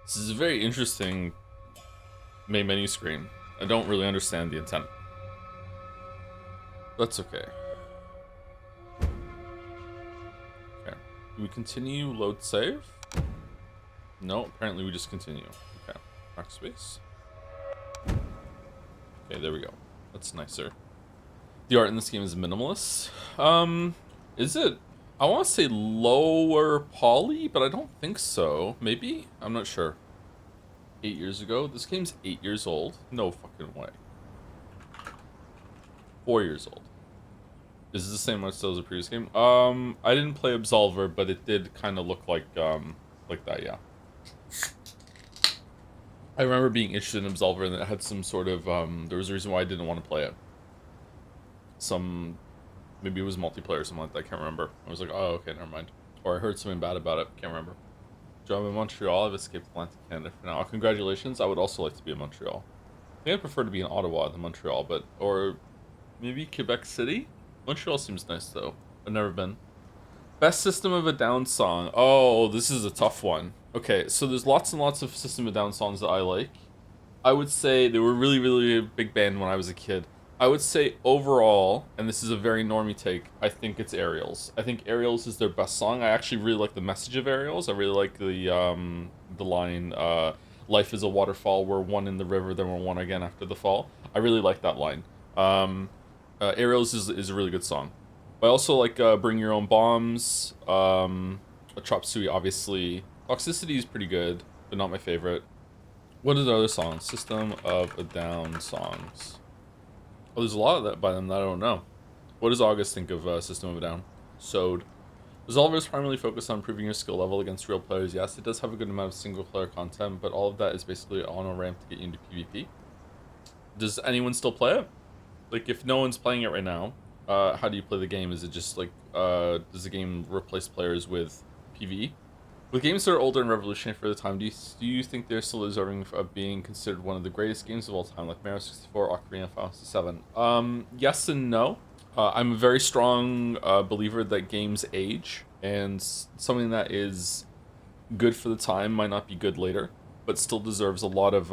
This is a very interesting main menu screen. I don't really understand the intent. That's okay. Okay. Do we continue load save? No, apparently we just continue. Okay. Backspace. Okay, there we go. That's nicer. The art in this game is minimalist. Is it? I want to say lower poly, but I don't think so. Maybe? I'm not sure. 8 years ago? This game's 8 years old? No fucking way. 4 years old. Is this the same art style as the previous game? I didn't play Absolver, but it did kind of look like that, yeah. I remember being interested in Absolver, and it had some sort of, there was a reason why I didn't want to play it. Maybe it was multiplayer or something like that, I can't remember. I was like, oh, okay, never mind. Or I heard something bad about it, can't remember. Job in Montreal, I've escaped Atlantic Canada for now. Congratulations, I would also like to be in Montreal. I think I'd prefer to be in Ottawa than Montreal, or maybe Quebec City? Montreal seems nice though. I've never been. Best System of a Down song. Oh, this is a tough one. Okay, so there's lots and lots of System of a Down songs that I like. I would say they were really, really a big band when I was a kid. I would say overall, and this is a very normie take, I think it's Aerials. I think Aerials is their best song. I actually really like the message of Aerials. I really like the line, life is a waterfall, we're one in the river, then we're one again after the fall. I really like that line. Aerials is a really good song. I also like Bring Your Own Bombs, Chop Suey, obviously. Toxicity is pretty good, but not my favorite. What are the other songs? System of a Down songs. Oh, there's a lot of that by them that I don't know. What does August think of System of a Down? Sewed. Resolver is primarily focused on improving your skill level against real players. Yes, it does have a good amount of single player content, but all of that is basically on a ramp to get you into PvP. Does anyone still play it? Like, if no one's playing it right now, how do you play the game? Is it just like, does the game replace players with PvE? With games that are older and revolutionary for the time, do you think they're still deserving of being considered one of the greatest games of all time, like Mario 64, Ocarina of Time 7? Yes and no. I'm a very strong believer that games age, and something that is good for the time might not be good later, but still deserves a lot of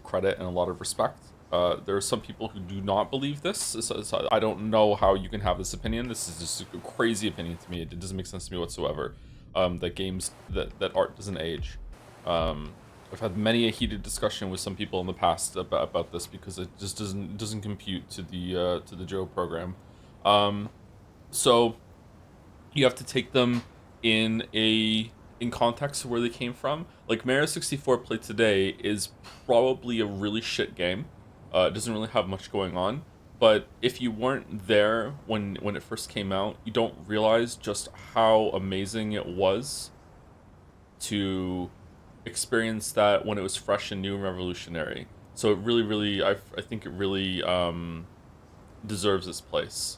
credit and a lot of respect. There are some people who do not believe this. So I don't know how you can have this opinion. This is just a crazy opinion to me. It doesn't make sense to me whatsoever. That art doesn't age. I've had many a heated discussion with some people in the past about this because it just doesn't compute to the Joe program. So you have to take them in context of where they came from. Like Mario 64 played today is probably a really shit game. It doesn't really have much going on. But if you weren't there when it first came out, you don't realize just how amazing it was to experience that when it was fresh and new and revolutionary. So it really, I think it really deserves its place.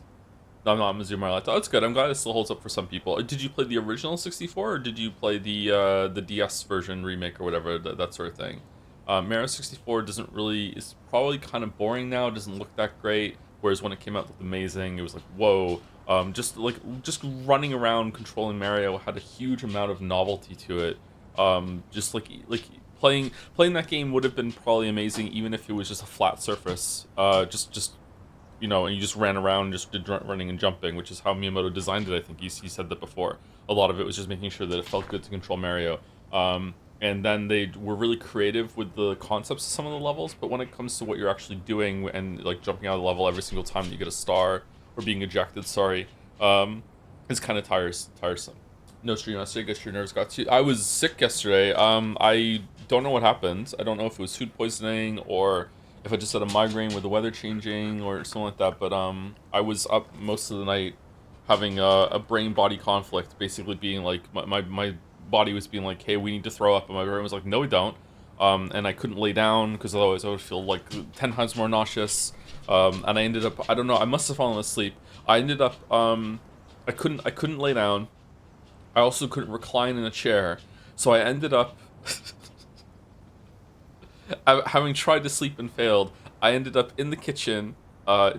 I'm not Mizzou Mario. Oh, it's good. I'm glad it still holds up for some people. Did you play the original 64, or did you play the DS version remake or whatever, that sort of thing? Mario 64 is probably kind of boring now. It doesn't look that great. Whereas when it came out, it looked amazing. It was like, whoa. Just running around controlling Mario had a huge amount of novelty to it. Just like playing that game would have been probably amazing even if it was just a flat surface. And you just ran around, just did running and jumping, which is how Miyamoto designed it. I think he said that before. A lot of it was just making sure that it felt good to control Mario. And then they were really creative with the concepts of some of the levels, but when it comes to what you're actually doing and like jumping out of the level every single time that you get a star or being ejected, it's kind of tiresome. No stream yesterday. Guess your nerves got to you. I was sick yesterday. I don't know what happened. I don't know if it was food poisoning or if I just had a migraine with the weather changing or something like that. But I was up most of the night having a brain body conflict, basically being like my body was being like, hey, we need to throw up, and my brain was like, no, we don't. And I couldn't lay down because otherwise I would feel like 10 times more nauseous. And I ended up, I don't know, I must have fallen asleep. I ended up, I couldn't lay down. I also couldn't recline in a chair. So I ended up, having tried to sleep and failed, I ended up in the kitchen,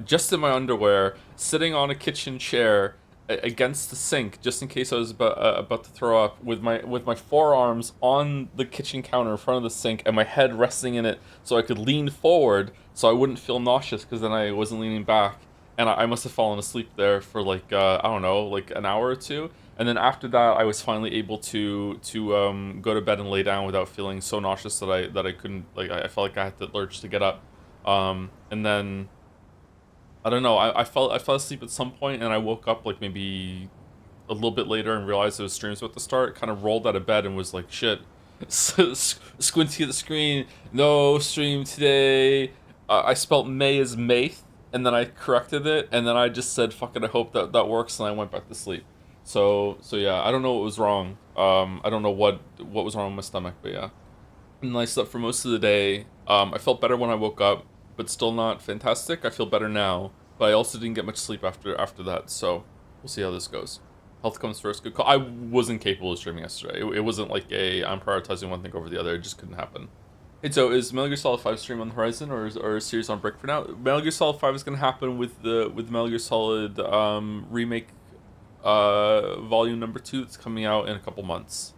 just in my underwear, sitting on a kitchen chair, against the sink, just in case I was about to throw up, with my forearms on the kitchen counter in front of the sink and my head resting in it, so I could lean forward, so I wouldn't feel nauseous, because then I wasn't leaning back. And I must have fallen asleep there for like I don't know, like an hour or two. And then after that, I was finally able to go to bed and lay down without feeling so nauseous that I couldn't, like, I felt like I had the urge to get up. And then I don't know, I fell asleep at some point, and I woke up like maybe a little bit later and realized there was streams about to start. Kind of rolled out of bed and was like, shit, squinty at the screen, no stream today. I spelt May as Maith, and then I corrected it, and then I just said, fuck it, I hope that works, and I went back to sleep. So yeah, I don't know what was wrong. I don't know what was wrong with my stomach, but yeah. And I slept for most of the day. I felt better when I woke up, but still not fantastic. I feel better now, but I also didn't get much sleep after that, so we'll see how this goes. Health comes first. Good call. I wasn't capable of streaming yesterday. It wasn't like I'm prioritizing one thing over the other. It just couldn't happen. Hey, so is Metal Gear Solid 5 stream on the horizon, or is series on break for now? Metal Gear Solid 5 is going to happen with Metal Gear Solid remake volume number 2 that's coming out in a couple months.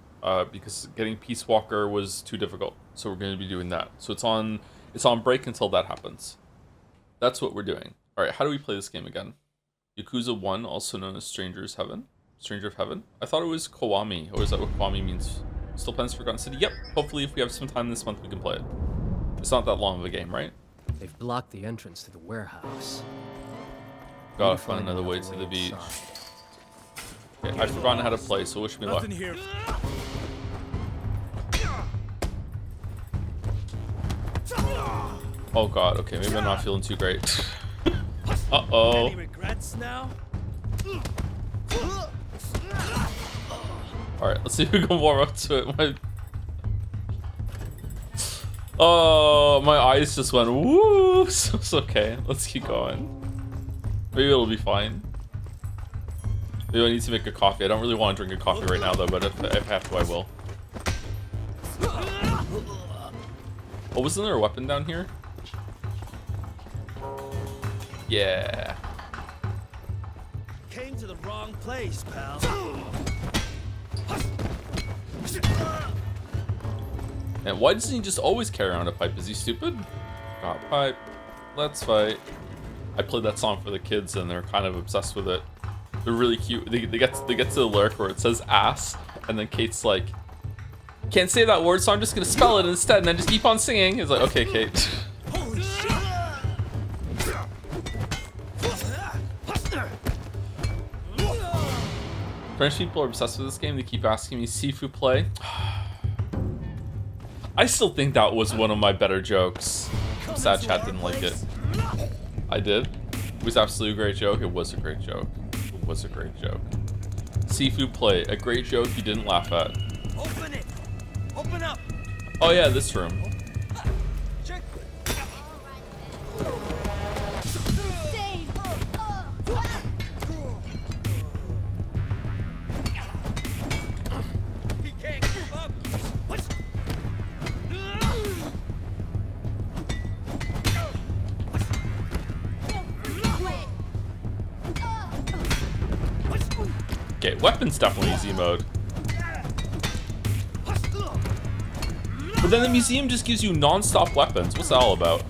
Because getting Peace Walker was too difficult, so we're going to be doing that. So it's on break until that happens. That's what we're doing. All right, how do we play this game again? Yakuza 1, also known as Stranger of Heaven. I thought it was Kiwami, or is that what Kiwami means? Still plans for Forgotten City? Yep. Hopefully, if we have some time this month, we can play it. It's not that long of a game, right? They've blocked the entrance to the warehouse. Gotta find another way to the beach. Okay, I've forgotten how to play, so wish me luck. Nothing here. Oh god, okay, maybe I'm not feeling too great. Uh-oh. Any regrets now? Alright, let's see if we can warm up to it. Oh, my eyes just went woo! So it's okay, let's keep going. Maybe it'll be fine. Maybe I need to make a coffee. I don't really want to drink a coffee right now though, but if I have to, I will. Oh, wasn't there a weapon down here? Yeah. Came to the wrong place, pal. And why doesn't he just always carry around a pipe? Is he stupid? Got a pipe. Let's fight. I played that song for the kids and they're kind of obsessed with it. They're really cute. They get to the lyric where it says ass, and then Kate's like, can't say that word, so I'm just gonna spell it instead, and then just keep on singing. It's like, okay, Kate. Holy shit! French people are obsessed with this game. They keep asking me, Sifu play? I still think that was one of my better jokes. Sad chat didn't like it. I did. It was absolutely a great joke. It was a great joke. It was a great joke. Sifu play, a great joke you didn't laugh at. Open it! Open up! Oh yeah, this room. Check. He can't keep up. What? Okay, weapons definitely easy mode. But then the museum just gives you non-stop weapons. What's that all about?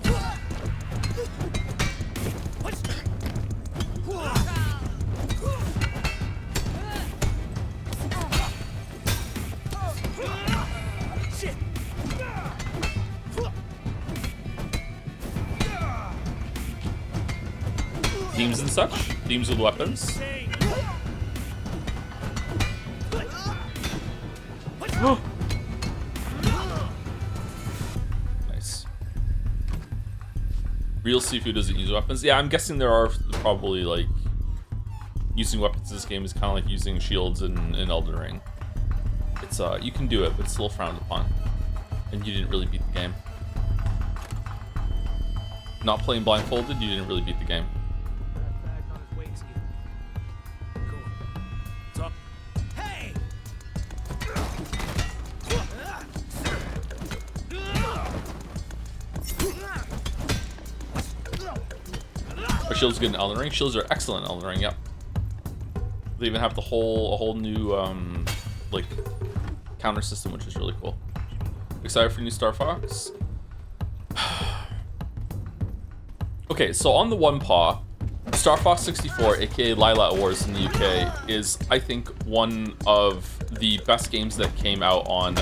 Themes and such? Themes with weapons? Nice. Real Sifu doesn't use weapons. Yeah, I'm guessing there are probably like using weapons in this game is kind of like using shields in Elden Ring. It's you can do it, but it's still frowned upon. And you didn't really beat the game. Not playing blindfolded, you didn't really beat the game. Are shields good in Elden Ring? Shields are excellent in Elden Ring, yep. They even have a whole new like counter system, which is really cool. Excited for new Star Fox? Okay, so on the one paw, Star Fox 64, aka Lilac Wars in the UK, is I think one of the best games that came out on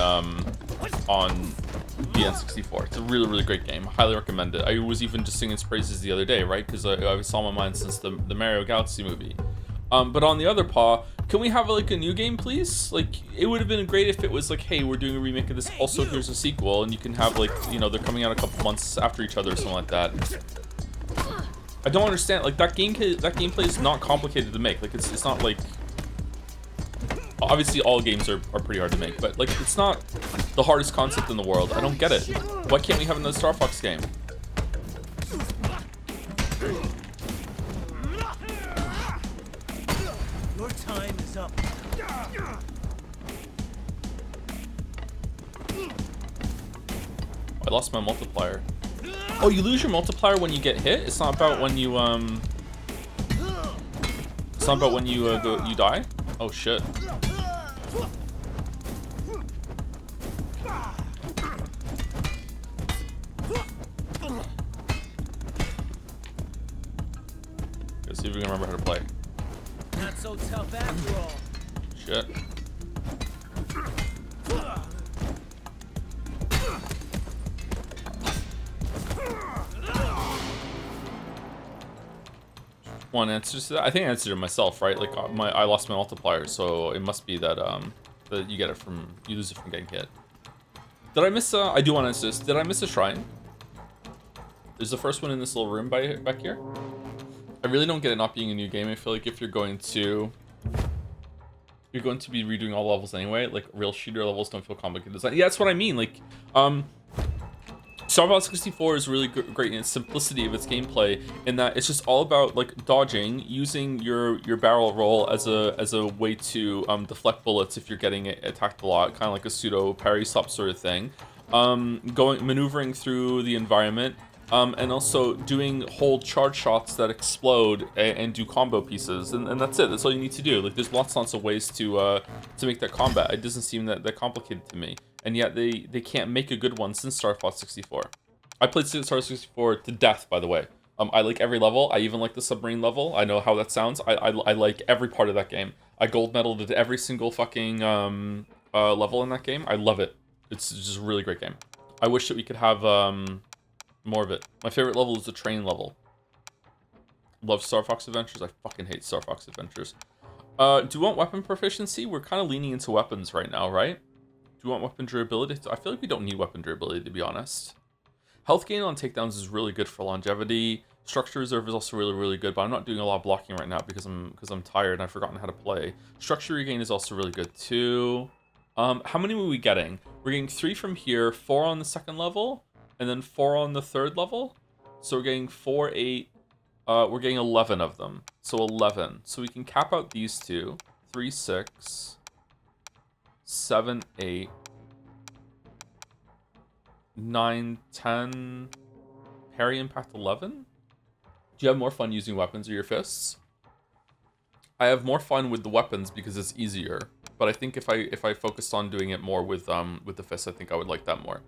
the N64. It's a really great game. Highly recommend it. I was even just singing its praises the other day, right? Because I was on my mind since the Mario Galaxy movie. But on the other paw, can we have like a new game, please? Like, it would have been great if it was like, hey, we're doing a remake of this. Also, here's a sequel, and you can have like, you know, they're coming out a couple months after each other or something like that. I don't understand. Like that gameplay is not complicated to make. Like it's not like. Obviously, all games are pretty hard to make, but like it's not the hardest concept in the world. I don't get it. Why can't we have another Star Fox game? Your time is up. I lost my multiplier. Oh, you lose your multiplier when you get hit? It's not about when you It's not about when you you die? Oh shit. Let's see if we can remember how to play. Not so tough after all. Shit. One answer to that. I think I answered it myself, right? Like I lost my multiplier, so it must be that that you get it from you lose it from getting hit. Did I miss I do want to answer this. Did I miss a shrine? Is the first one in this little room back here? I really don't get it not being a new game. I feel like if you're going to be redoing all levels anyway, like real shooter levels don't feel complicated. Yeah, that's what I mean. Like Star Fox 64 is really great in its simplicity of its gameplay, in that it's just all about like dodging, using your barrel roll as a way to deflect bullets if you're getting attacked a lot, kind of like a pseudo parry stop sort of thing. Maneuvering through the environment, and also doing hold charge shots that explode and do combo pieces, and that's it. That's all you need to do. Like there's lots of ways to make that combat. It doesn't seem that complicated to me. And yet they can't make a good one since Star Fox 64. I played Star Fox 64 to death, by the way. I like every level. I even like the submarine level. I know how that sounds. I like every part of that game. I gold medaled at every single fucking level in that game. I love it. It's just a really great game. I wish that we could have more of it. My favorite level is the train level. Love Star Fox Adventures. I fucking hate Star Fox Adventures. Do you want weapon proficiency? We're kind of leaning into weapons right now, right? Do you want weapon durability? I feel like we don't need weapon durability, to be honest. Health gain on takedowns is really good for longevity. Structure reserve is also really good, but I'm not doing a lot of blocking right now because I'm tired and I've forgotten how to play. Structure regain is also really good too. How many were we getting? We're getting 3 from here, 4 on the second level, and then 4 on the third level. So we're getting 4, 8. We're getting 11 of them. So 11. So we can cap out these two. 3, 6. 7, 8, 9, 10, parry impact 11? Do you have more fun using weapons or your fists? I have more fun with the weapons because it's easier, but I think if I focused on doing it more with the fists, I think I would like that more.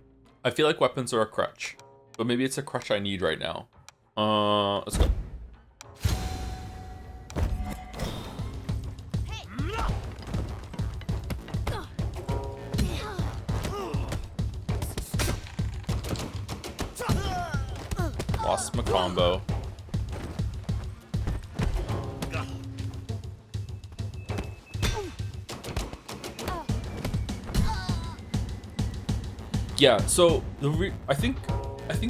I feel like weapons are a crutch, but maybe it's a crutch I need right now. Let's go. Lost my combo. Yeah, so I think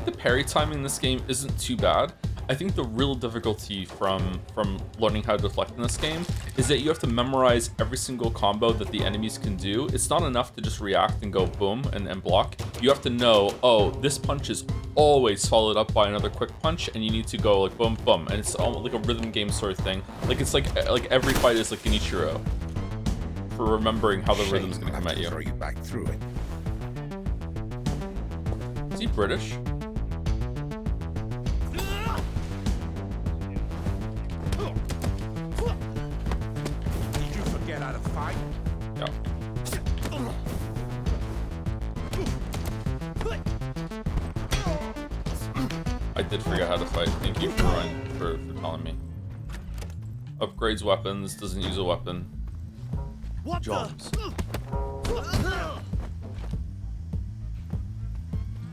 the parry timing in this game isn't too bad. I think the real difficulty from learning how to deflect in this game is that you have to memorize every single combo that the enemies can do. It's not enough to just react and go boom and block. You have to know, oh, this punch is always followed up by another quick punch, and you need to go like boom boom, and it's almost like a rhythm game sort of thing. Like it's like every fight is like an Ichiro for remembering how the rhythm's gonna come at you. Throw you back through it. Is he British? I did forget how to fight. Thank you for telling me. Upgrades weapons, doesn't use a weapon. What Jobs. the?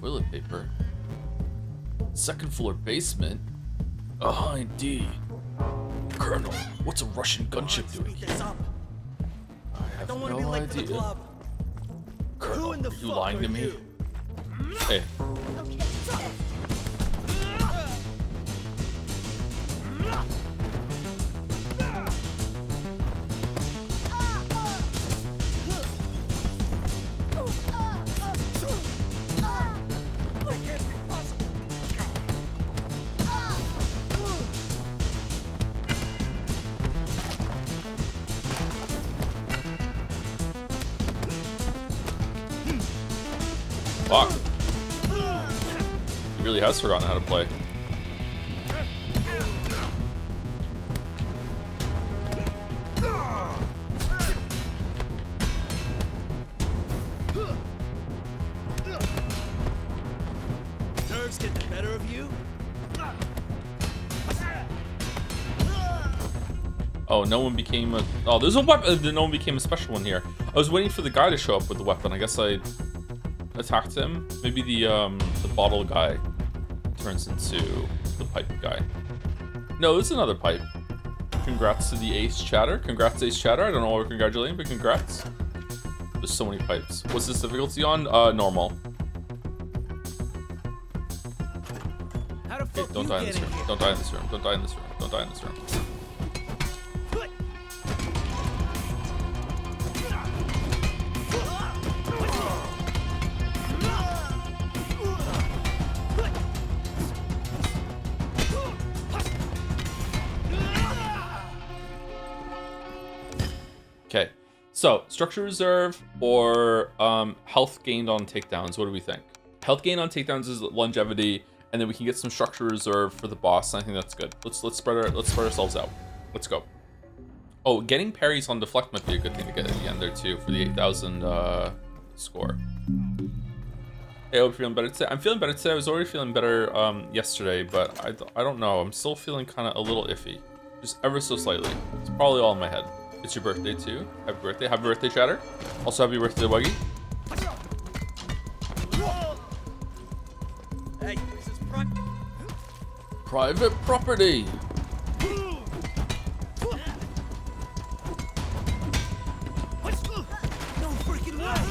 Toilet paper. Second floor basement. Behind D. Colonel, what's a Russian gunship doing Speed here? this up. I have Don't want to be no late for the idea. club. Who Colonel, in the are you fuck lying are to me? you? Hey, That can't be possible. fuck. He really has forgotten how to play. Nerves get the better of you? Oh, no one became a... Oh, there's a weapon. No one became a special one here. I was waiting for the guy to show up with the weapon. I guess I attacked him. Maybe the bottle guy turns into the pipe guy. No, there's another pipe. Congrats to the Ace Chatter. Congrats, Ace Chatter. I don't know why we're congratulating, but congrats. There's so many pipes. What's this difficulty on? Normal. How the Okay, fuck don't you die in get this in room. here? Don't die in this room. Don't die in this room. Don't die in this room. Okay, so structure reserve or health gained on takedowns. What do we think? Health gained on takedowns is longevity, and then we can get some structure reserve for the boss. And I think that's good. Let's spread ourselves out. Let's go. Oh, getting parries on deflect might be a good thing to get at the end there too for the 8,000 score. Hey, I hope you're feeling better today. I'm feeling better today. I was already feeling better yesterday, but I don't know. I'm still feeling kind of a little iffy, just ever so slightly. It's probably all in my head. It's your birthday too. Happy birthday. Happy birthday, Chatter. Also, happy birthday, Wuggy. Hey, this is Private property. no freaking way.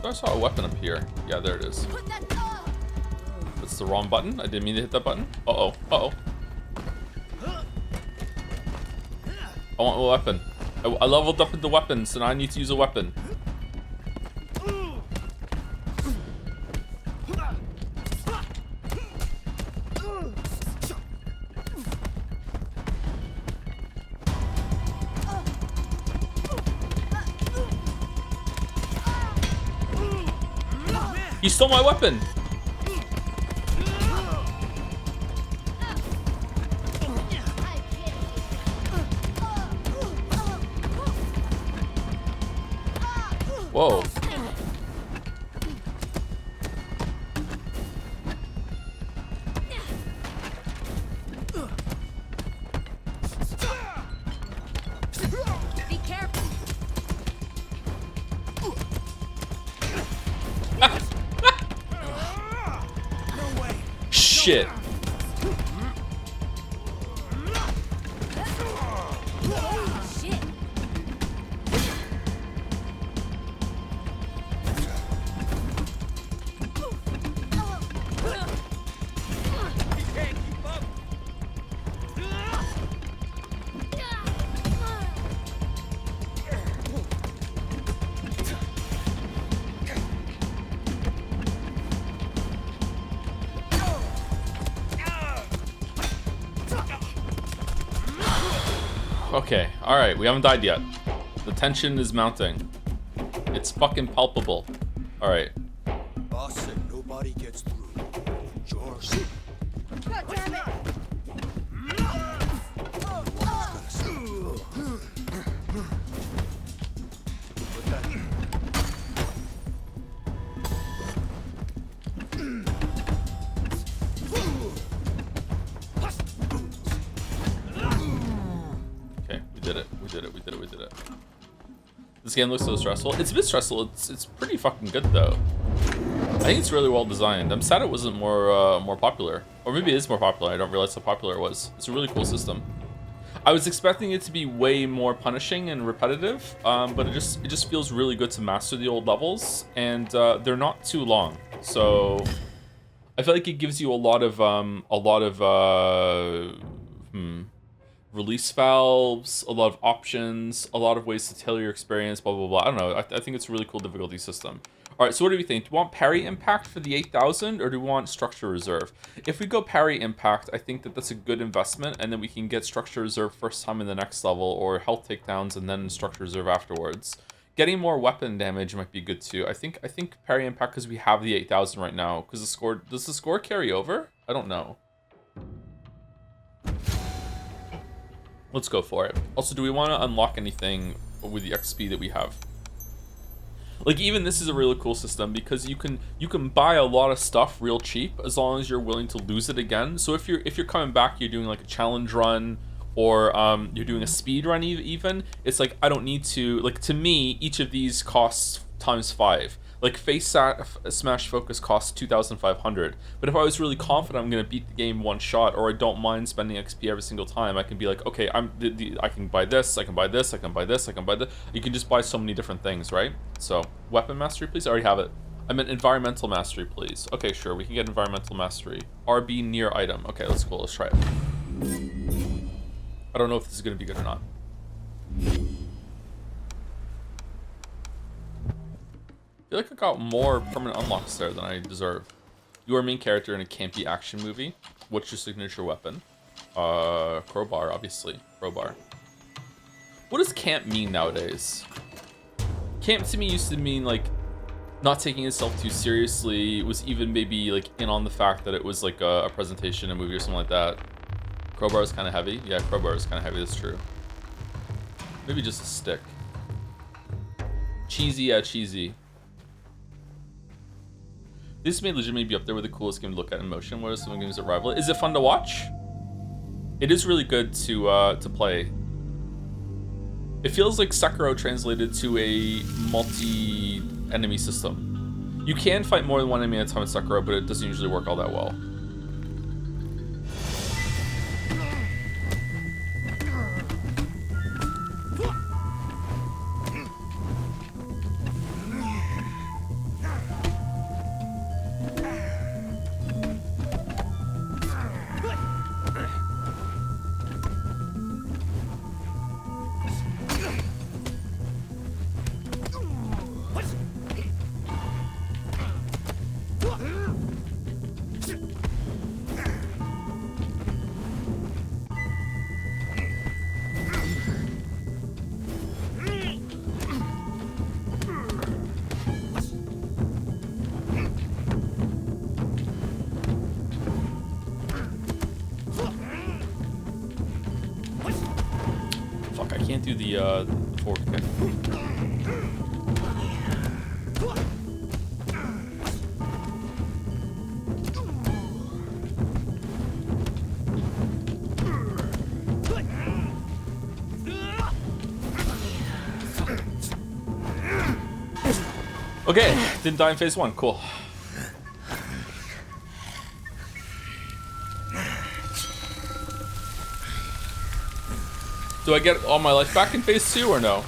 I saw a weapon up here. Yeah, there it is. That's the wrong button. I didn't mean to hit that button. Uh-oh. Uh-oh. I want a weapon. I leveled up into weapons, and I need to use a weapon. He stole my weapon! Whoa. Be careful. No way. Shit. Shit. You can't keep up. Okay, alright, we haven't died yet. The tension is mounting. It's fucking palpable. Alright. Boss said nobody gets through. Yours. God damn it. really did it. This game looks so stressful. It's a bit stressful. It's pretty fucking good though. I think it's really well designed. I'm sad it wasn't more popular, or maybe it is more popular. I don't realize how popular it was. It's a really cool system. I was expecting it to be way more punishing and repetitive, but it just feels really good to master the old levels, and they're not too long. So I feel like it gives you a lot of release valves, a lot of options, a lot of ways to tailor your experience, blah, blah, blah. I don't know. I think it's a really cool difficulty system. All right, so what do we think? Do we want parry impact for the 8,000, or do we want structure reserve? If we go parry impact, I think that that's a good investment, and then we can get structure reserve first time in the next level, or health takedowns and then structure reserve afterwards. Getting more weapon damage might be good too. I think parry impact because we have the 8,000 right now. Because the score, does the score carry over? I don't know. Let's go for it. Also, do we want to unlock anything with the XP that we have? Like, even this is a really cool system because you can buy a lot of stuff real cheap as long as you're willing to lose it again. So if you're coming back, you're doing like a challenge run, or you're doing a speed run even, it's like, I don't need to, like, to me, each of these costs ×5. Like, face smash focus costs 2,500, but if I was really confident I'm gonna beat the game one shot, or I don't mind spending XP every single time, I can be like, okay, I can buy this, I can buy this, I can buy this, I can buy this. You can just buy so many different things, right? So weapon mastery, please. I already have it. I meant environmental mastery, please. Okay, sure, we can get environmental mastery. RB near item. Okay, let's go. Let's try it. I don't know if this is gonna be good or not. I feel like I got more permanent unlocks there than I deserve. You are a main character in a campy action movie. What's your signature weapon? Crowbar, obviously. Crowbar. What does camp mean nowadays? Camp to me used to mean, like, not taking itself too seriously. It was even maybe, like, in on the fact that it was, like, a presentation, a movie or something like that. Crowbar is kind of heavy. Yeah, crowbar is kind of heavy, that's true. Maybe just a stick. Cheesy, yeah, cheesy. This may legitimately be up there with the coolest game to look at in motion. What are some games that rival it? Is it fun to watch? It is really good to play. It feels like Sekiro translated to a multi-enemy system. You can fight more than one enemy at a time in Sekiro, but it doesn't usually work all that well. Do the forward kick. Okay, didn't die in phase 1. Cool. Do I get all my life back in phase 2 or no?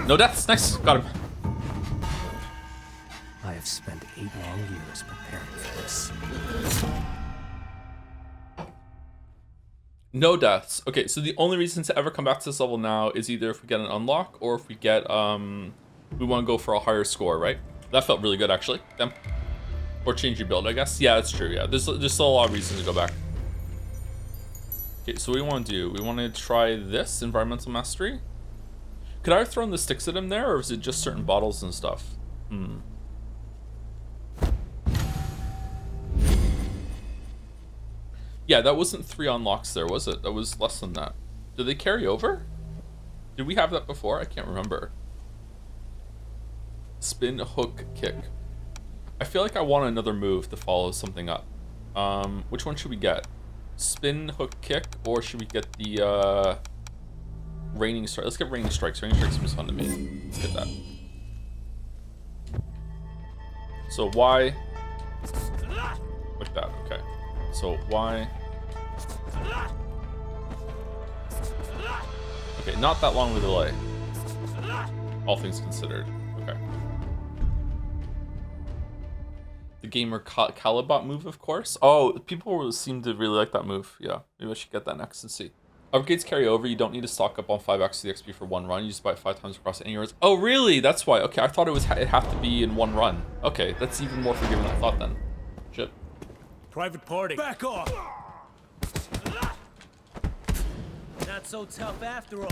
No deaths. Nice. Got him. I have spent 8 long years preparing for this. No deaths. Okay, so the only reason to ever come back to this level now is either if we get an unlock or if we get, we want to go for a higher score, right? That felt really good, actually. Damn. Or change your build, I guess. Yeah, that's true. Yeah, there's still a lot of reasons to go back. Okay, so what do we want to do? We want to try this, Environmental Mastery. Could I have thrown the sticks at him there, or is it just certain bottles and stuff? Yeah, that wasn't 3 unlocks there, was it? That was less than that. Did they carry over? Did we have that before? I can't remember. Spin, hook, kick. I feel like I want another move to follow something up. Which one should we get? Spin, hook, kick, or should we get the raining strike? Let's get raining strikes. Raining strikes seems fun to me. Let's get that. So Y, like that. Okay. So Y. Okay, not that long of a delay. All things considered. Okay. The gamer Calibot move, of course. Oh, people seem to really like that move. Yeah, maybe I should get that next and see. Upgrades carry over. You don't need to stock up on 5x the XP for 1 run. You just buy it 5 times across any runs. Oh, really? That's why. Okay, I thought it had to be in 1 run. Okay, that's even more forgiving than I thought then. Shit. Private party. Back off. Not so tough after all.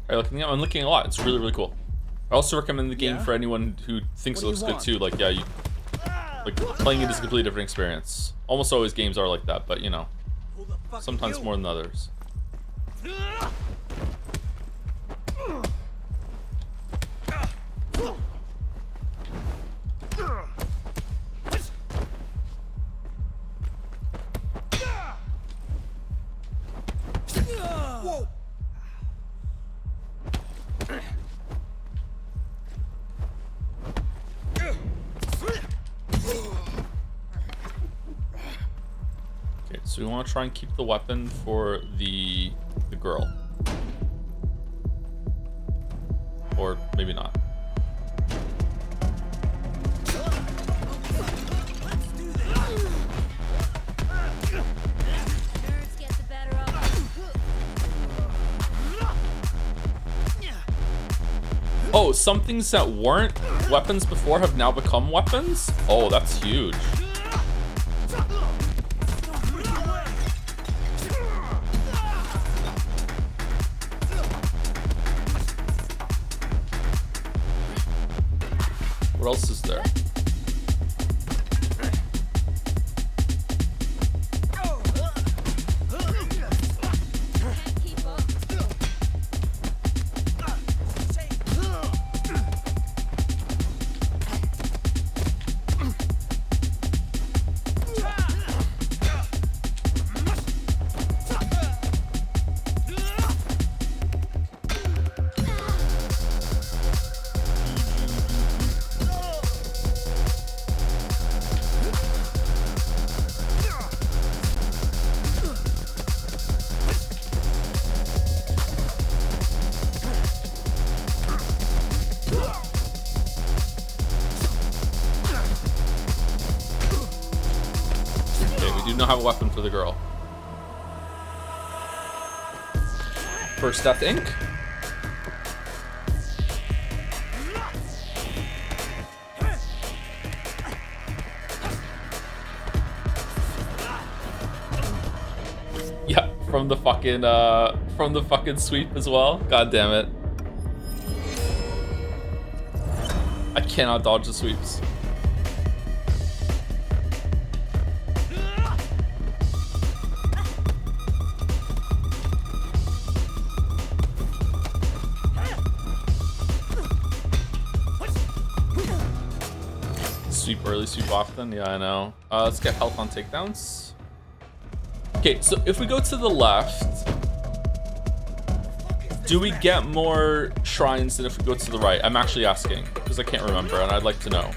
I'm looking a lot. It's really, really cool. I also recommend the game for anyone who thinks it looks good too. Like, yeah, like playing it is a completely different experience. Almost always games are like that, but you know, sometimes more than others. Whoa! Okay, so we want to try and keep the weapon for the girl. Or maybe not. Nerves get the better of us. Oh, some things that weren't weapons before have now become weapons? Oh, that's huge. What else is there? Can't keep up. Have a weapon for the girl. First Death Inc. Yeah, from the fucking sweep as well. God damn it. I cannot dodge the sweeps. Sweep early, sweep often. Yeah, I know. Let's get health on takedowns. Okay, so if we go to the left, do we get more shrines than if we go to the right? I'm actually asking because I can't remember and I'd like to know.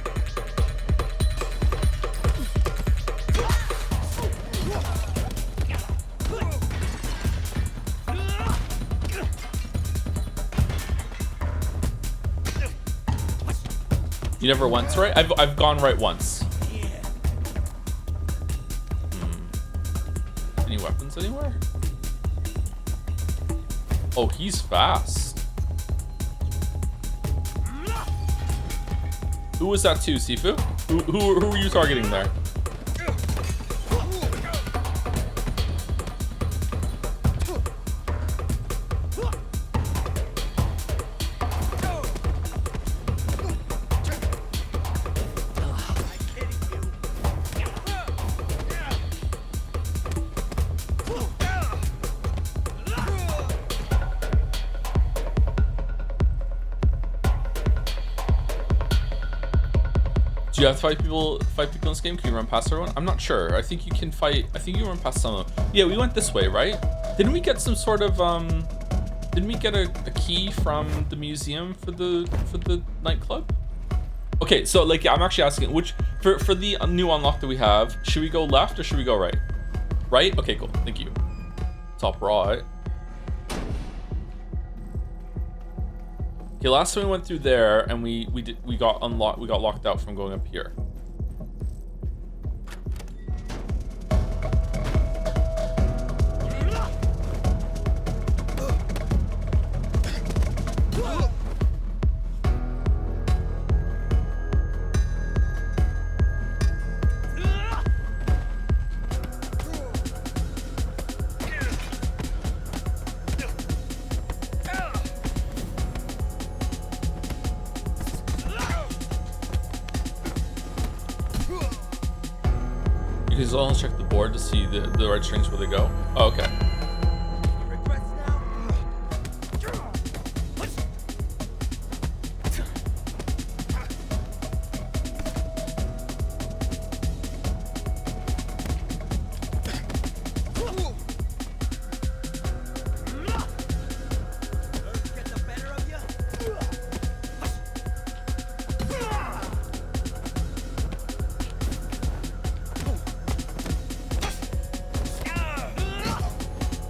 You never went right? I've gone right once. Any weapons anywhere? Oh, he's fast. Who was that too, Sifu? Who were you targeting there? Do you have to fight people in this game? Can you run past everyone? I'm not sure. I think you can fight. I think you run past some of them. Yeah, we went this way, right? Didn't we get some sort of didn't we get a key from the museum for the nightclub? Okay, so like, yeah, I'm actually asking which for the new unlock that we have, should we go left or should we go right? Right? Okay, cool. Thank you. Top right. Okay, last time we went through there and we got locked out from going up here. You can almost check the board to see the right strings where they go. Oh, okay.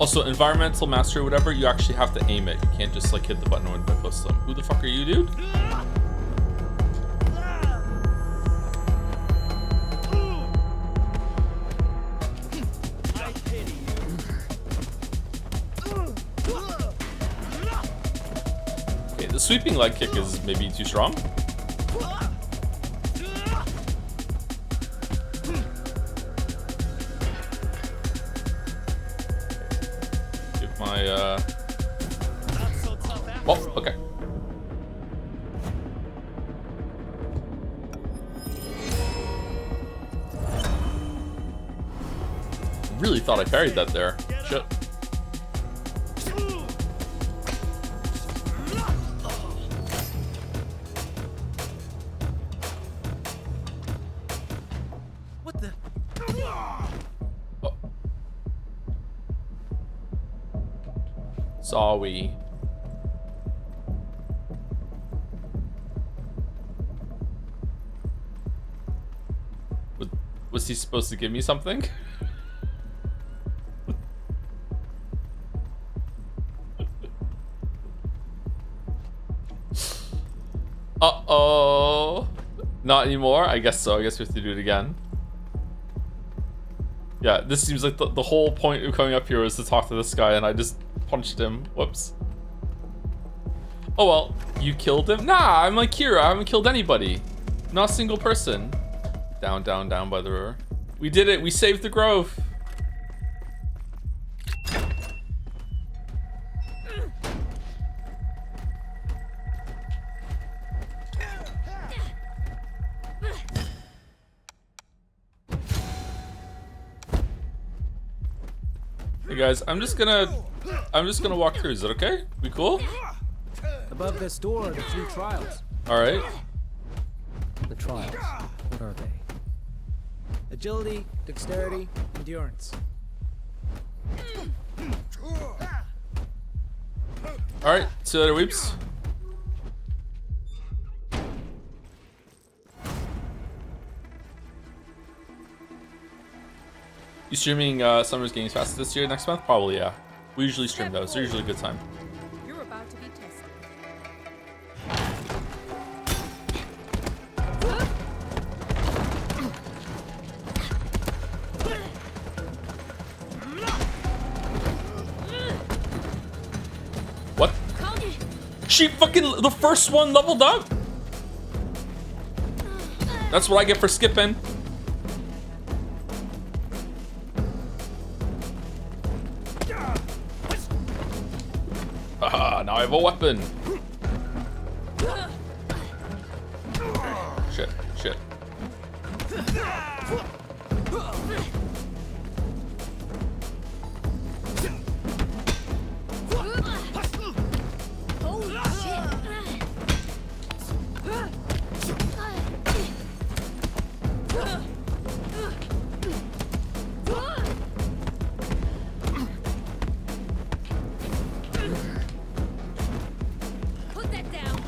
Also, environmental mastery or whatever, you actually have to aim it. You can't just like hit the button when they're close to them. Who the fuck are you, dude? Okay, the sweeping leg kick is maybe too strong. Oh, okay. Really thought I parried that there. Shit. What the? Oh. Sorry. Was he supposed to give me something? Uh-oh. Not anymore? I guess so. I guess we have to do it again. Yeah, this seems like the whole point of coming up here was to talk to this guy, and I just punched him. Whoops. Oh well, you killed him? Nah, I'm like Kira. I haven't killed anybody. Not a single person. Down, down, down by the river. We did it. We saved the grove. Hey guys, I'm just gonna walk through. Is it okay? We cool? Above this door are the 3 trials. All right. The trials. What are they? Agility, dexterity, endurance. All right. See you later, weeps. You streaming Summer's Games Fast this year, next month? Probably, yeah. We usually stream those. They're usually a good time. You're about to be tested. She fucking, the first one leveled up. That's what I get for skipping. Haha, now I have a weapon. Shit, shit. Holy shit. Put that down.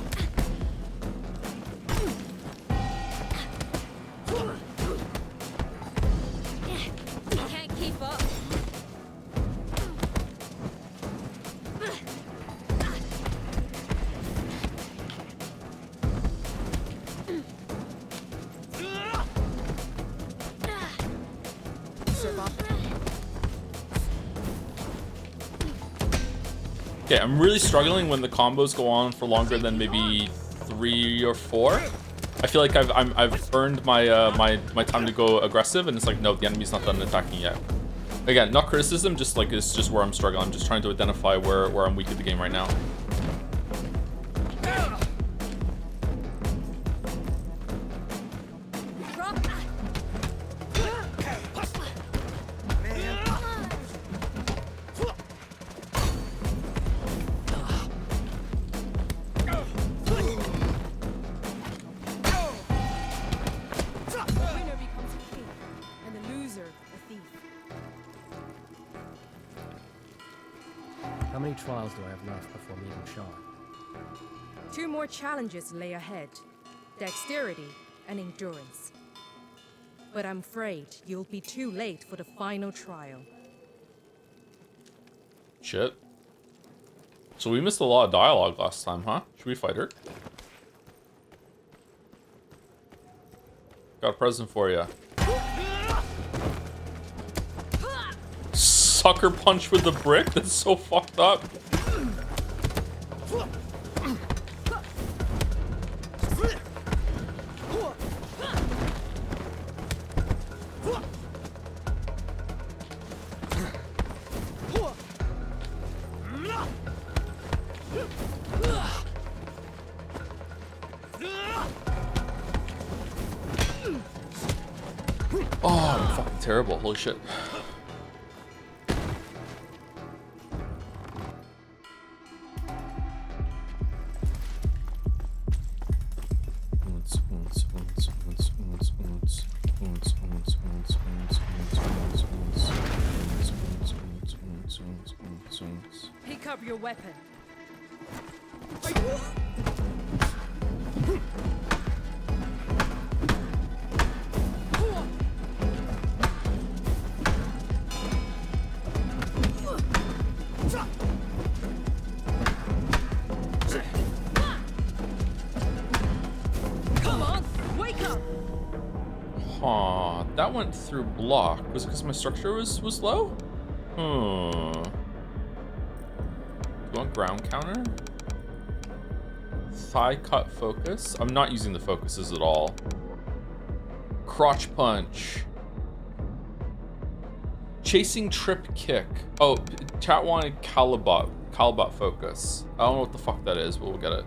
Can't keep up. Okay, I'm really struggling when the combos go on for longer than maybe 3 or 4. I feel like I've earned my my time to go aggressive, and it's like, no, the enemy's not done attacking yet. Again, not criticism, just like it's just where I'm struggling. I'm just trying to identify where I'm weak at the game right now. Drop. The winner becomes a king, and the loser a thief. How many trials do I have left before meeting Sean? 2 more challenges lay ahead: dexterity and endurance. But I'm afraid you'll be too late for the final trial. Shit. So we missed a lot of dialogue last time, huh? Should we fight her? Got a present for you. Sucker punch with the brick? That's so fucked up. Oh, I'm fucking terrible. Holy shit. Pick up your weapon. Come on, wake up! Huh, that went through block. Was it because my structure was low? Hmm. Do you want ground counter? Thigh cut focus. I'm not using the focuses at all. Crotch punch. Chasing trip kick. Oh, chat wanted Calibot focus. I don't know what the fuck that is, but we'll get it.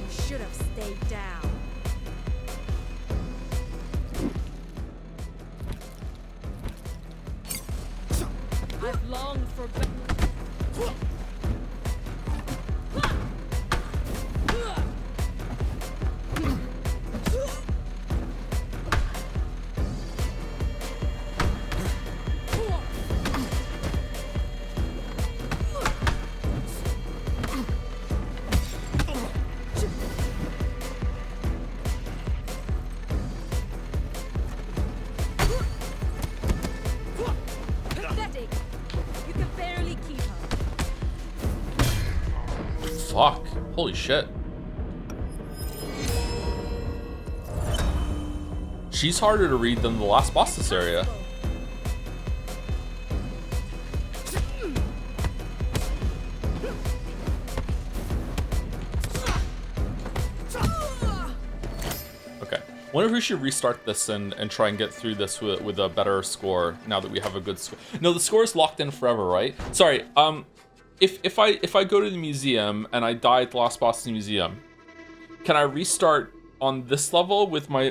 You should have stayed down. I've longed for pathetic. You can barely keep up. Fuck. Holy shit. She's harder to read than the last boss this area. Okay. Wonder if we should restart this and try and get through this with a better score now that we have a good score. No, the score is locked in forever, right? Sorry. If I go to the museum and I die at the last boss in the museum, can I restart on this level with my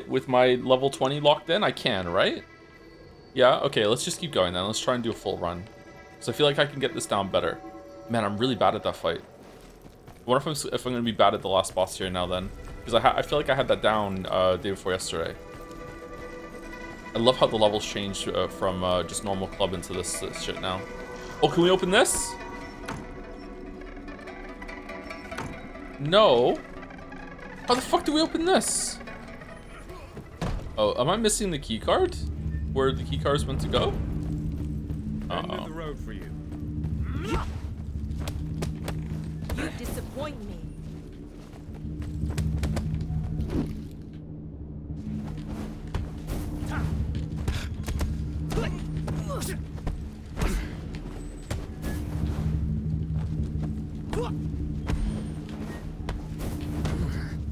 level 20 locked in? I can, right? Yeah, okay, let's just keep going then. Let's try and do a full run. So I feel like I can get this down better. Man, I'm really bad at that fight. I wonder if I'm gonna be bad at the last boss here now then. Because I feel like I had that down day before yesterday. I love how the levels changed from just normal club into this shit now. Oh, can we open this? No. How the fuck do we open this? Oh, am I missing the key card? Where the key card is meant to go? Uh-oh. The road for you. You disappoint me.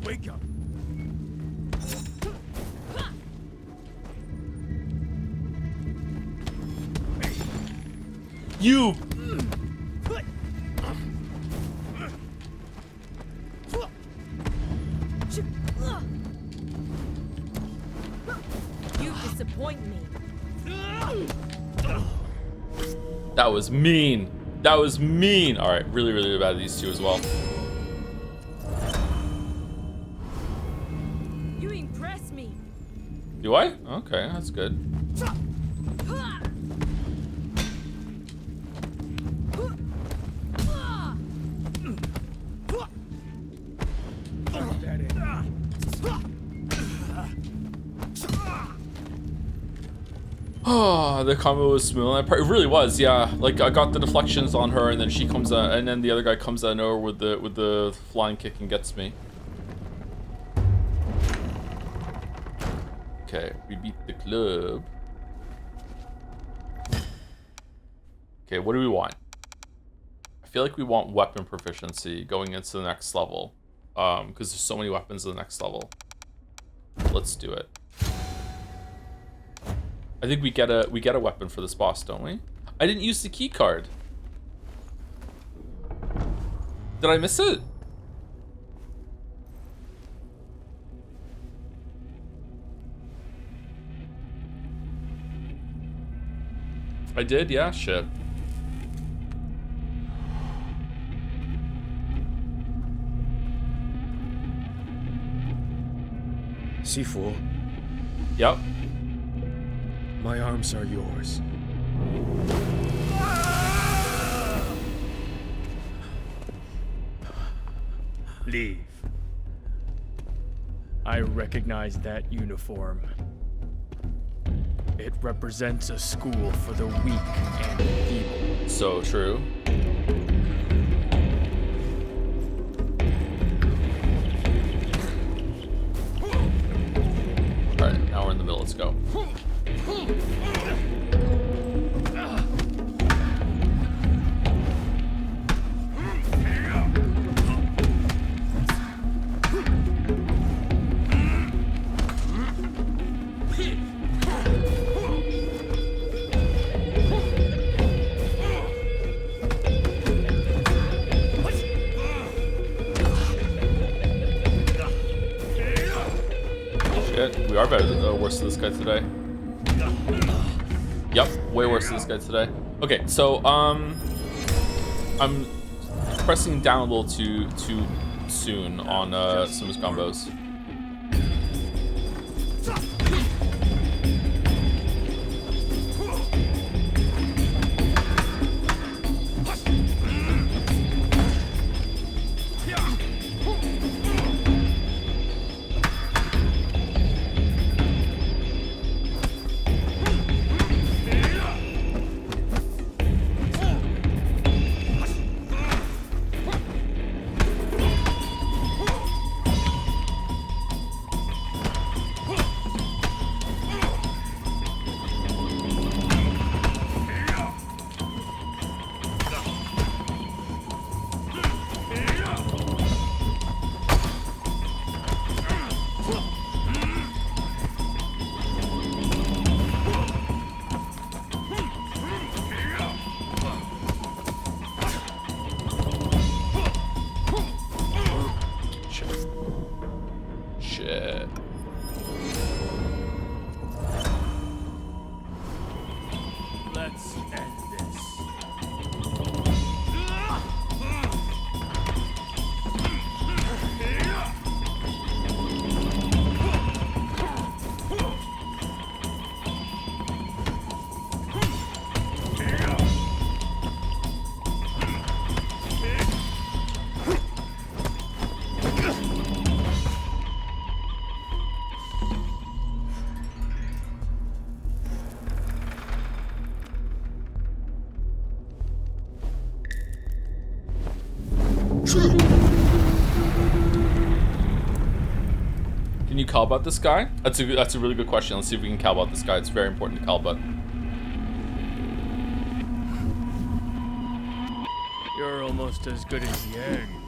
Wake up. You! You disappoint me. That was mean. That was mean. All right, really, really bad at these two as well. You impress me. Do I? Okay, that's good. Oh, the combo was smooth. It really was, yeah. Like I got the deflections on her, and then she comes out, and then the other guy comes out of nowhere with the flying kick and gets me. Okay, we beat the club. Okay, what do we want? I feel like we want weapon proficiency going into the next level, because there's so many weapons in the next level. Let's do it. I think we get a weapon for this boss, don't we? I didn't use the key card. Did I miss it? I did, yeah, shit. Sifu, Yep. my arms are yours. Leave. I recognize that uniform. It represents a school for the weak and feeble. So true. Alright, now we're in the middle, let's go. We are better, worse than this guy today. Yep, way worse than this guy today. Okay, so I'm pressing down a little too soon on some of his combos. Let's end this. Can you Calbut this guy? That's a really good question. Let's see if we can Calbut this guy. It's very important to Calbut. You're almost as good as Yang.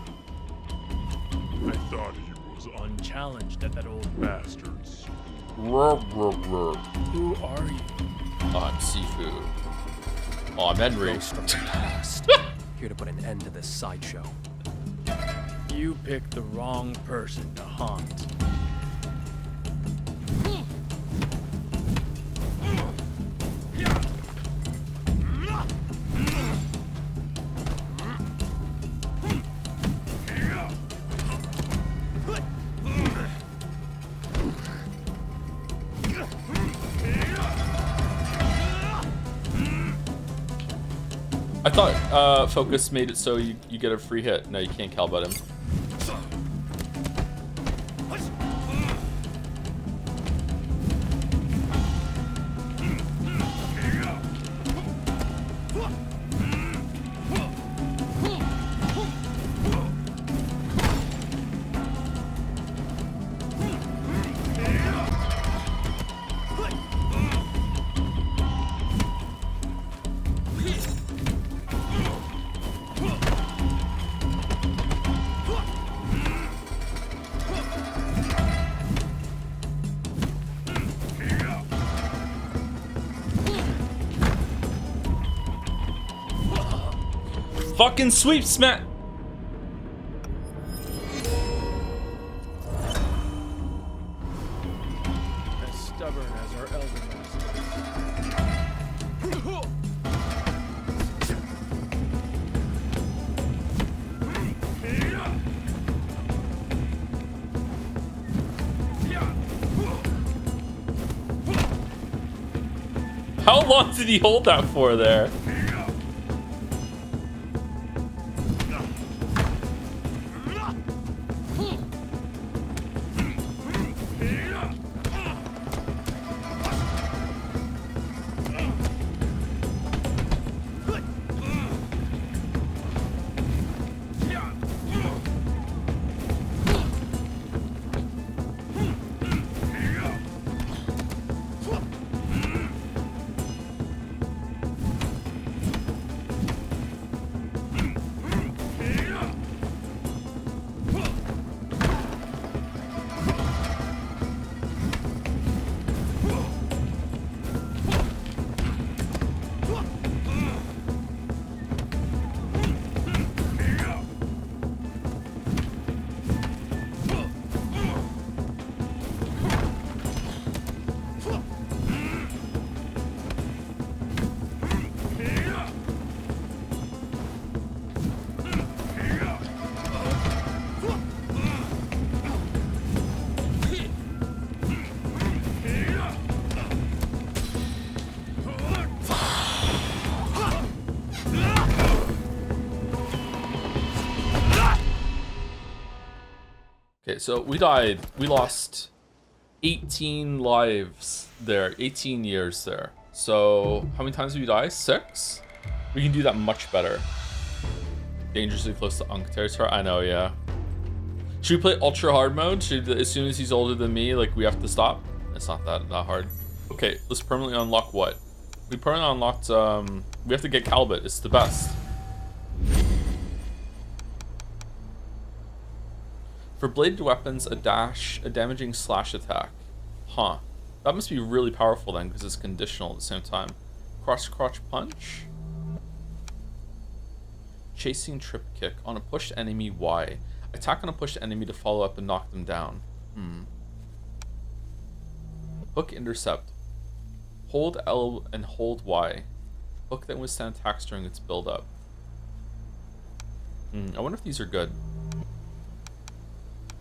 I thought he was unchallenged at that old bastard's. Ruh, ruh, ruh. Who are you? I'm Sifu. Oh, I'm Henry. Ghost from the past. Here to put an end to this sideshow. You picked the wrong person to haunt. I thought Focus made it so you get a free hit. No, you can't Calbut him. Fucking sweep smack. As stubborn as our elder master. How long did he hold that for there? Okay, so we died. We lost 18 lives there, 18 years there. So how many times did we die? 6? We can do that much better. Dangerously close to Unk territory. I know, yeah. Should we play ultra hard mode? As soon as he's older than me, like we have to stop? It's not that hard. Okay, let's permanently unlock what? We permanently unlocked, we have to get Calbut. It's the best. For bladed weapons, a damaging slash attack. Huh. That must be really powerful then, because it's conditional at the same time. Cross crotch punch. Chasing trip kick. On a pushed enemy, Y. Attack on a pushed enemy to follow up and knock them down. Hook intercept. Hold L and hold Y. Hook that withstand attacks during its build-up. I wonder if these are good.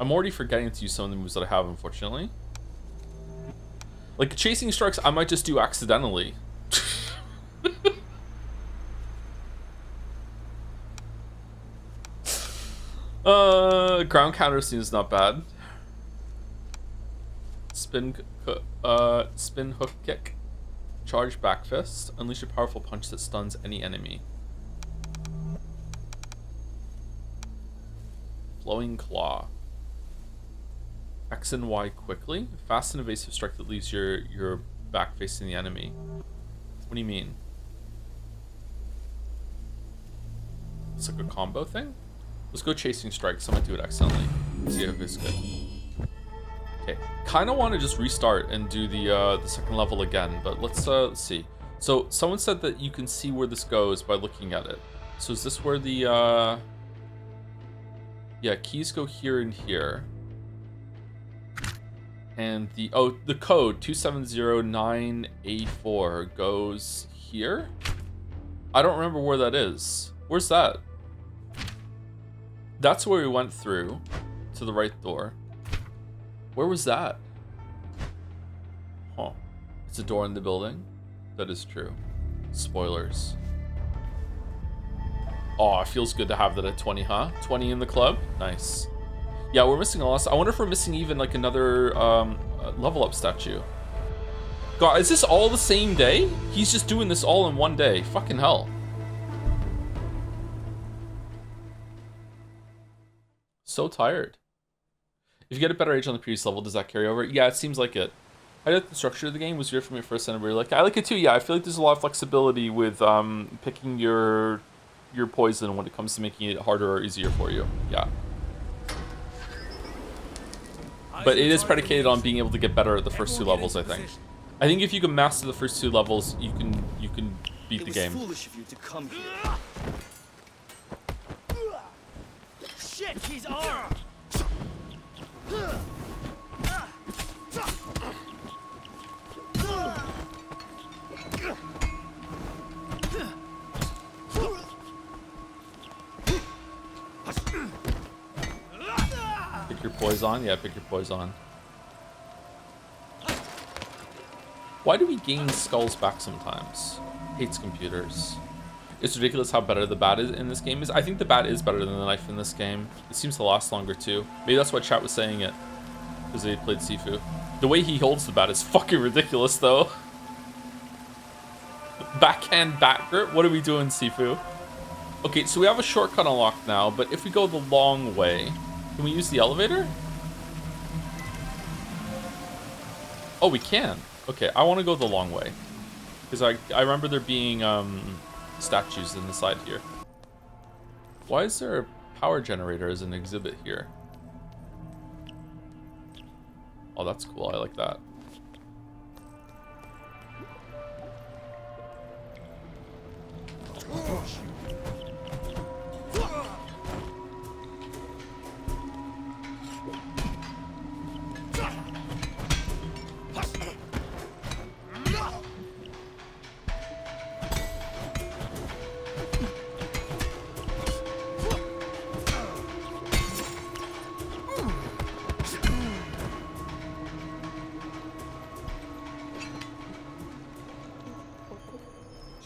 I'm already forgetting to use some of the moves that I have, unfortunately. Like, chasing strikes, I might just do accidentally. Ground counter seems not bad. Spin hook kick. Charge back fist. Unleash a powerful punch that stuns any enemy. Flowing claw. X and Y quickly. Fast and evasive strike that leaves your back facing the enemy. What do you mean? It's like a combo thing? Let's go chasing strikes. I might do it accidentally. See if it's good. Okay. Kind of want to just restart and do the second level again, but let's see. So someone said that you can see where this goes by looking at it. So is this where the yeah, keys go here and here. And the code 2709A4 goes here? I don't remember where that is. Where's that? That's where we went through to the right door. Where was that? Huh. It's a door in the building. That is true. Spoilers. Oh, it feels good to have that at 20, huh? 20 in the club? Nice. Yeah, we're missing a lot. I wonder if we're missing even like another level up statue. God, is this all the same day? He's just doing this all in one day. Fucking hell. So tired. If you get a better age on the previous level, does that carry over? Yeah, it seems like it. I like the structure of the game. Was weird from your first and really like. I like it too. Yeah, I feel like there's a lot of flexibility with picking your poison when it comes to making it harder or easier for you. Yeah. But it is predicated on being able to get better at the first two levels, I think. I think if you can master the first two levels, you can beat the game. Foolish of you to come here. Shit, he's armed! Pick your poison? Yeah, pick your poison. Why do we gain skulls back sometimes? Hates computers. It's ridiculous how better the bat is in this game is. I think the bat is better than the knife in this game. It seems to last longer too. Maybe that's why chat was saying it. Because they played Sifu. The way he holds the bat is fucking ridiculous though. Backhand bat grip? What are we doing, Sifu? Okay, so we have a shortcut unlocked now, but if we go the long way, can we use the elevator? Oh, we can. Okay, I want to go the long way. Because I remember there being statues in the side here. Why is there a power generator as an exhibit here? Oh, that's cool. I like that.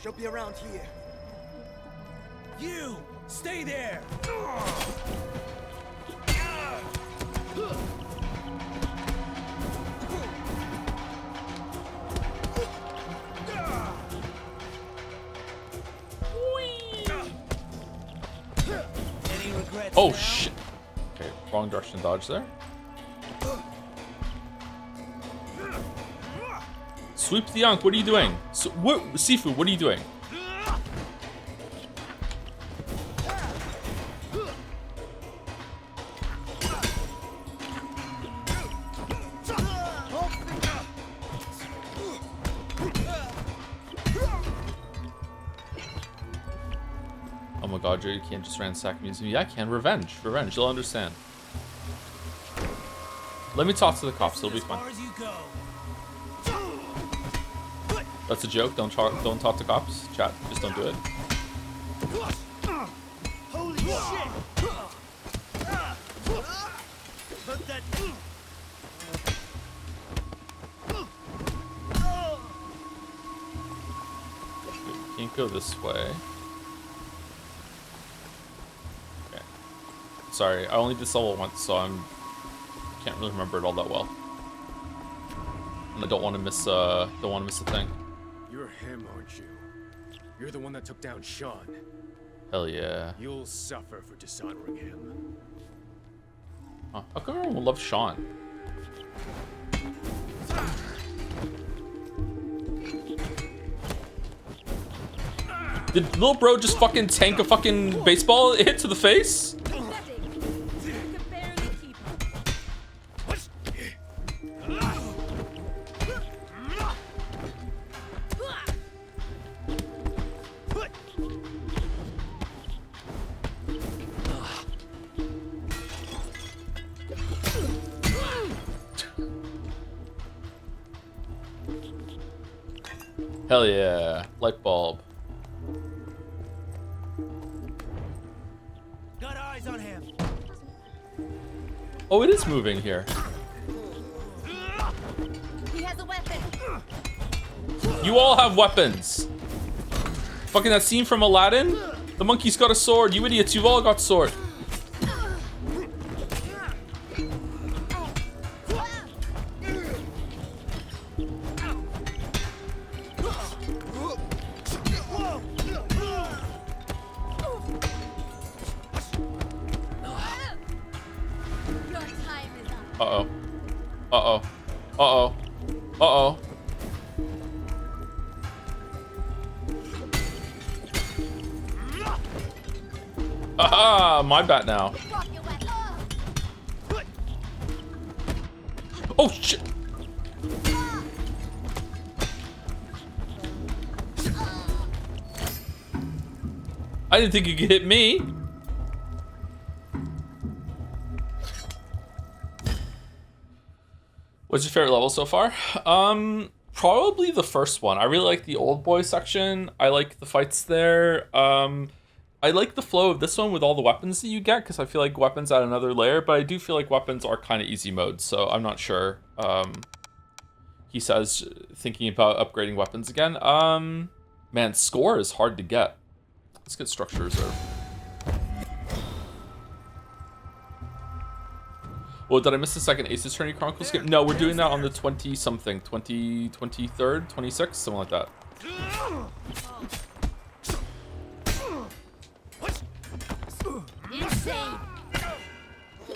She'll be around here. You! Stay there! Any regrets Oh, now? shit. Okay, wrong direction dodge there. Sweep the Ankh, what are you doing? So, Sifu, what are you doing? Oh my god, Joe, you can't just ransack museum. Yeah, I can. Revenge. Revenge. You'll understand. Let me talk to the cops. It'll be As fun. far as you go. That's a joke. Don't talk to cops. Chat. Just don't do it. Holy shit! Put that. Can't go this way. Okay. Sorry, I only did solo once, so can't really remember it all that well. And I don't want to miss a thing. You're him, aren't you? You're the one that took down Sean. Hell yeah. You'll suffer for dishonoring him. Huh. How come everyone loves Sean? Did little bro just fucking tank a fucking baseball hit to the face? Pathetic. You can barely keep up. Hell yeah. Light bulb. Got eyes on him. Oh, it is moving here. He has a weapon. You all have weapons. Fucking that scene from Aladdin? The monkey's got a sword. You idiots, you've all got sword. Your time is up. Uh-oh. Uh-oh. Uh-oh. Uh-oh. Aha! My bat now. Drop your weapon. Oh, shit! I didn't think you could hit me. What's your favorite level so far? Probably the first one. I really like the old boy section. I like the fights there. I like the flow of this one with all the weapons that you get, because I feel like weapons add another layer, but I do feel like weapons are kind of easy mode, so I'm not sure. He says, thinking about upgrading weapons again. Man, score is hard to get. Let's get structure reserve. Well, did I miss the second Ace Attorney Chronicles game? No, we're doing that on the 20-something. 23rd? 26th? Something like that. Insane.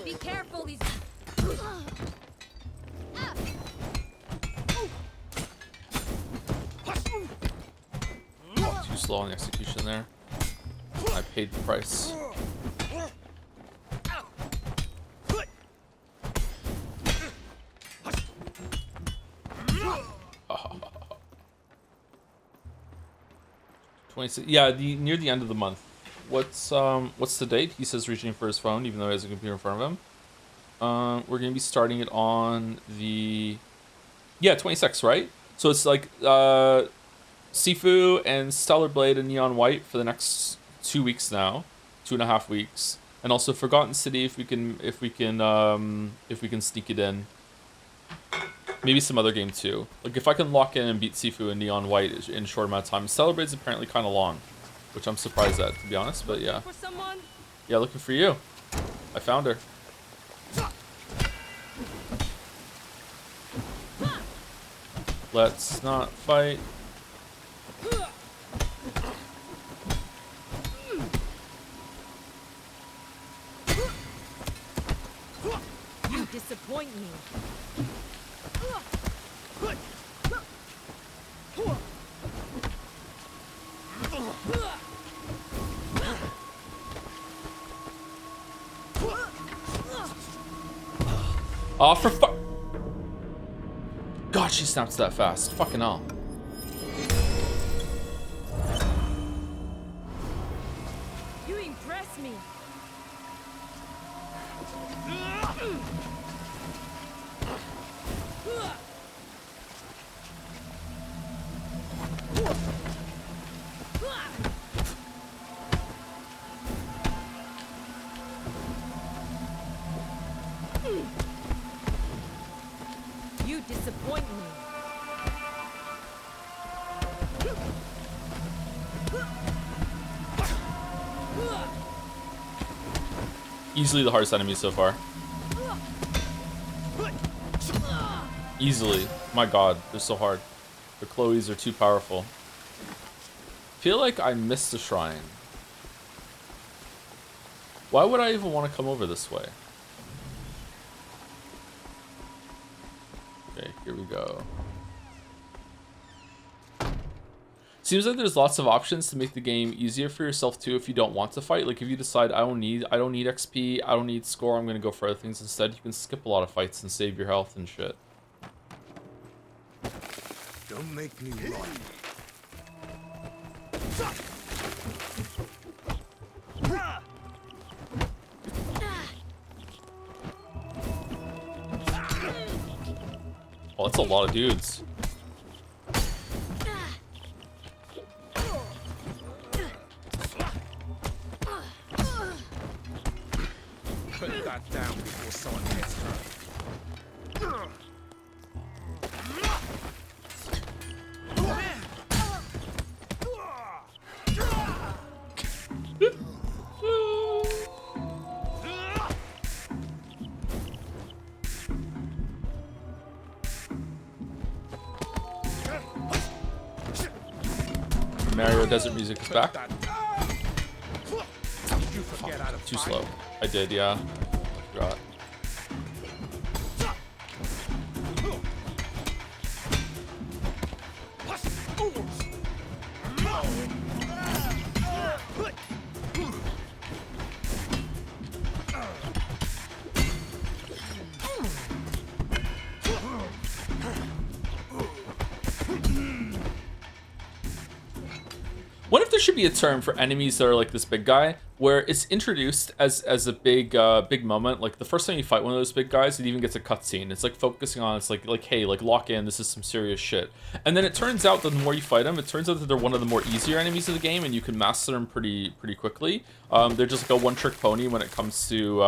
Be careful, he's. Too slow on the execution there. I paid the price. Yeah, near the end of the month. What's the date? He says reaching for his phone, even though he has a computer in front of him. We're gonna be starting it on the 26th, right? So it's like Sifu and Stellar Blade and Neon White for the next 2 weeks now, 2.5 weeks, and also Forgotten City if we can sneak it in. Maybe some other game too. Like if I can lock in and beat Sifu and Neon White in a short amount of time. Stellar Blade's apparently kind of long, which I'm surprised at, to be honest. But yeah. For someone? Yeah, looking for you. I found her. Let's not fight. You disappoint me. Oh, for fuck. God, she snaps that fast. Fucking hell. You impress me. Easily the hardest enemy so far. Easily. My god, they're so hard. The Chloes are too powerful. Feel like I missed the shrine. Why would I even want to come over this way? Okay, here we go. Seems like there's lots of options to make the game easier for yourself too if you don't want to fight. Like if you decide I don't need XP, I don't need score, I'm gonna go for other things instead, you can skip a lot of fights and save your health and shit. Don't make me run. Well, that's a lot of dudes. Put that down before someone gets hurt. Mario Desert Music is back. You forget how to Too fight? slow. I did, yeah. Forgot. What if there should be a term for enemies that are like this big guy, where it's introduced as a big moment? Like the first time you fight one of those big guys, it even gets a cutscene. It's like focusing on, it's like hey, like lock in, this is some serious shit. And then it turns out that the more you fight them, it turns out that they're one of the more easier enemies of the game, and you can master them pretty quickly. They're just like a one-trick pony when it comes to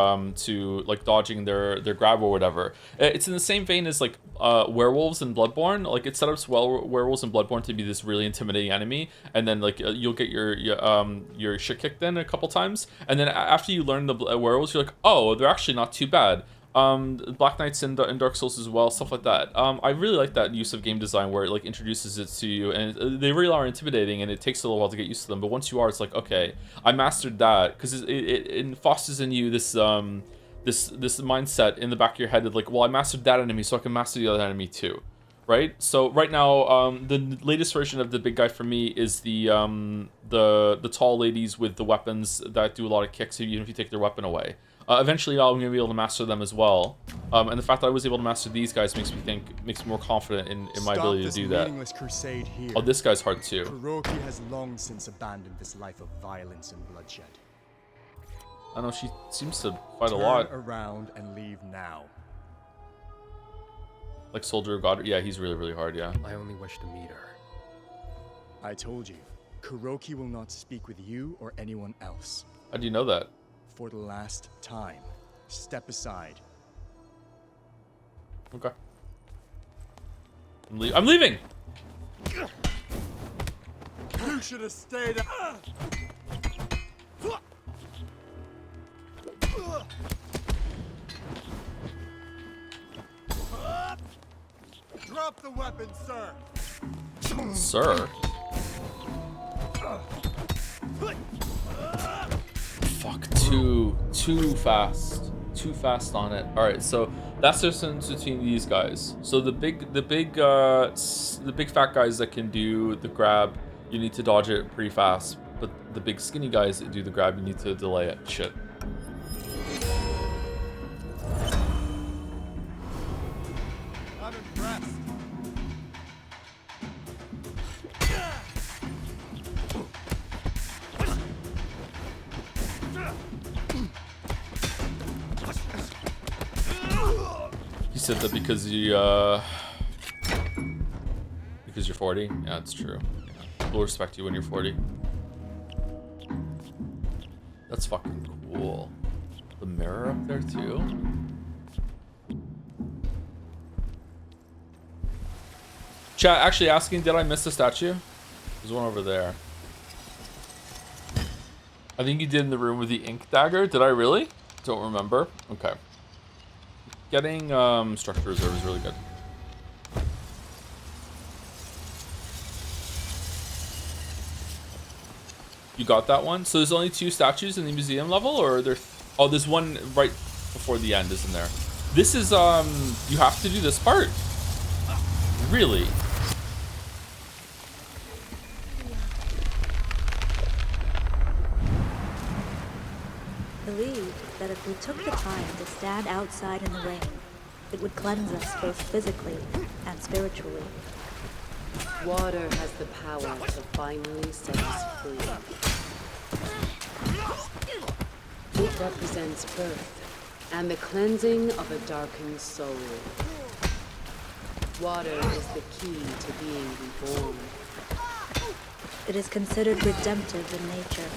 like dodging their grab or whatever. It's in the same vein as like werewolves in Bloodborne. Like it set up werewolves in Bloodborne to be this really intimidating enemy, and then like you'll get your shit kicked in a couple times, and then after you learn the werewolves, you're like, oh, they're actually not too bad. Black Knights in Dark Souls as well, stuff like that. I really like that use of game design where it like introduces it to you, and they really are intimidating, and it takes a little while to get used to them. But once you are, it's like, okay, I mastered that, because it fosters in you this this mindset in the back of your head of like, well, I mastered that enemy, so I can master the other enemy too, right? So right now, the latest version of the big guy for me is the tall ladies with the weapons that do a lot of kicks, even if you take their weapon away. Eventually, I'm gonna be able to master them as well, and the fact that I was able to master these guys makes me more confident in my ability to do that. Crusade here. Oh, this guy's hard too. Kuroki has long since abandoned this life of violence and bloodshed. I know she seems to fight a lot. Turn around and leave now. Like Soldier of God. Yeah, he's really hard. Yeah. I only wish to meet her. I told you, Kuroki will not speak with you or anyone else. How do you know that? For the last time, step aside. Okay. I'm leaving. You should have stayed. Drop the weapon, sir. Sir. Fuck, too fast. Too fast on it. All right, so that's the difference between these guys. So the big fat guys that can do the grab, you need to dodge it pretty fast. But the big skinny guys that do the grab, you need to delay it. Shit. I'm impressed. You said that because you're 40? Yeah, it's true. We'll respect you when you're 40. That's fucking cool. The mirror up there too? Chat, actually asking, did I miss the statue? There's one over there. I think you did in the room with the ink dagger. Did I really? Don't remember. Okay. Getting structure reserve is really good. You got that one? So there's only 2 statues in the museum level, or are there? Oh, there's one right before the end, isn't there? This is you have to do this part. Really? Believe that if we took the time to stand outside in the rain, it would cleanse us both physically and spiritually. Water has the power to finally set us free. It represents birth and the cleansing of a darkened soul. Water is the key to being reborn. It is considered redemptive in nature.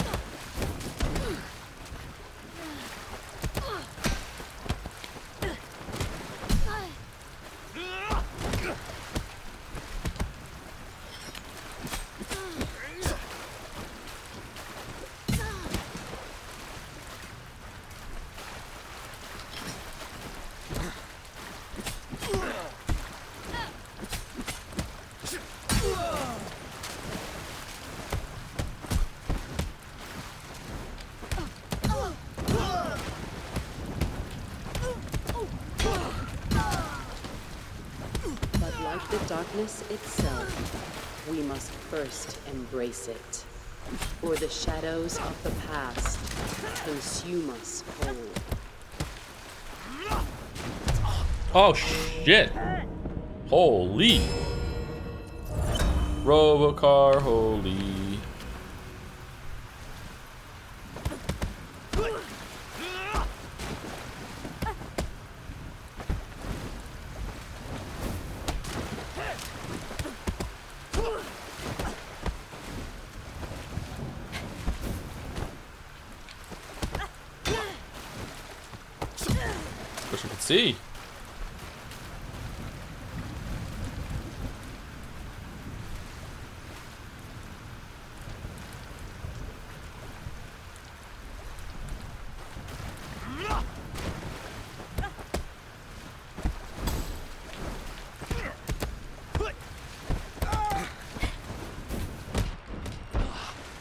Darkness itself, we must first embrace it, or the shadows of the past consume us whole. Oh shit! Holy! Robocar, holy! Wish I could see.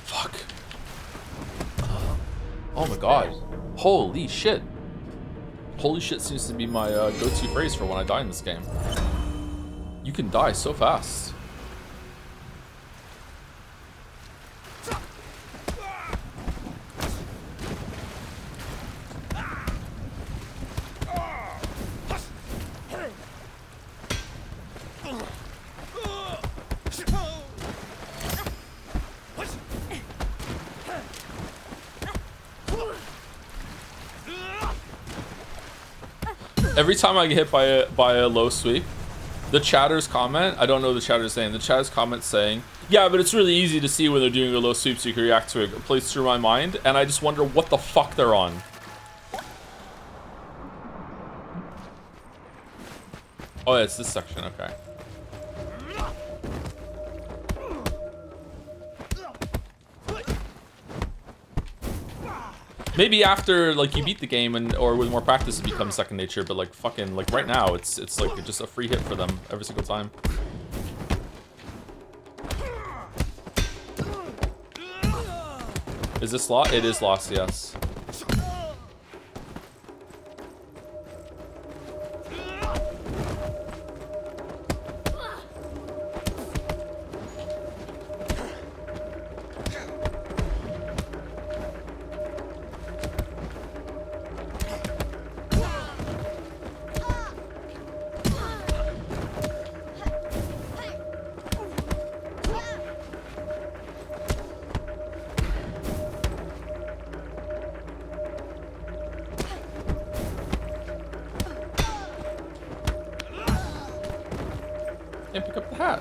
Fuck. Oh my god. Holy shit. Holy shit seems to be my go-to phrase for when I die in this game. You can die so fast. Every time I get hit by a low sweep, the chatter's comment, I don't know the chatter's name, the chatter's comment saying, yeah, but it's really easy to see when they're doing a low sweep so you can react to it. It plays through my mind, and I just wonder what the fuck they're on. Oh, yeah, it's this section, okay. Maybe after like you beat the game and or with more practice it becomes second nature, but like fucking like right now it's like just a free hit for them every single time. Is this lost? It is lost, yes. Can't pick up the hat.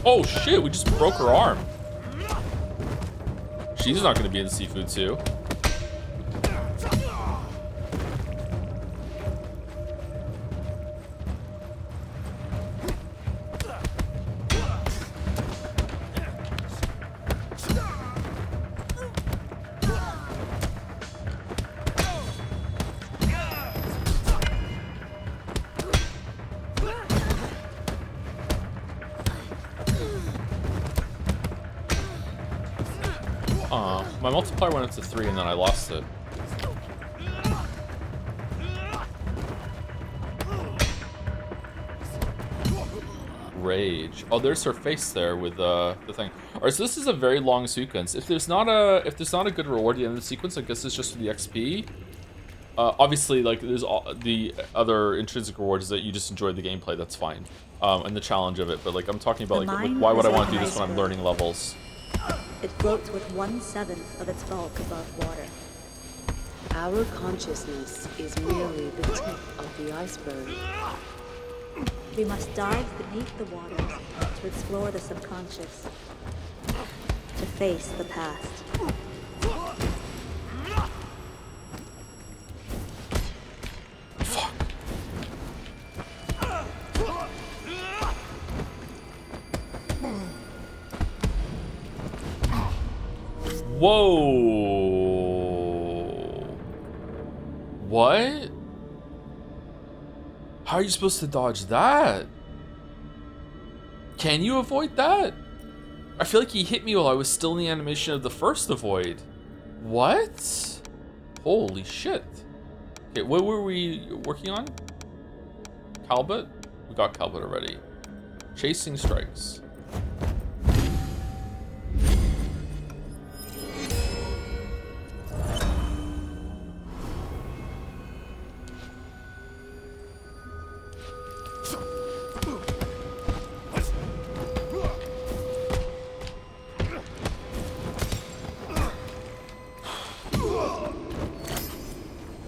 Oh shit, we just broke her arm. she's not going to be in Sifu too. My multiplier went up to 3 and then I lost it. Rage. Oh, there's her face there with the thing. Alright, so this is a very long sequence. If there's not a good reward at the end of the sequence, I guess it's just for the XP. Obviously, like there's all the other intrinsic rewards that you just enjoy the gameplay. That's fine, and the challenge of it. But like I'm talking about like why would I want to do this when I'm learning levels? It floats with 1/7 of its bulk above water. Our consciousness is merely the tip of the iceberg. We must dive beneath the waters to explore the subconscious, to face the past. Fuck. Whoa. What? How are you supposed to dodge that? Can you avoid that? I feel like he hit me while I was still in the animation of the first avoid. What? Holy shit. Okay, what were we working on? Calbut? We got Calbut already. Chasing strikes.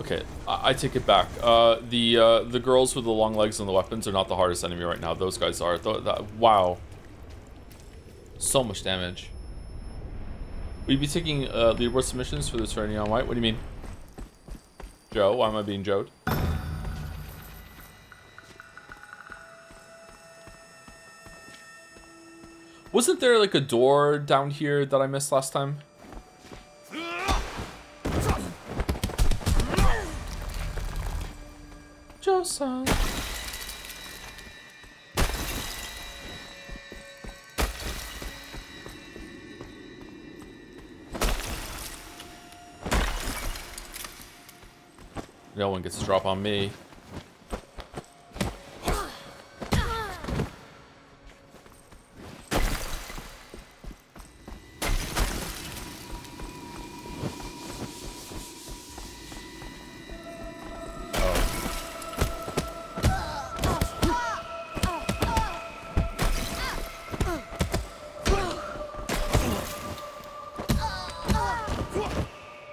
Okay, I take it back. The girls with the long legs and the weapons are not the hardest enemy right now. Those guys are. Wow. So much damage. Will you be taking leaderboard submissions for this Serenity on White? What do you mean? Joe? Why am I being Joed? Wasn't there like a door down here that I missed last time? Joe-san. No one gets a drop on me.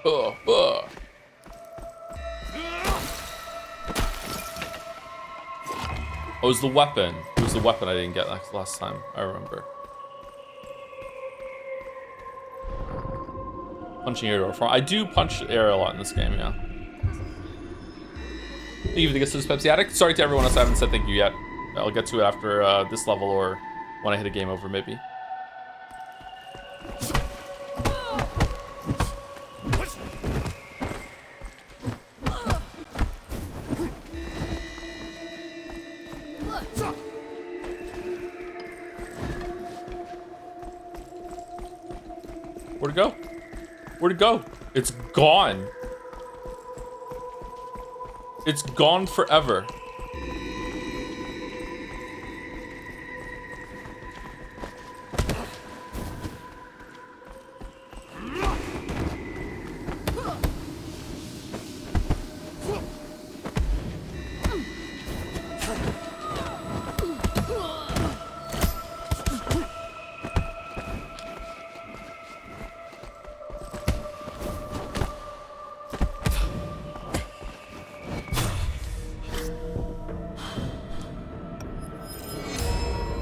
Oh, it was the weapon. It was the weapon I didn't get last time. I remember. Punching air front. I do punch air a lot in this game, yeah. Thank you for the gifts to this Pepsi Addict. Sorry to everyone else I haven't said thank you yet. I'll get to it after this level or when I hit a game over, maybe. Where'd it go? Where'd it go? It's gone. It's gone forever.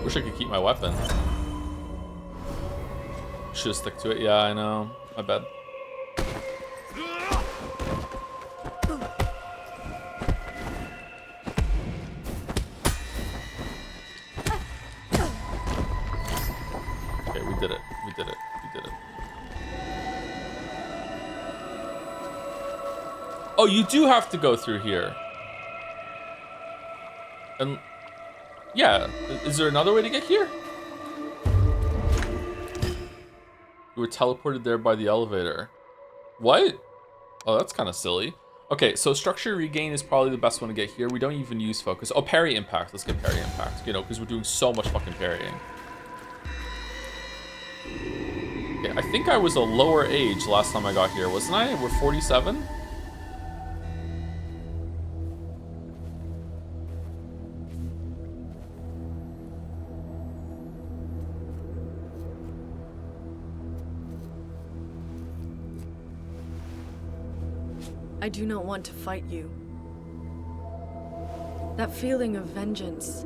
Wish I could keep my weapon. Should stick to it. Yeah, I know. My bad. Okay, we did it. We did it. We did it. Oh, you do have to go through here. And yeah, is there another way to get here? You were teleported there by the elevator. What? Oh, that's kind of silly. Okay, so structure regain is probably the best one to get here. We don't even use focus. Oh, parry impact. Let's get parry impact, you know, because we're doing so much fucking parrying. Okay, I think I was a lower age last time I got here, wasn't I? We're 47? I do not want to fight you. That feeling of vengeance,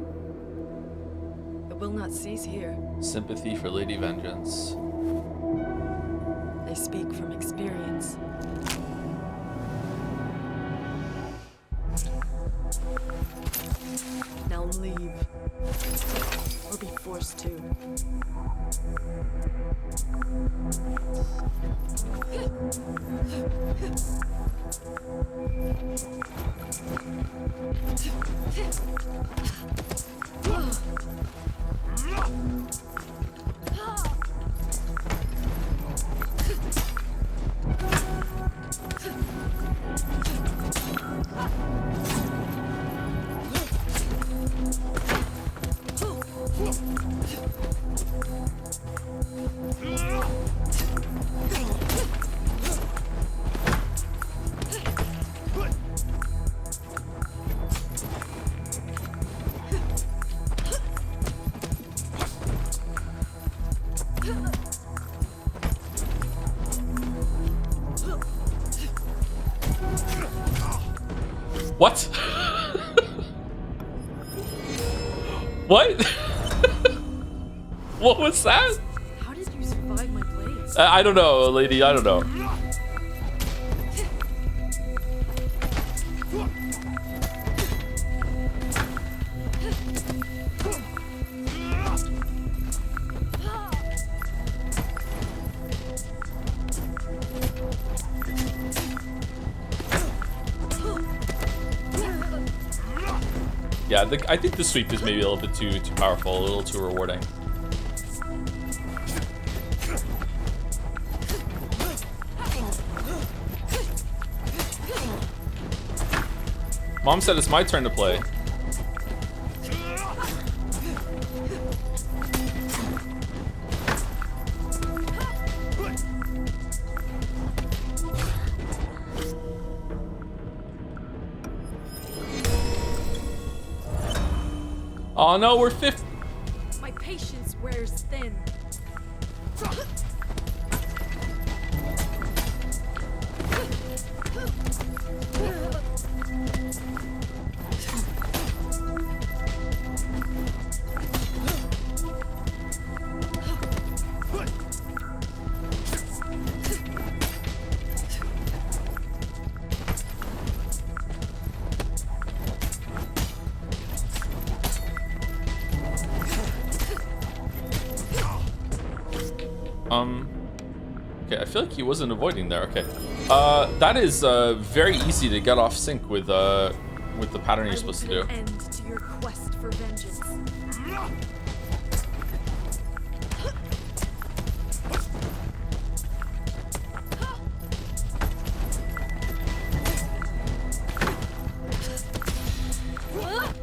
it will not cease here. Sympathy for Lady Vengeance. I speak from experience. Now leave, or be forced to. What? What? What was that? How did you survive my blades? I don't know, lady. I don't know. Yeah, I think the sweep is maybe a little bit too powerful, a little too rewarding. Mom said it's my turn to play. Oh no, we're 50. My patience wears thin. Okay, I feel like he wasn't avoiding there. Okay, that is very easy to get off sync with the pattern you're supposed to do. End to your quest for vengeance.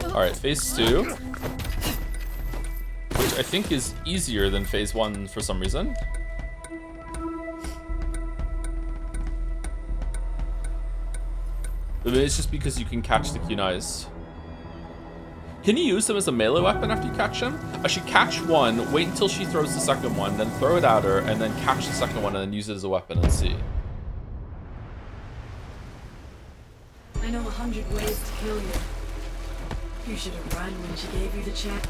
All right, phase 2, which I think is easier than phase 1 for some reason. Maybe it's just because you can catch the kunais. Can you use them as a melee weapon after you catch them? I should catch one, wait until she throws the second one, then throw it at her, and then catch the second one, and then use it as a weapon and see. I know 100 ways to kill you. You should have run when she gave you the chance.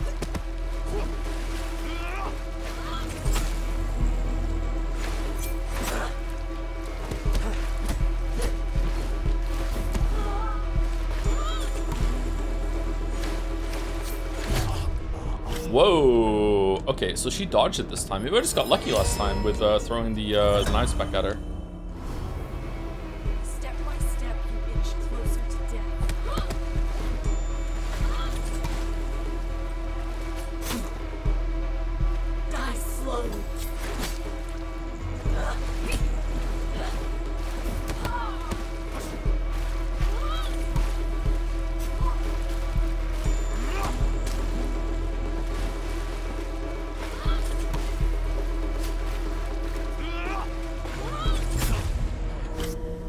Whoa. Okay, so she dodged it this time. Maybe I just got lucky last time with throwing the knives back at her. Step by step, you inch closer to death. Die slowly.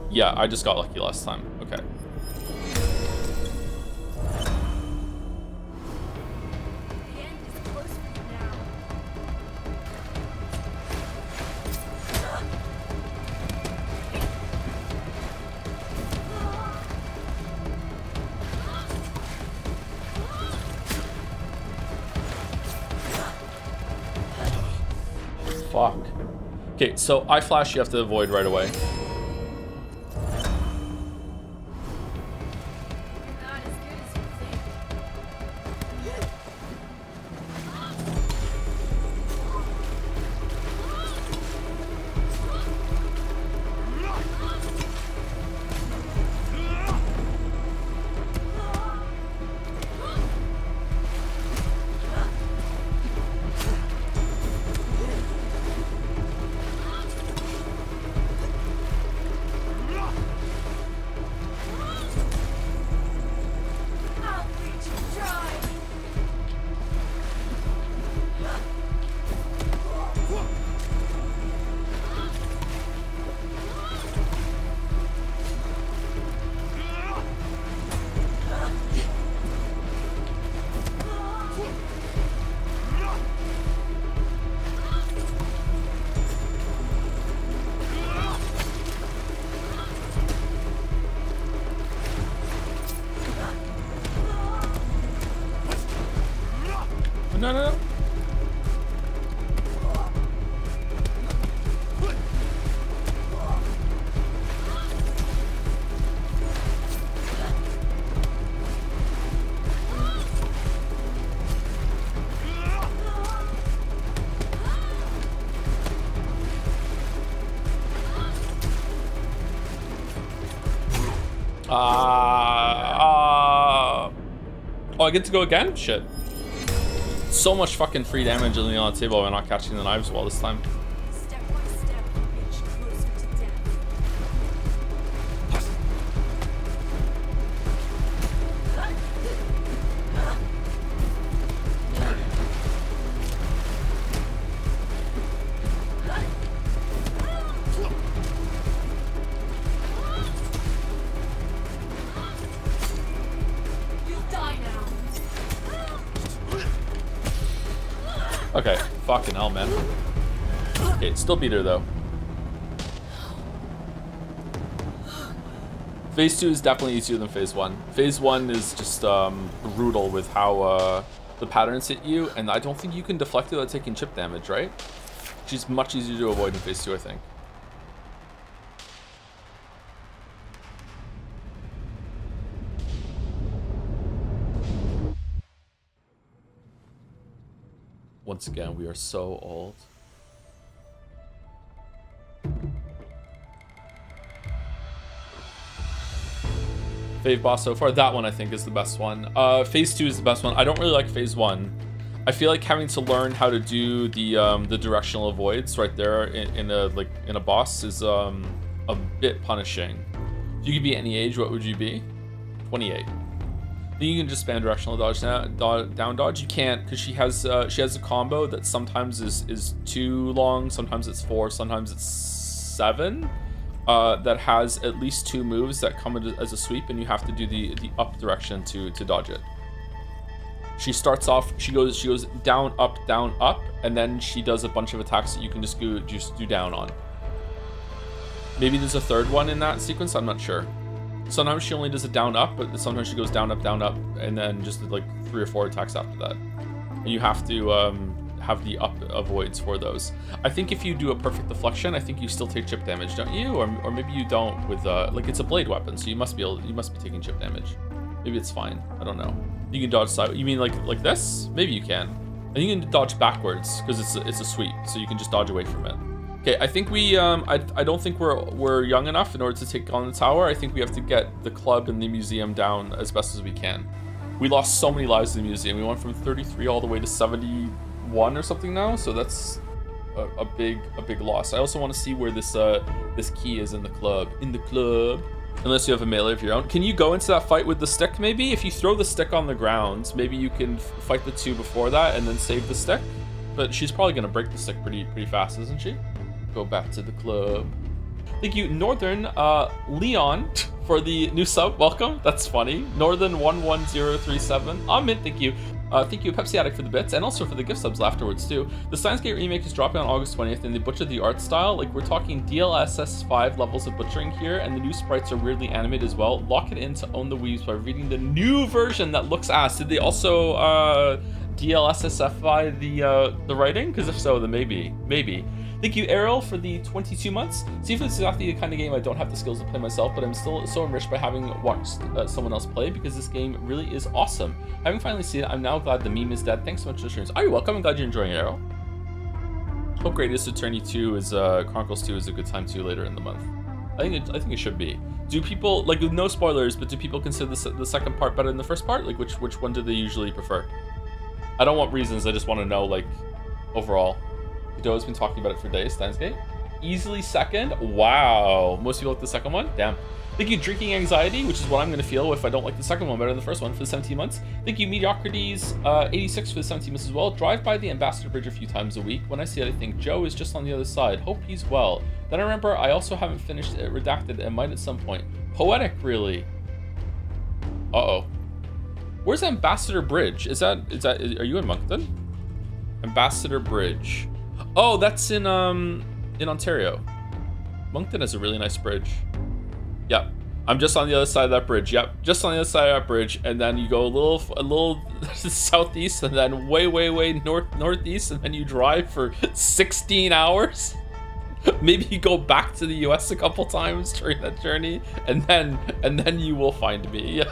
Yeah, I just got lucky last time. Okay. The end is close for you now. Fuck. Okay, so I flash, you have to avoid right away. Not as good as you think. I'll reach you dry. No, no, no. Oh, I get to go again? Shit. So much fucking free damage on the table. We're not catching the knives well this time. Step by step, you inch closer to death. You'll die now. Okay, fucking hell, man. Okay, still beat her though. Phase 2 is definitely easier than Phase 1. Phase 1 is just brutal with how the patterns hit you, and I don't think you can deflect it without taking chip damage, right? She's much easier to avoid in Phase 2, I think. Once again, we are so old. Fave boss so far, that one I think is the best one. Phase 2 is the best one. I don't really like Phase 1. I feel like having to learn how to do the directional avoids right there in a boss is a bit punishing. If you could be any age, what would you be? 28. Then you can just spam directional dodge down dodge. You can't, because she has a combo that sometimes is 2 long, sometimes it's 4, sometimes it's 7. That has at least 2 moves that come as a sweep, and you have to do the up direction to dodge it. She starts off, she goes down, up, and then she does a bunch of attacks that you can just do down on. Maybe there's a third one in that sequence, I'm not sure. Sometimes she only does a down up, but sometimes she goes down up, and then just like 3 or 4 attacks after that. And you have to have the up avoids for those. I think if you do a perfect deflection, I think you still take chip damage, don't you? Or maybe you don't with like it's a blade weapon, so you must be taking chip damage. Maybe it's fine. I don't know. You can dodge side. You mean like this? Maybe you can. think you can dodge backwards because it's a sweep, so you can just dodge away from it. Okay, I think we I don't think we're young enough in order to take on the tower. I think we have to get the club and the museum down as best as we can. We lost so many lives in the museum. We went from 33 all the way to 71 or something now, so that's a big loss. I also want to see where this this key is in the club. Unless you have a melee of your own. Can you go into that fight with the stick maybe? If you throw the stick on the ground, maybe you can fight the two before that and then save the stick. But she's probably gonna break the stick pretty fast, isn't she? Go back to the club. Thank you, Northern Leon, for the new sub. Welcome. That's funny. Northern 11037. Mint, thank you. Thank you, Pepsi Addict, for the bits, and also for the gift subs afterwards too. The Steins Gate remake is dropping on August 20th, and they butchered the art style. Like, we're talking DLSS 5 levels of butchering here, and the new sprites are weirdly animated as well. Lock it in to own the weaves by reading the new version that looks ass. Did they also DLSSFI the writing? Because if so, then maybe. Thank you, Errol, for the 22 months. Sifu is exactly the kind of game I don't have the skills to play myself, but I'm still so enriched by having watched someone else play, because this game really is awesome. Having finally seen it, I'm now glad the meme is dead. Thanks so much for the streams. Oh, you're welcome. I'm glad you're enjoying it, Errol. Hope Greatest Attorney 2 is Chronicles 2 is a good time too later in the month. I think it should be. Do people, like, with no spoilers, but do people consider the second part better than the first part? Like, which one do they usually prefer? I don't want reasons. I just want to know, like, overall. Doe's been talking about it for days. Steins Gate. Easily second. Wow. Most people like the second one. Damn. Thank you, Drinking Anxiety, which is what I'm going to feel if I don't like the second one better than the first one, for the 17 months. Thank you, Mediocrities 86 for the 17 months as well. Drive by the Ambassador Bridge a few times a week. When I see it, I think Joe is just on the other side. Hope he's well. Then I remember I also haven't finished it, Redacted, and might at some point. Poetic, really. Uh-oh. Where's Ambassador Bridge? Is that are you in Moncton? Ambassador Bridge. Oh, that's in Ontario. Moncton has a really nice bridge. Yep. I'm just on the other side of that bridge. Yep. Just on the other side of that bridge, and then you go a little southeast, and then way northeast, and then you drive for 16 hours. Maybe you go back to the US a couple times during that journey, and then you will find me. Yeah.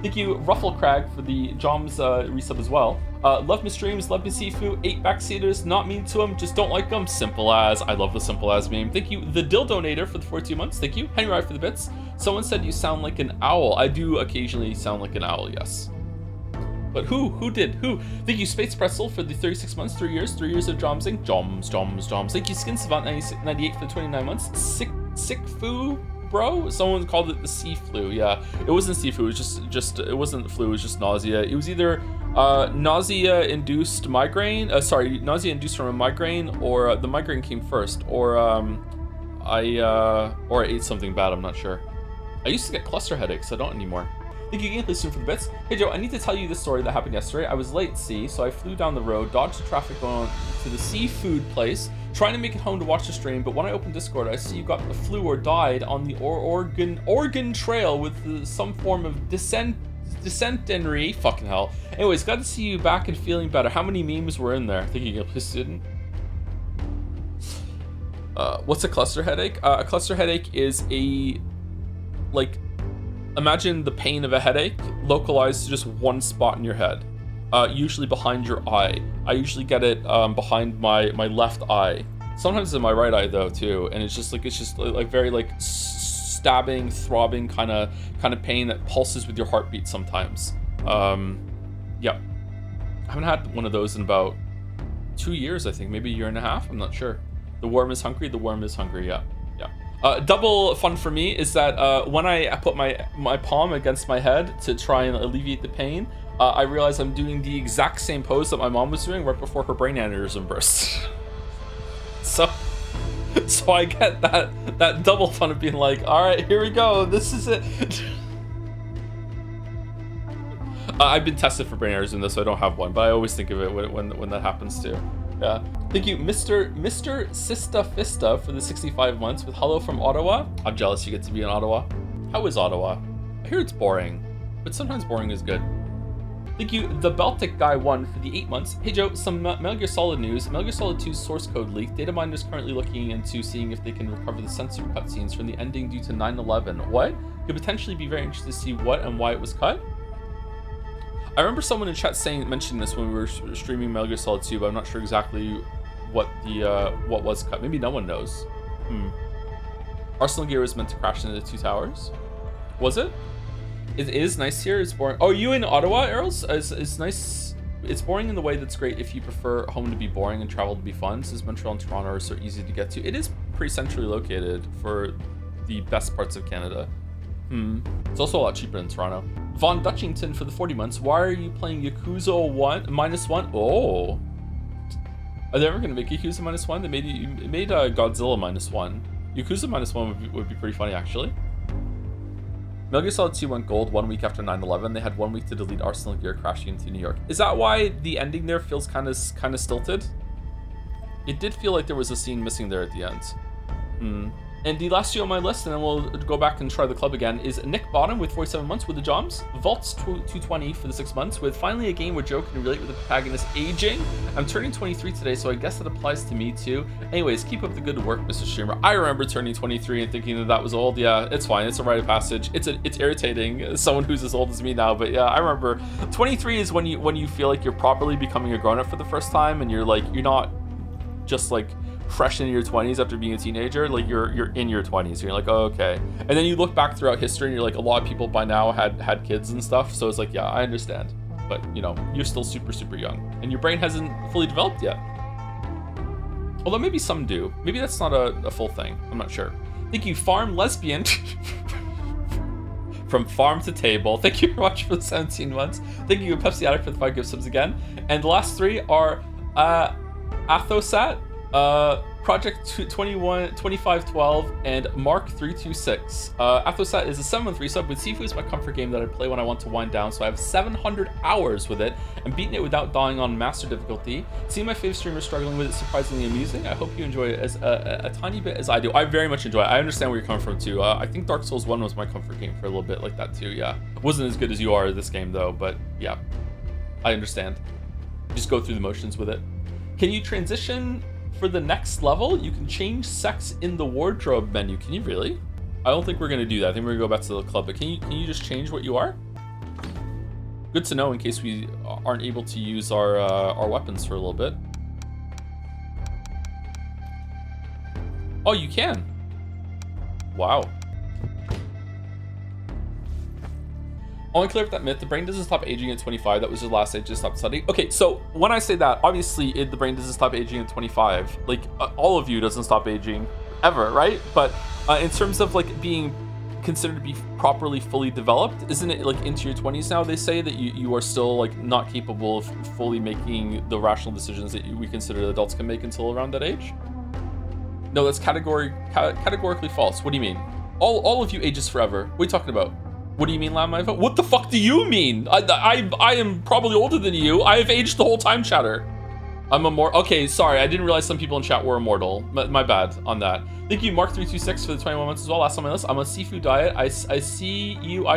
Thank you, Rufflecrag, for the Joms resub as well. Love my streams, love my Sifu, 8 backseaters, not mean to them, just don't like them. Simple as. I love the simple as meme. Thank you, the Dildonator, for the 42 months. Thank you, Henry Rye, for the bits. Someone said you sound like an owl. I do occasionally sound like an owl, yes. But who did? Thank you, Space Pretzel, for the 36 months, 3 years of Jomsing. Joms. Thank you, Skin Savant 98 for the 29 months. Sifu, bro. Someone called it the siflu. Yeah, it wasn't Sifu. It was just it wasn't the flu. It was just nausea. It was either nausea-induced migraine. Nausea induced from a migraine, or the migraine came first, or I ate something bad. I'm not sure. I used to get cluster headaches. I don't anymore. Thank you, Gameplay Soon, for the bits. Hey Joe, I need to tell you this story that happened yesterday. I was late, so I flew down the road, dodged the traffic going to the seafood place, trying to make it home to watch the stream, but when I opened Discord, I see you got the flu or died on the Oregon Trail with some form of dysentery. Fucking hell. Anyways, glad to see you back and feeling better. How many memes were in there? Thank you, Gameplay Student. What's a cluster headache? A cluster headache is imagine the pain of a headache localized to just one spot in your head, usually behind your eye. I usually get it behind my left eye. Sometimes in my right eye though too, and it's just very stabbing, throbbing kind of pain that pulses with your heartbeat sometimes. Yeah, I haven't had one of those in about 2 years, I think, maybe a year and a half. I'm not sure. The worm is hungry. Yeah. Double fun for me is that when I put my palm against my head to try and alleviate the pain, I realize I'm doing the exact same pose that my mom was doing right before her brain aneurysm burst. So I get that double fun of being like, all right, here we go, this is it. I've been tested for brain aneurysm though, so I don't have one, but I always think of it when that happens too. Yeah. Thank you, Mr. Sista Fista, for the 65 months with hello from Ottawa. I'm jealous you get to be in Ottawa. How is Ottawa? I hear it's boring, but sometimes boring is good. Thank you, the Baltic Guy 1, for the 8 months. Hey Joe, some Metal Gear Solid news. Metal Gear Solid 2's source code leaked. Data miners currently looking into seeing if they can recover the censored cutscenes from the ending due to 9/11. What? Could potentially be very interested to see what and why it was cut. I remember someone in chat mentioning this when we were streaming Metal Gear Solid 2, but I'm not sure exactly what the what was cut. Maybe no one knows. Arsenal Gear was meant to crash into the 2 towers. Was it? It is nice here. It's boring. Oh, you in Ottawa, Errol's? It's nice. It's boring in the way that's great if you prefer home to be boring and travel to be fun, since Montreal and Toronto are so easy to get to. It is pretty centrally located for the best parts of Canada. It's also a lot cheaper than Toronto. Von Dutchington for the 40 months. Why are you playing Yakuza -1? Oh. Are they ever going to make Yakuza -1? They made Godzilla -1. Yakuza -1 would be pretty funny, actually. Metal Gear Solid 2 went gold 1 week after 9/11. They had 1 week to delete Arsenal Gear crashing into New York. Is that why the ending there feels kind of stilted? It did feel like there was a scene missing there at the end. And the last two on my list, and then we'll go back and try the club again, is Nick Bottom with 47 months with the Joms, Vaults 220 for the 6 months, with finally a game where Joe can relate with the protagonist aging. I'm turning 23 today, so I guess that applies to me too. Anyways, keep up the good work, Mr. Streamer. I remember turning 23 and thinking that was old. Yeah, it's fine. It's a rite of passage. It's irritating as someone who's as old as me now, but yeah, I remember 23 is when you feel like you're properly becoming a grown-up for the first time, and you're not just like fresh in your 20s after being a teenager. Like you're in your 20s. You're like, oh, okay. And then you look back throughout history and you're like, a lot of people by now had kids and stuff. So it's like, yeah, I understand. But you're still super, super young and your brain hasn't fully developed yet. Although maybe some do. Maybe that's not a full thing. I'm not sure. Thank you, Farm Lesbian. From farm to table. Thank you very much for the 17 months. Thank you, Pepsi Addict, for the 5 gift subs again. And the last 3 are Athosat, Project 2512, and Mark 326. Athosat is a 7-month resub with Sifu is my comfort game that I play when I want to wind down, so I have 700 hours with it and beaten it without dying on master difficulty. Seeing my favorite streamer struggling with it is surprisingly amusing. I hope you enjoy it as a tiny bit as I do. I very much enjoy it. I understand where you're coming from too. I think Dark Souls 1 was my comfort game for a little bit like that too, yeah. It wasn't as good as you are at this game though, but yeah, I understand. Just go through the motions with it. Can you transition for the next level? You can change sex in the wardrobe menu. Can you really? I don't think we're gonna do that. I think we're gonna go back to the club, but can you just change what you are? Good to know in case we aren't able to use our weapons for a little bit. Oh, you can. Wow. I want to clear up that myth. The brain doesn't stop aging at 25. That was his last age to stop studying. Okay, so when I say that, obviously the brain doesn't stop aging at 25. Like all of you doesn't stop aging ever, right? But in terms of like being considered to be properly fully developed, isn't it like into your 20s now? They say that you are still like not capable of fully making the rational decisions that we consider adults can make until around that age. No, that's categorically false. What do you mean? All of you ages forever. What are you talking about? What do you mean, Lamb? What the fuck do you mean? I am probably older than you. I have aged the whole time, chatter. I'm immortal. Okay, sorry. I didn't realize some people in chat were immortal. My bad on that. Thank you, Mark326, for the 21 months as well. Last on my list. I'm on Sifu diet. I see you.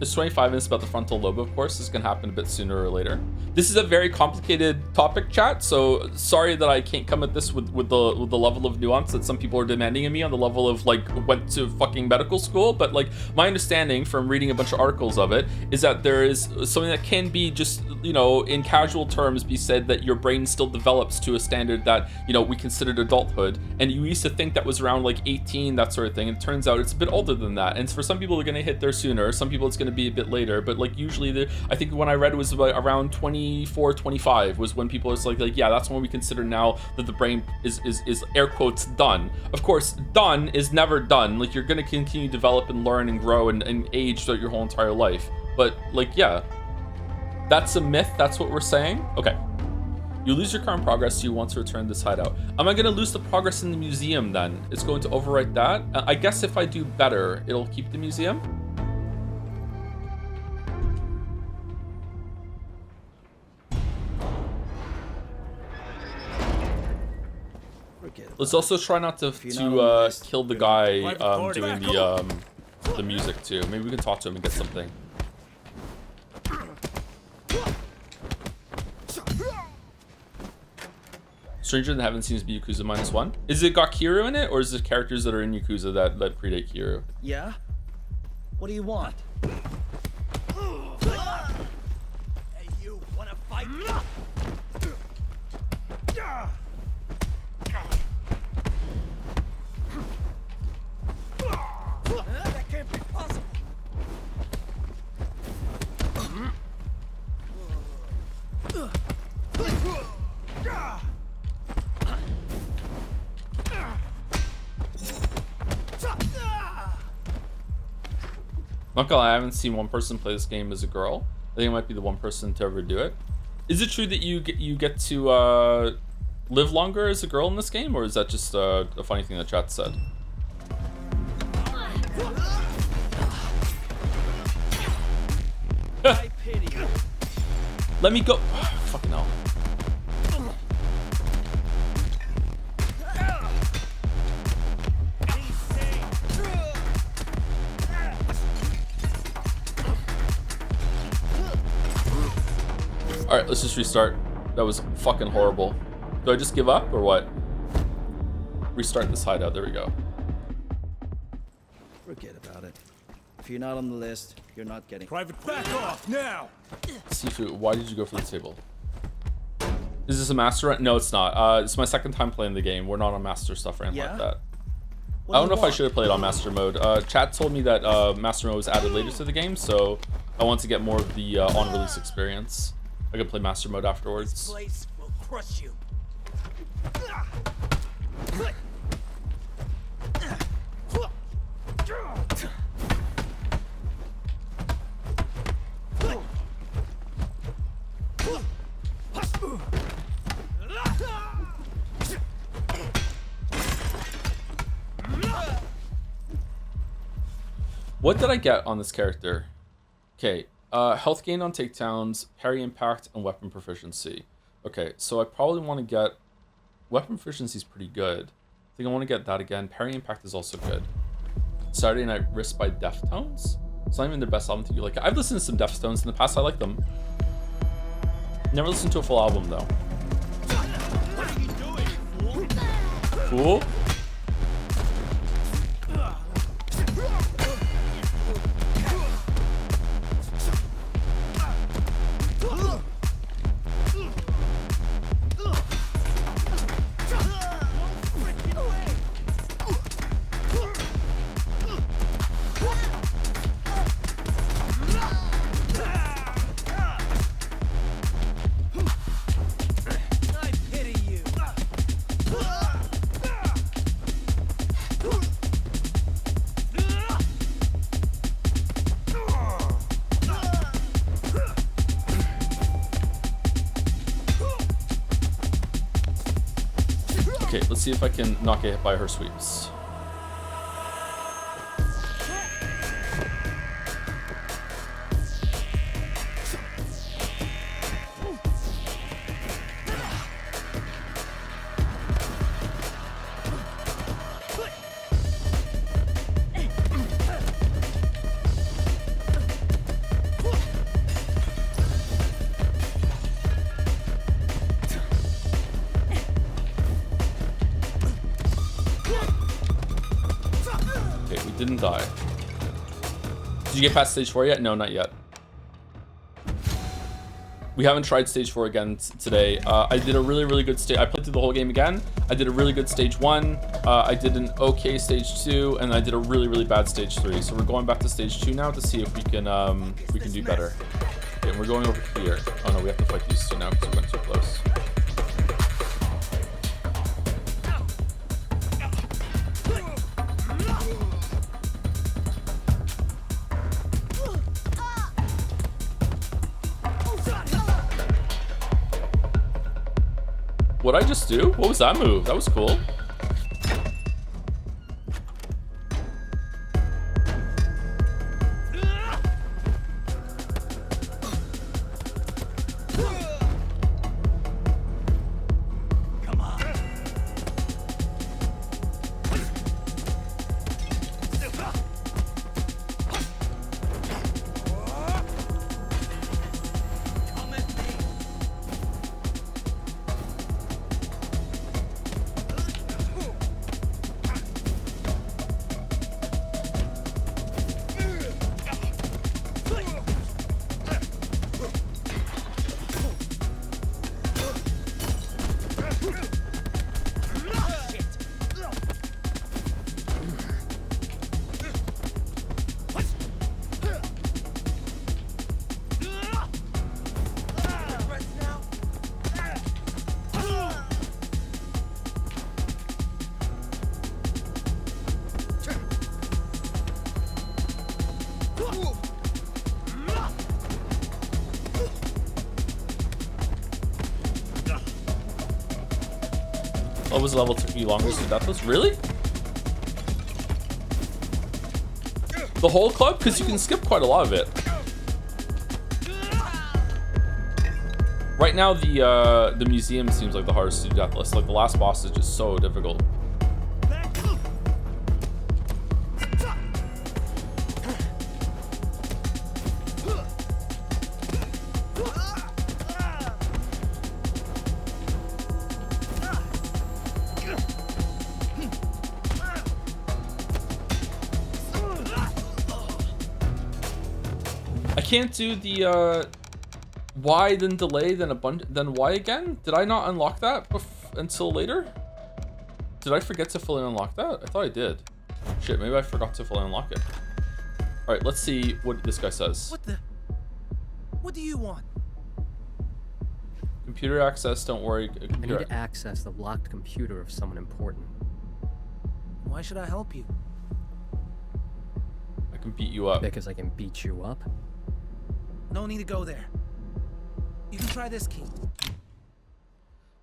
It's 25 minutes about the frontal lobe, of course. This is gonna happen a bit sooner or later. This is a very complicated topic, chat, so sorry that I can't come at this with the level of nuance that some people are demanding of me on the level of like went to fucking medical school. But like my understanding from reading a bunch of articles of it is that there is something that can be just, in casual terms be said that your brain still develops to a standard that, we considered adulthood. And you used to think that was around like 18, that sort of thing. And it turns out it's a bit older than that. And for some people they're gonna hit there sooner. Some people it's gonna be a bit later, but like usually I think when I read it was about around 24, 25 was when people was like yeah, that's when we consider now that the brain is air quotes done. Of course, done is never done. Like you're gonna continue to develop and learn and grow and age throughout your whole entire life. But like, yeah, that's a myth. That's what we're saying. Okay. You lose your current progress, so you want to return this hideout. Am I going to lose the progress in the museum then? It's going to overwrite that? I guess if I do better, it'll keep the museum. Let's also try not to kill the guy doing the music too. Maybe we can talk to him and get something. Stranger Than Heaven seems to be Yakuza -1. Is it got Kiryu in it, or is it characters that are in Yakuza that predate Kiryu? Yeah? What do you want? Hey, you wanna fight? That can't be possible. Not gonna lie, I haven't seen one person play this game as a girl. I think it might be the one person to ever do it. Is it true that you get to live longer as a girl in this game, or is that just a funny thing that chat said? I pity you. Let me go. Fucking hell. Alright, let's just restart. That was fucking horrible. Do I just give up or what? Restart this hideout. There we go. Forget about it. If you're not on the list, you're not getting. Private, back off now! Sifu, why did you go for the table? Is this a master run? No, it's not. It's my second time playing the game. We're not on master stuff or anything like that. I don't know if I should have played on master mode. Chat told me that master mode was added later to the game, so I want to get more of the on-release experience. I could play master mode afterwards. This place will crush you. What did I get on this character? Okay, health gain on takedowns, parry impact, and weapon proficiency. Okay, so I probably want to get... Weapon proficiency is pretty good. I think I want to get that again. Parry impact is also good. Saturday Night Wrist by Deftones? It's not even their best album to you like. I've listened to some Deftones in the past. I like them. Never listened to a full album though. What are you doing, fool? Cool. Okay, let's see if I can not get hit by her sweeps. Didn't die. Did you get past stage 4 yet? No, not yet. We haven't tried stage 4 again today. I did a really good stage. I played through the whole game again. I did a really good stage 1. I did an okay stage 2, and I did a really bad stage 3. So we're going back to stage 2 now to see if we can do better. Okay, we're going over here. Oh no, we have to fight these two now because we went too close. What'd I just do? What was that move? That was cool. What was the level took you longest to deathless? Really? The whole club? Because you can skip quite a lot of it. Right now, the museum seems like the hardest to do deathless. Like the last boss is just so difficult. I can't do the why then delay then a bunch then why again? Did I not unlock that until later? Did I forget to fully unlock that? I thought I did. Shit, maybe I forgot to fully unlock it. All right, let's see what this guy says. What do you want? Computer access, don't worry. I need to access the locked computer of someone important. Why should I help you? I can beat you up. Because I can beat you up? No need to go there. You can try this key.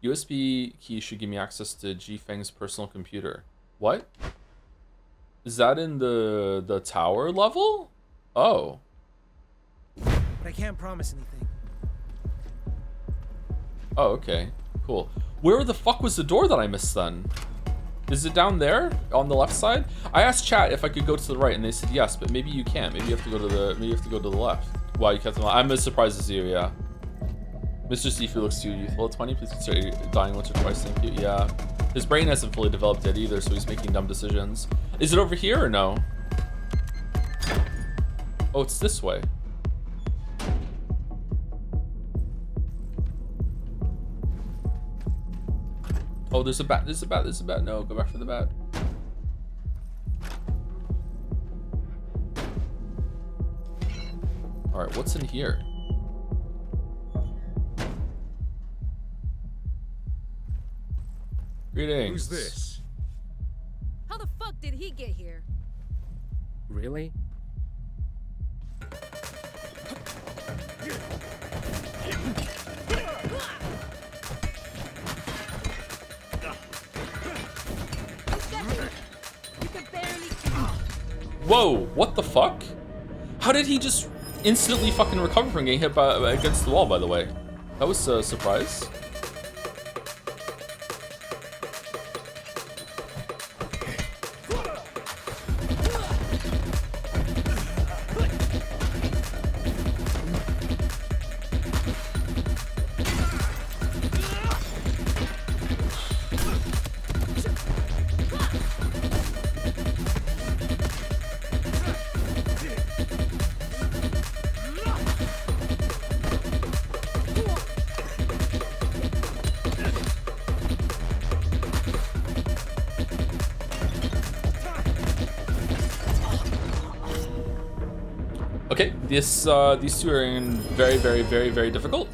USB key should give me access to G-Feng's personal computer. What? Is that in the tower level? Oh. But I can't promise anything. Oh, okay. Cool. Where the fuck was the door that I missed then? Is it down there on the left side? I asked chat if I could go to the right and they said yes, but maybe you can't. Maybe you have to go to the left. Wow, you kept them. I'm as surprised as you, yeah. Mr. Sifu looks too youthful at 20. Please consider dying once or twice. Thank you. Yeah. His brain hasn't fully developed yet either, so he's making dumb decisions. Is it over here or no? Oh, it's this way. Oh, there's a bat. There's a bat. There's a bat. No, go back for the bat. All right, what's in here? Greetings. Who's this? How the fuck did he get here? Really? Whoa, what the fuck? How did he just instantly fucking recover from getting hit against the wall, by the way? That was a surprise. Okay, these two are in very difficult.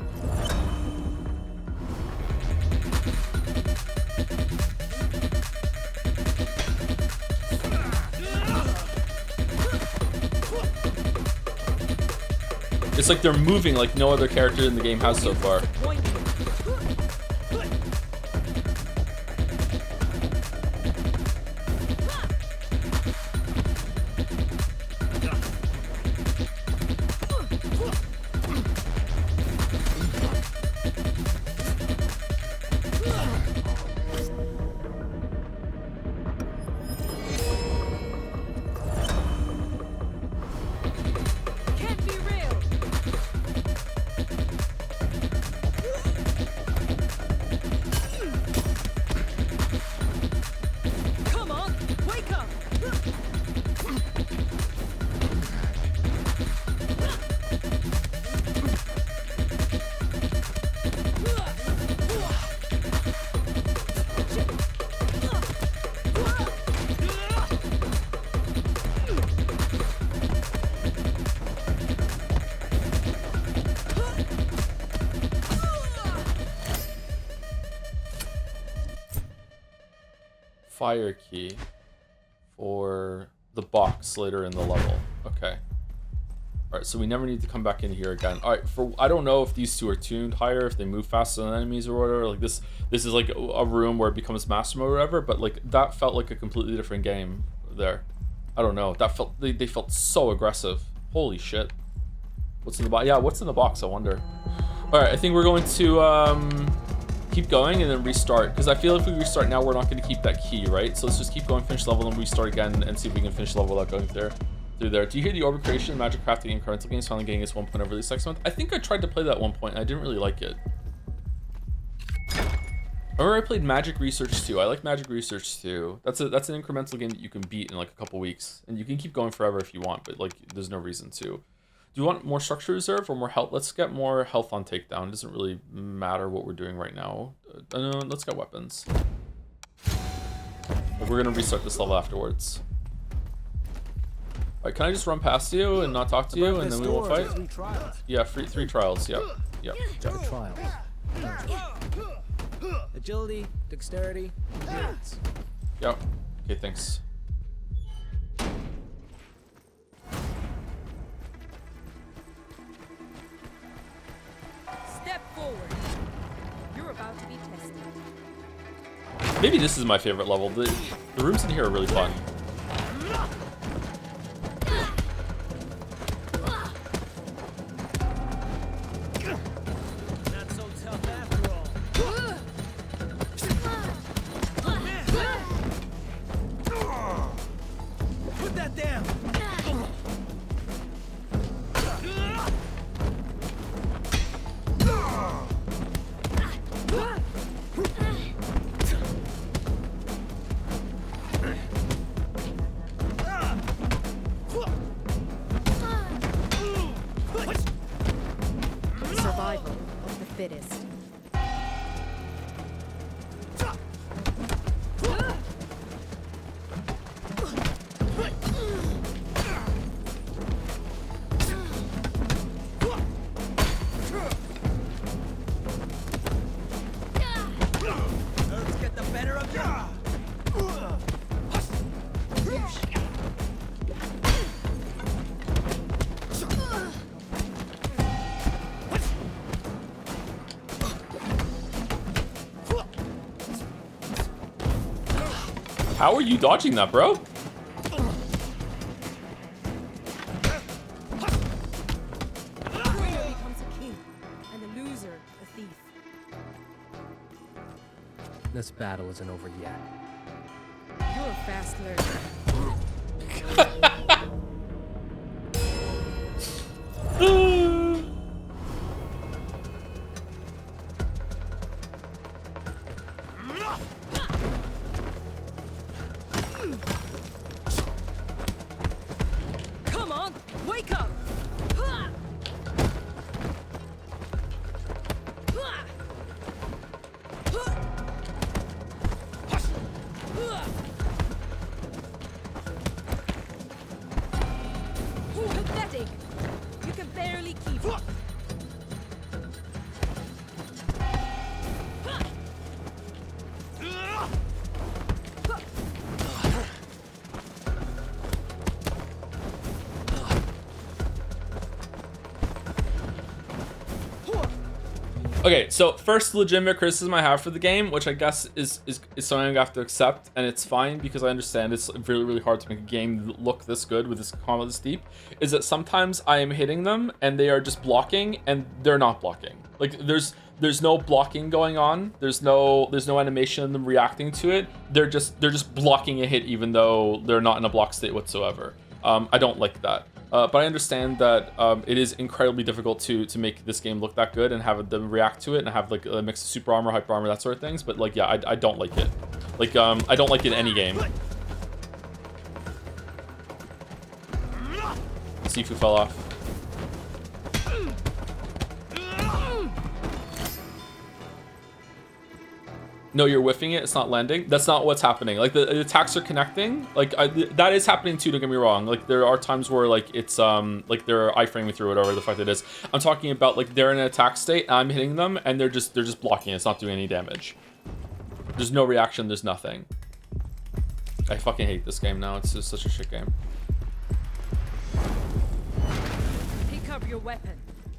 It's like they're moving like no other character in the game has so far. Fire key for the box later in the level. Okay. All right, so we never need to come back in here again. All right, I don't know if these two are tuned higher, if they move faster than enemies or whatever. Like this is like a room where it becomes master mode or whatever. But like that felt like a completely different game there. I don't know. That felt they felt so aggressive. Holy shit. What's in the box? Yeah, what's in the box? I wonder. All right, I think we're going to keep going and then restart, because I feel if we restart now, we're not going to keep that key, right? So let's just keep going, finish level, and restart again and see if we can finish level without going through there. Do you hear the orb creation, magic crafting, and incremental games finally getting its 1.0 release next month? I think I tried to play that at one point and I didn't really like it. I remember I played Magic Research 2. I like Magic Research 2. That's an incremental game that you can beat in like a couple weeks, and you can keep going forever if you want, but like there's no reason to. Do you want more structure reserve or more health? Let's get more health on takedown. It doesn't really matter what we're doing right now. Let's get weapons. Like, we're gonna restart this level afterwards. Alright, can I just run past you and not talk to you, and then we won't fight? Yeah, three trials. Yep. The trials. Agility, dexterity, endurance. Yep. Okay, thanks. Step forward. You're about to be tested. Maybe this is my favorite level. The rooms in here are really fun. Not so tough after all. Put that down. Survival of the fittest. Let's get the better of you. How are you dodging that, bro? The winner becomes a king, and the loser a thief. This battle isn't over yet. You're a fast learner. Come on, wake up! Pathetic! You can barely keep up. Okay, so first legitimate criticism I have for the game, which I guess is something I have to accept, and it's fine because I understand it's really, really hard to make a game look this good with this combat this deep, is that sometimes I am hitting them and they are just blocking and they're not blocking. Like there's no blocking going on. There's no animation of them reacting to it. They're just blocking a hit even though they're not in a block state whatsoever. I don't like that. But I understand that it is incredibly difficult to make this game look that good and have them react to it and have like a mix of super armor, hyper armor, that sort of things. But like, yeah, I don't like it. Like, I don't like it in any game. Sifu fell off. No, you're whiffing it. It's not landing. That's not what's happening. Like the attacks are connecting. Like that is happening too. Don't get me wrong. Like there are times where like it's like they're iframing through whatever the fuck it is. I'm talking about like they're in an attack state. I'm hitting them and they're just blocking. It's not doing any damage. There's no reaction. There's nothing. I fucking hate this game now. It's just such a shit game. your weapon.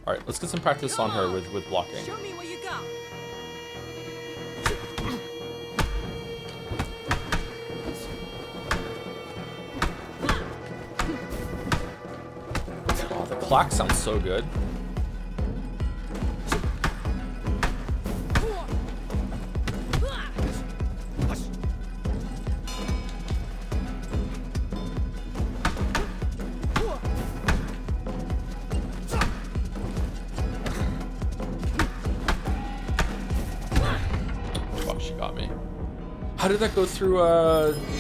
All right, let's get some practice on her with blocking. Show me what you got. Oh, the clack sounds so good. Fuck, she got me. How did that go through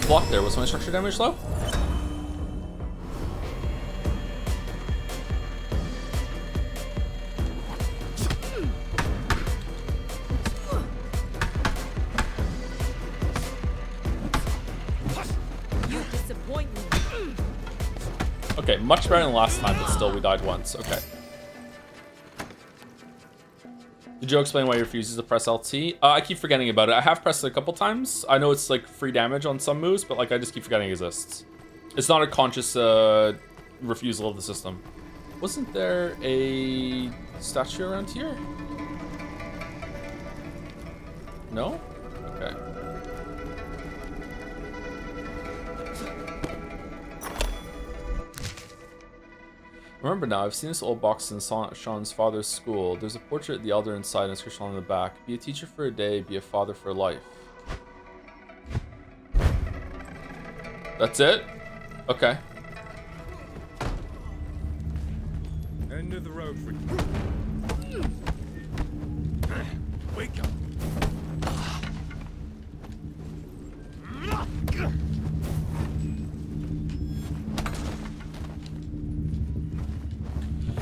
block there? Was my structure damage low? You disappoint me. Okay, much better than last time, but still we died once. Okay. Did Joe explain why he refuses to press LT? I keep forgetting about it. I have pressed it a couple times. I know it's like free damage on some moves, but like I just keep forgetting it exists. It's not a conscious refusal of the system. Wasn't there a statue around here? No? Okay. Remember now, I've seen this old box in Sean's father's school. There's a portrait of the elder inside and a inscription on the back. Be a teacher for a day, be a father for life. That's it? Okay. End of the road for you. Wake up.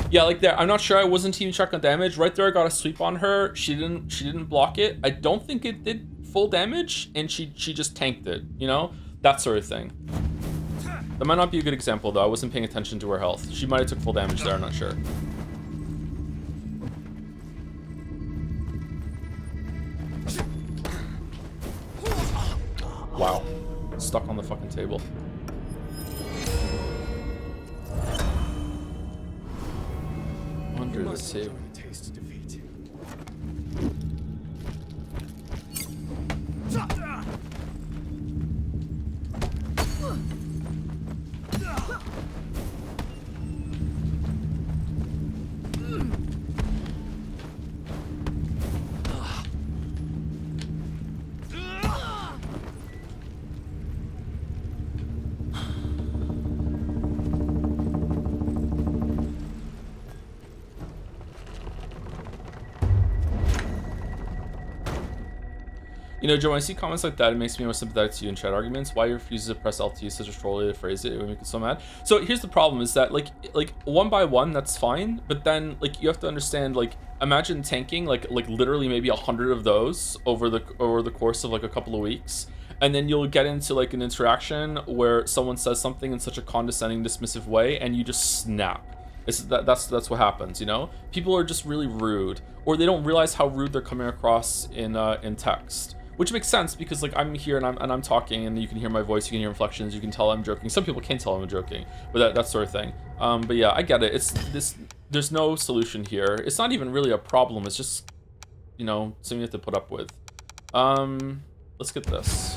Yeah, like there, I'm not sure. I wasn't team check on damage. Right there, I got a sweep on her. She didn't block it. I don't think it did full damage, and she just tanked it. You know, that sort of thing. That might not be a good example though. I wasn't paying attention to her health. She might have took full damage there. I'm not sure. Wow, stuck on the fucking table. Under the table. Taste defeat. You know, Joe, when I see comments like that, it makes me more sympathetic to you in chat arguments. Why you refuse to press LT is such a troll way to phrase it. It would make it so mad. So here's the problem is that like one by one, that's fine. But then like you have to understand, like imagine tanking like literally maybe 100 of those over the course of like a couple of weeks. And then you'll get into like an interaction where someone says something in such a condescending, dismissive way, and you just snap. That's what happens, you know? People are just really rude, or they don't realize how rude they're coming across in text. Which makes sense because like I'm here and I'm talking and you can hear my voice, you can hear inflections, you can tell I'm joking. Some people can't tell I'm joking, but that sort of thing. But yeah, I get it. It's this. There's no solution here. It's not even really a problem. It's just, you know, something you have to put up with. Let's get this.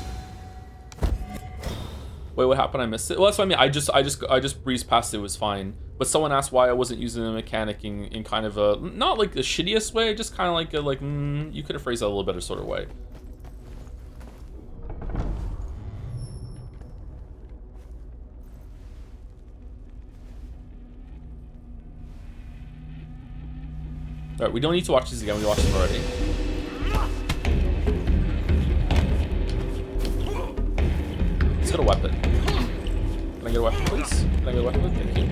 Wait, what happened? I missed it. Well, that's what I mean. I just breezed past it. It was fine. But someone asked why I wasn't using the mechanic in kind of a not like the shittiest way, just kind of like a you could have phrased that a little better sort of way. Alright, we don't need to watch these again, we watched them already. Let's get a weapon. Can I get a weapon, please? Can I get a weapon? Thank you.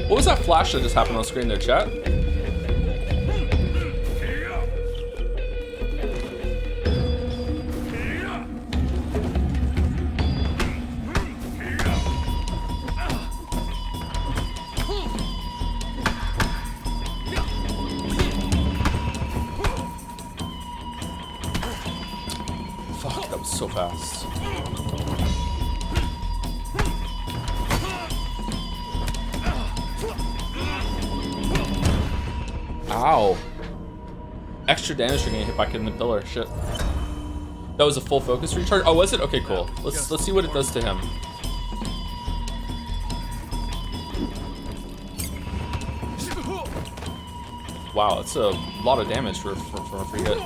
What was that flash that just happened on the screen there, chat? so fast. Ow. Extra damage for getting hit back in the pillar. Shit. That was a full focus recharge. Oh, was it? Okay, cool. Let's see what it does to him. Wow, that's a lot of damage for a free hit.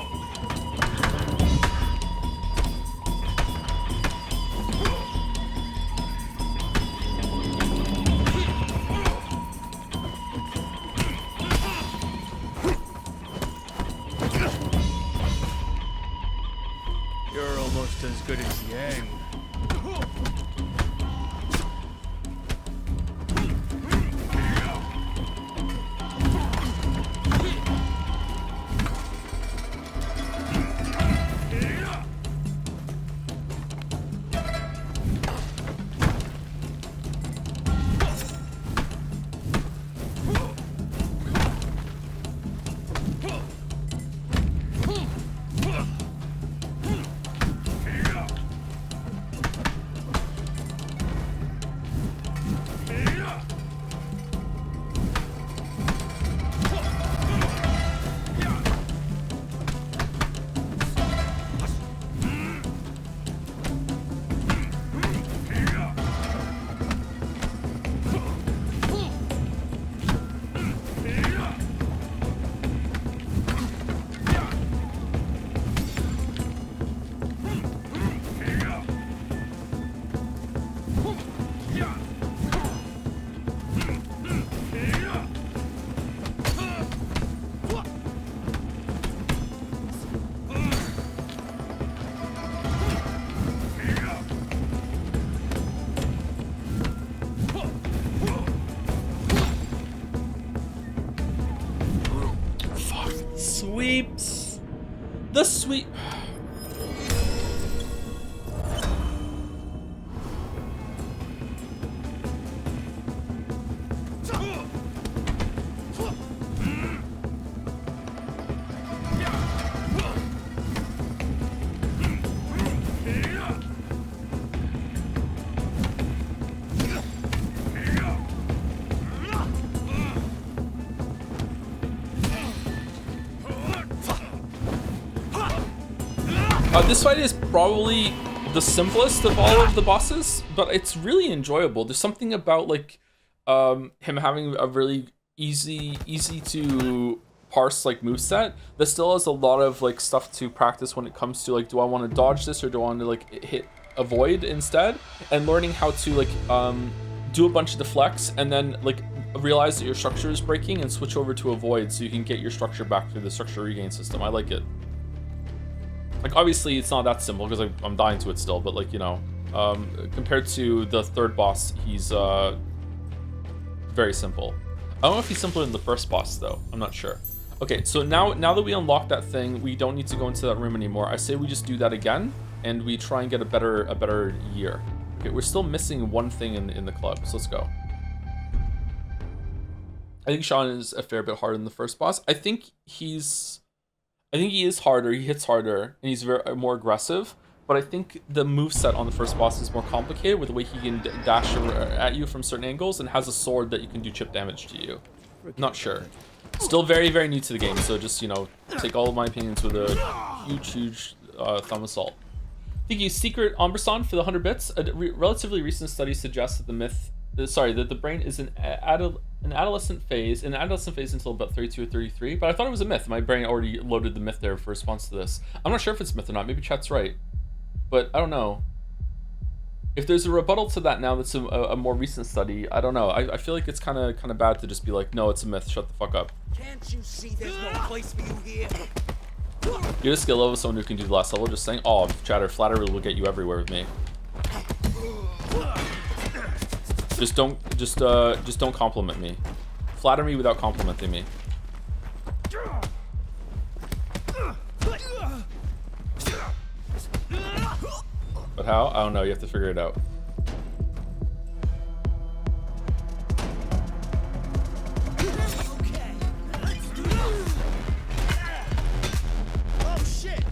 You're almost as good as Yang. Sweeps. The sweep. This fight is probably the simplest of all of the bosses, but it's really enjoyable. There's something about like him having a really easy to parse like moveset that still has a lot of like stuff to practice when it comes to like, do I want to dodge this or do I want to like hit avoid instead, and learning how to like do a bunch of deflects and then like realize that your structure is breaking and switch over to avoid so you can get your structure back through the structure regain system. I like it. Like, obviously, it's not that simple because I'm dying to it still, but, like, you know, compared to the third boss, he's very simple. I don't know if he's simpler than the first boss, though. I'm not sure. Okay, so now that we unlock that thing, we don't need to go into that room anymore. I say we just do that again, and we try and get a better year. Okay, we're still missing one thing in the club, so let's go. I think Sean is a fair bit harder than the first boss. I think he is harder, he hits harder, and he's more aggressive, but I think the moveset on the first boss is more complicated with the way he can dash at you from certain angles and has a sword that you can do chip damage to you. Not sure. Still very, very new to the game, so just, you know, take all of my opinions with a huge thumb of salt. Thank you, Secret Amberson, for the 100 bits. A relatively recent study suggests that that the brain is in an adolescent phase until about 32 or 33, but I thought it was a myth. My brain already loaded the myth there for response to this. I'm not sure if it's a myth or not. Maybe chat's right, but I don't know. If there's a rebuttal to that now that's a more recent study, I don't know. I feel like it's kind of bad to just be like, no, it's a myth, shut the fuck up. Can't you see there's no place for you here? You're a skill level of someone who can do the last level. Just saying, oh, chatter, flattery will get you everywhere with me. Just don't compliment me. Flatter me without complimenting me. But how? I don't know. You have to figure it out. Okay, let's do this. Oh shit!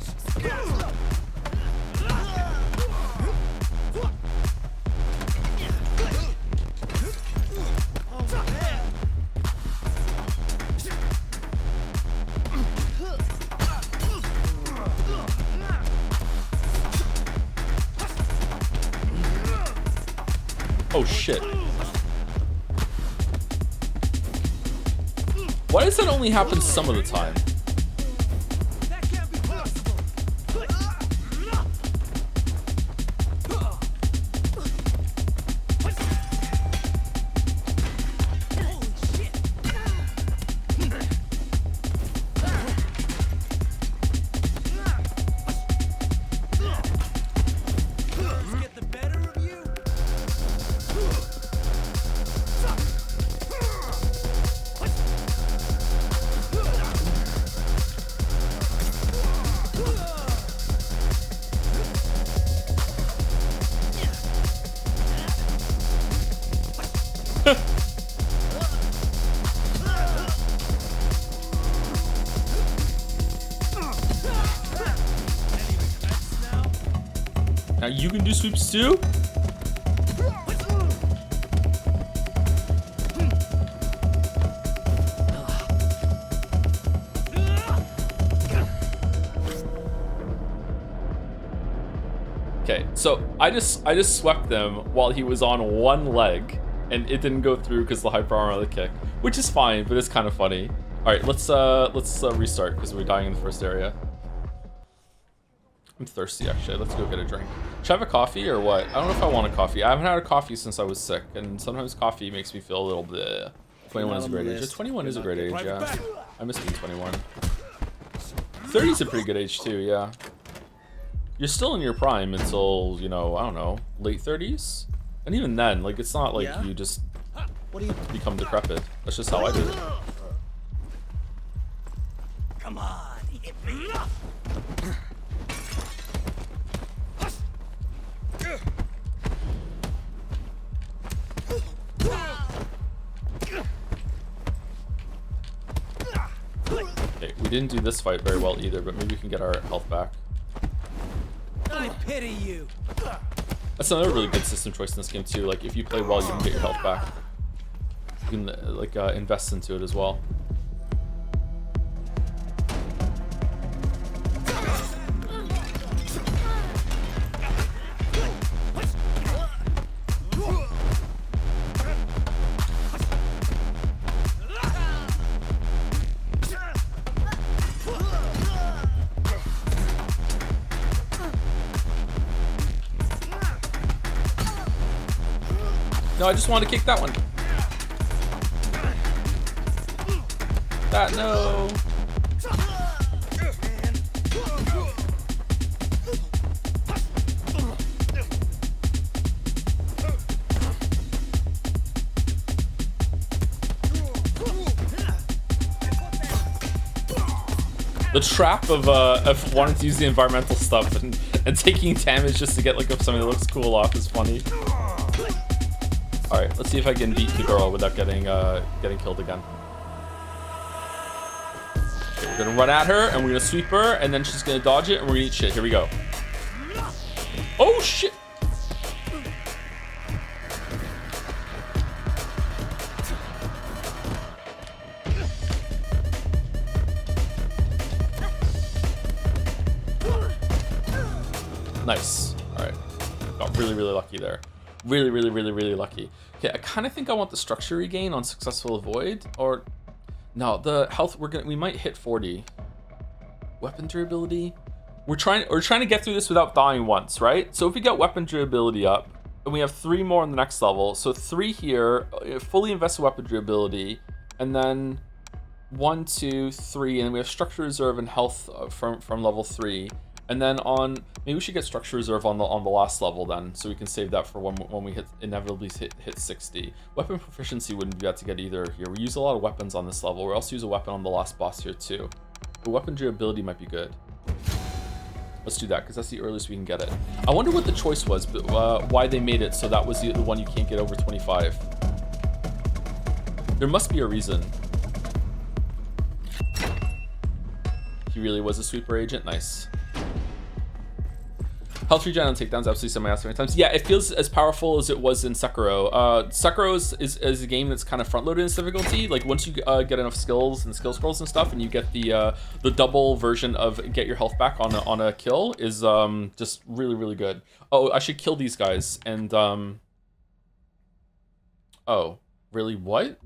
Oh shit. Why does that only happen some of the time? Now you can do sweeps too? Okay, so I just swept them while he was on one leg, and it didn't go through because the hyper armor of the kick, which is fine, but it's kind of funny. All right, let's restart because we're dying in the first area. I'm thirsty actually. Let's go get a drink. Should I have a coffee or what? I don't know if I want a coffee. I haven't had a coffee since I was sick, and sometimes coffee makes me feel a little bleh. 21 is a great age. 21 is a great age, yeah. I miss being 21. 30 is a pretty good age too, yeah. You're still in your prime until, you know, I don't know, late 30s? And even then, like, it's not like you just become decrepit. That's just how I did it. Come on, hit me. Okay, we didn't do this fight very well either, but maybe we can get our health back. I pity you. That's another really good system choice in this game too. Like, if you play well, you can get your health back. You can like invest into it as well. No, I just want to kick that one. That, no. The trap of wanting to use the environmental stuff and taking damage just to get like something that looks cool off is funny. Alright, let's see if I can beat the girl without getting killed again. Okay, we're gonna run at her and we're gonna sweep her and then she's gonna dodge it and we're gonna eat shit. Here we go. Oh shit! Nice. Alright. Got really, really lucky there. Really, really, really, really lucky. Okay, I kind of think I want the structure regain on successful avoid, or no, the health. We might hit 40. Weapon durability. We're trying to get through this without dying once, right? So if we get weapon durability up, and we have 3 more in the next level, so 3 here, fully invested weapon durability, and then 1, 2, 3, and then we have structure reserve and health from level 3. And then maybe we should get structure reserve on the last level then, so we can save that for when we inevitably hit 60. Weapon proficiency wouldn't be bad to get either here. We use a lot of weapons on this level. We also use a weapon on the last boss here too. But weapon durability might be good. Let's do that because that's the earliest we can get it. I wonder what the choice was, but why they made it so that was the one you can't get over 25. There must be a reason. He really was a sweeper agent. Nice. Health regen on takedowns, absolutely semi-asked many times. Yeah, it feels as powerful as it was in Sekiro. Sekiro is a game that's kind of front-loaded in its difficulty. Like, once you get enough skills and skill scrolls and stuff, and you get the double version of get your health back on a kill is just really, really good. Oh, I should kill these guys, and Oh, really? What?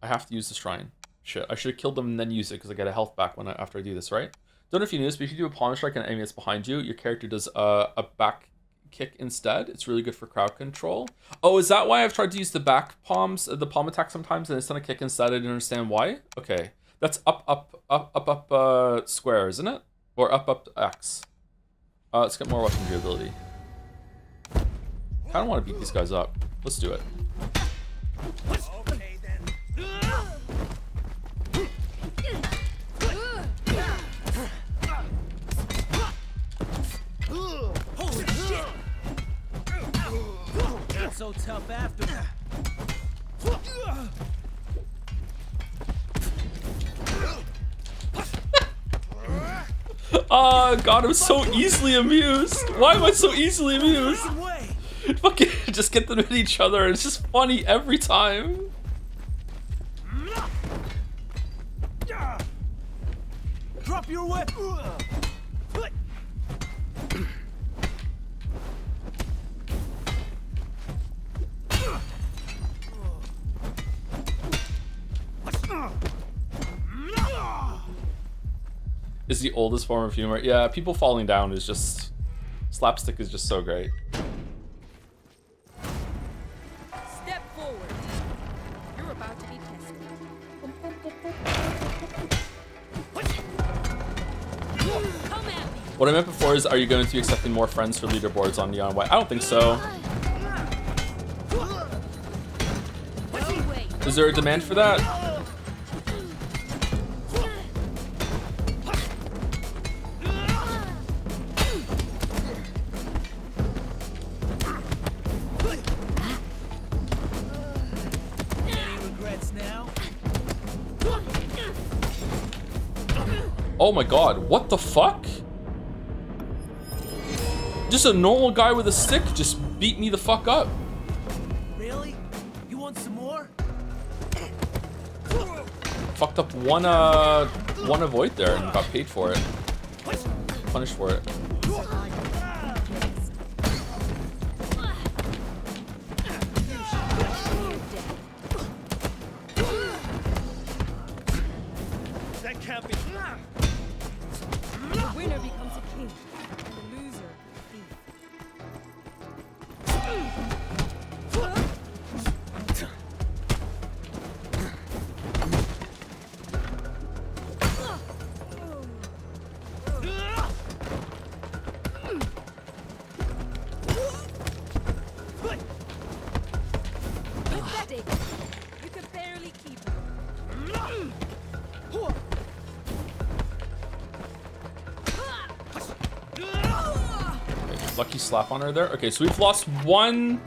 I have to use the shrine. Shit, I should have killed them and then use it because I get a health back after I do this, right? Don't know if you knew this, but if you do a palm strike on an enemy that's behind you, your character does a back kick instead. It's really good for crowd control. Oh, is that why I've tried to use the back palms, the palm attack sometimes, and it's done a kick instead? I didn't understand why. Okay, that's up, square, isn't it? Or up, X. Let's get more weaponry ability. I don't want to beat these guys up. Let's do it. Okay then. Holy shit! Not so tough after. Oh god, I'm so easily amused. Why am I so easily amused? Fucking just get them at each other. It's just funny every time. Drop your weapon. Is the oldest form of humor. Yeah, people falling down is just... Slapstick is just so great. Step forward. You're about to be tested. Come at me. What I meant before is, are you going to be accepting more friends for leaderboards on Neon White? I don't think so. Is there a demand for that? Oh my god, what the fuck? Just a normal guy with a stick just beat me the fuck up. Really? You want some more? Fucked up one avoid there and got paid for it. Punished for it. That can't be. The winner becomes a king, and the loser a thief. Pathetic. You can barely keep him. Lucky slap on her there. Okay, so we've lost one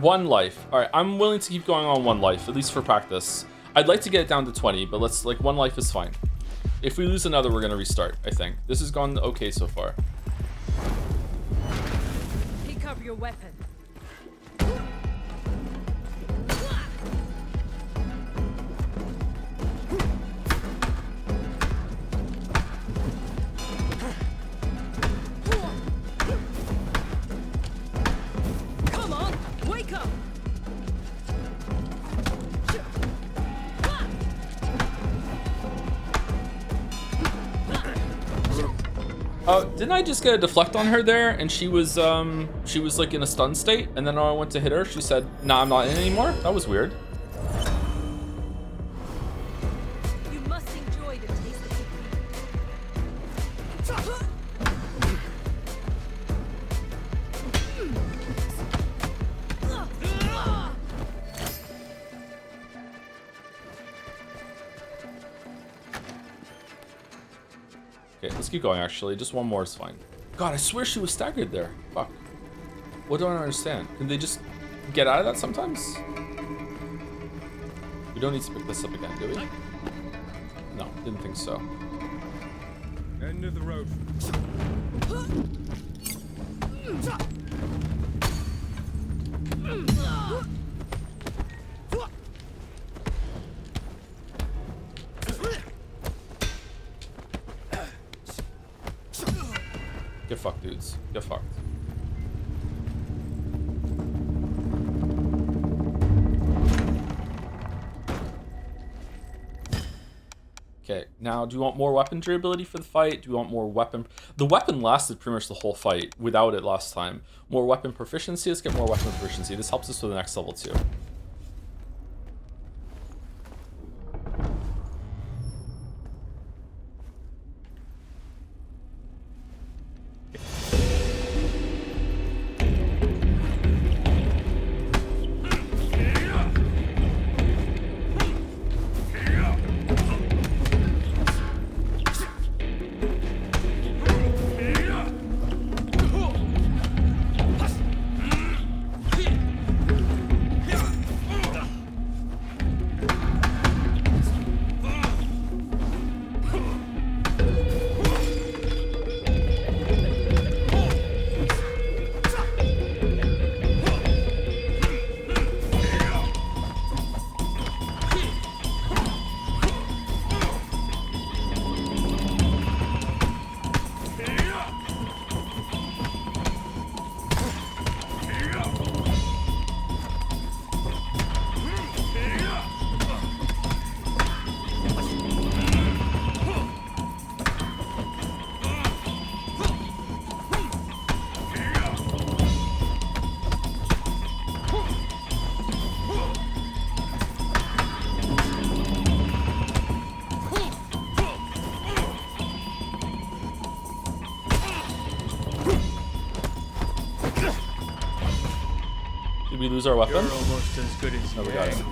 life. All right, I'm willing to keep going on one life, at least for practice. I'd like to get it down to 20, but let's, like, one life is fine. If we lose another, we're gonna restart, I think. This has gone okay so far. Pick up your weapon. Come on, wake up. Didn't I just get a deflect on her there? And she was like in a stun state, and then when I went to hit her, she said, "Nah, I'm not in anymore." That was weird. You must enjoy the taste of defeat. Okay, let's keep going, actually. Just one more is fine. God, I swear she was staggered there. Fuck. What do I not understand? Can they just get out of that sometimes? We don't need to pick this up again, do we? No, didn't think so. End of the road. Get fucked, dudes. Get fucked. Okay, now do you want more weapon durability for the fight? Do you want more weapon? The weapon lasted pretty much the whole fight without it last time. More weapon proficiency. Let's get more weapon proficiency. This helps us with the next level too. Did we lose our weapon? You're almost as good as no, we got it.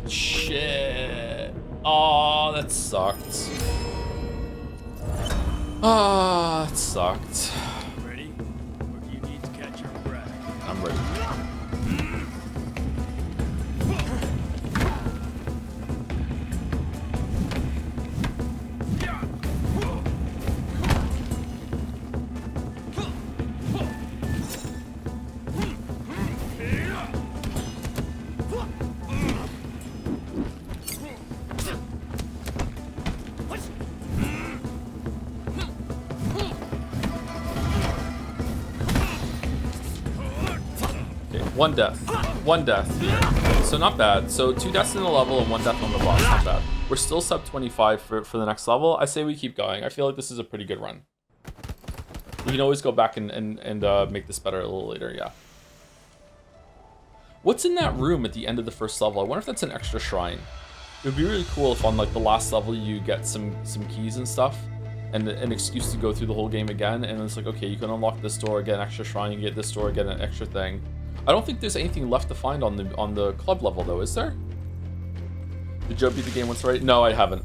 Shit. Oh, that sucked. Ah, it sucked. Ready? Or do you need to catch your breath? I'm ready. One death. One death. So not bad. So 2 deaths in the level and 1 death on the boss. Not bad. We're still sub 25 for the next level. I say we keep going. I feel like this is a pretty good run. We can always go back and make this better a little later. Yeah. What's in that room at the end of the first level? I wonder if that's an extra shrine. It would be really cool if on like the last level you get some keys and stuff. And an excuse to go through the whole game again. And it's like, okay, you can unlock this door, get an extra shrine, you get this door, get an extra thing. I don't think there's anything left to find on the club level though, is there? Did Joe beat the game once already? No, I haven't.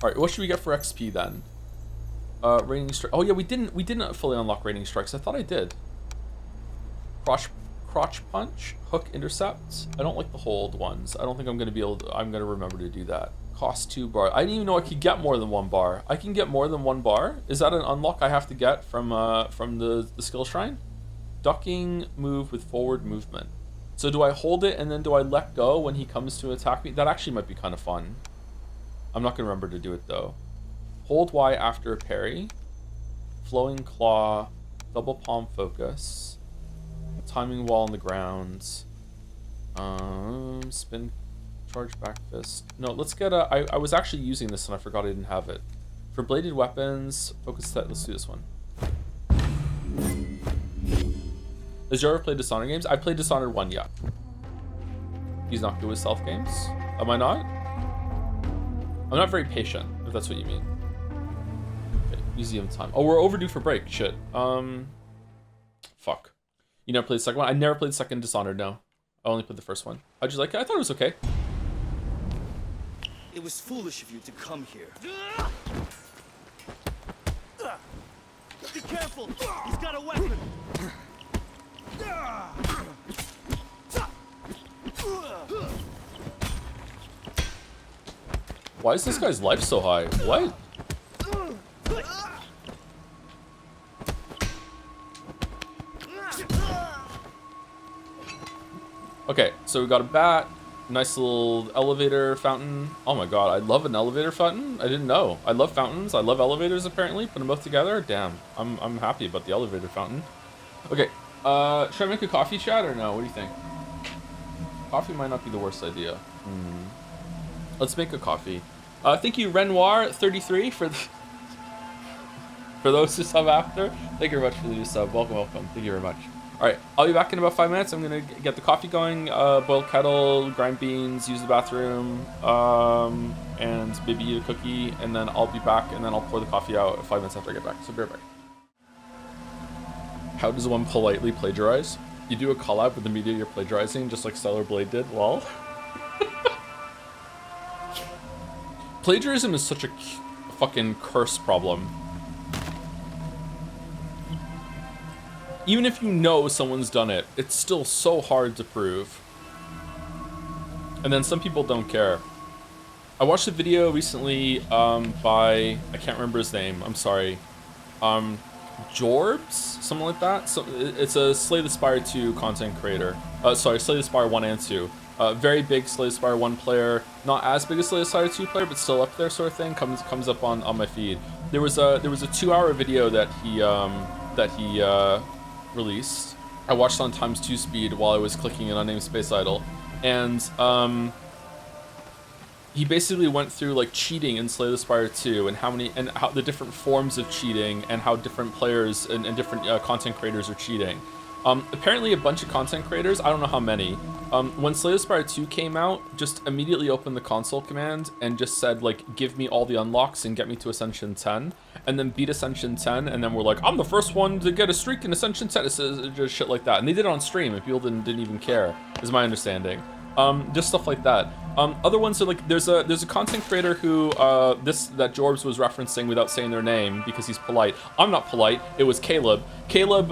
Alright, what should we get for XP then? Raining strike. Oh yeah, we didn't fully unlock raining strikes. I thought I did. Crotch punch, hook intercept. I don't like the hold ones. I don't think I'm gonna remember to do that. Cost 2 bar. I didn't even know I could get more than 1 bar. I can get more than 1 bar? Is that an unlock I have to get from the skill shrine? Ducking move with forward movement. So do I hold it and then do I let go when he comes to attack me? That actually might be kind of fun. I'm not going to remember to do it though. Hold Y after a parry. Flowing claw. Double palm focus. Timing wall on the ground. Spin. Charge back fist. No, let's get a... I was actually using this and I forgot I didn't have it. For bladed weapons, focus set. Let's do this one. Has you ever played Dishonored games? I played Dishonored 1, yeah. He's not good with stealth games? Am I not? I'm not very patient, if that's what you mean. Museum time. Oh, we're overdue for break. Shit. Fuck. You never played the second one? I never played the second Dishonored, no. I only played the first one. How'd you like it? I thought it was okay. It was foolish of you to come here. Be careful! He's got a weapon! Why is this guy's life so high? What? Okay, so we got a bat, nice little elevator fountain. Oh my god, I love an elevator fountain. I didn't know. I love fountains. I love elevators apparently. Put them both together. Damn, I'm happy about the elevator fountain. Okay, should I make a coffee chat or no? What do you think? Coffee might not be the worst idea. Let's make a coffee. Thank you, Renoir33 for for those who sub after. Thank you very much for the new sub. Welcome, welcome. Thank you very much. All right, I'll be back in about 5 minutes. I'm gonna get the coffee going, boil kettle, grind beans, use the bathroom, and maybe eat a cookie, and then I'll be back, and then I'll pour the coffee out 5 minutes after I get back. So be right back. How does one politely plagiarize? You do a collab with the media you're plagiarizing, just like Stellar Blade did. Well, plagiarism is such a fucking curse problem. Even if you know someone's done it, it's still so hard to prove. And then some people don't care. I watched a video recently by, I can't remember his name, I'm sorry. Jorbs? Something like that? So it's a Slay the Spire 2 content creator. Sorry, Slay the Spire 1 and 2. Very big Slay the Spire 1 player. Not as big as Slay the Spire 2 player, but still up there sort of thing. Comes up on my feed. There was a 2-hour video that he released. I watched on ×2 speed while I was clicking an unnamed space idol, and he basically went through like cheating in Slay the Spire 2 and how the different forms of cheating and how different players and different content creators are cheating. Apparently a bunch of content creators, I don't know how many, when Slay the Spire 2 came out, just immediately opened the console command and just said like, give me all the unlocks and get me to Ascension 10, and then beat Ascension 10, and then we're like, I'm the first one to get a streak in Ascension 10, it's just shit like that. And they did it on stream and people didn't even care, is my understanding. Just stuff like that. Other ones are like, there's a content creator who that Jorbs was referencing without saying their name because he's polite. I'm not polite. It was Caleb. Caleb,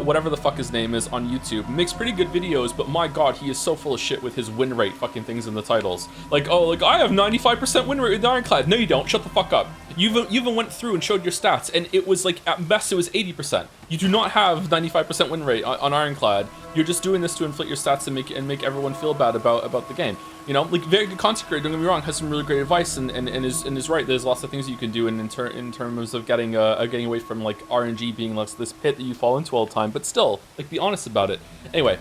whatever the fuck his name is on YouTube, makes pretty good videos, but my god, he is so full of shit with his win rate fucking things in the titles. Like, oh, like I have 95% win rate with Ironclad. No, you don't. Shut the fuck up. You even went through and showed your stats, and it was like at best it was 80%. You do not have 95% win rate on Ironclad. You're just doing this to inflate your stats and make everyone feel bad about the game. You know, like very good content creator, don't get me wrong, has some really great advice and is right. There's lots of things you can do in terms of getting away from like RNG being like this pit that you fall into all the time. But still, like, be honest about it. Anyway,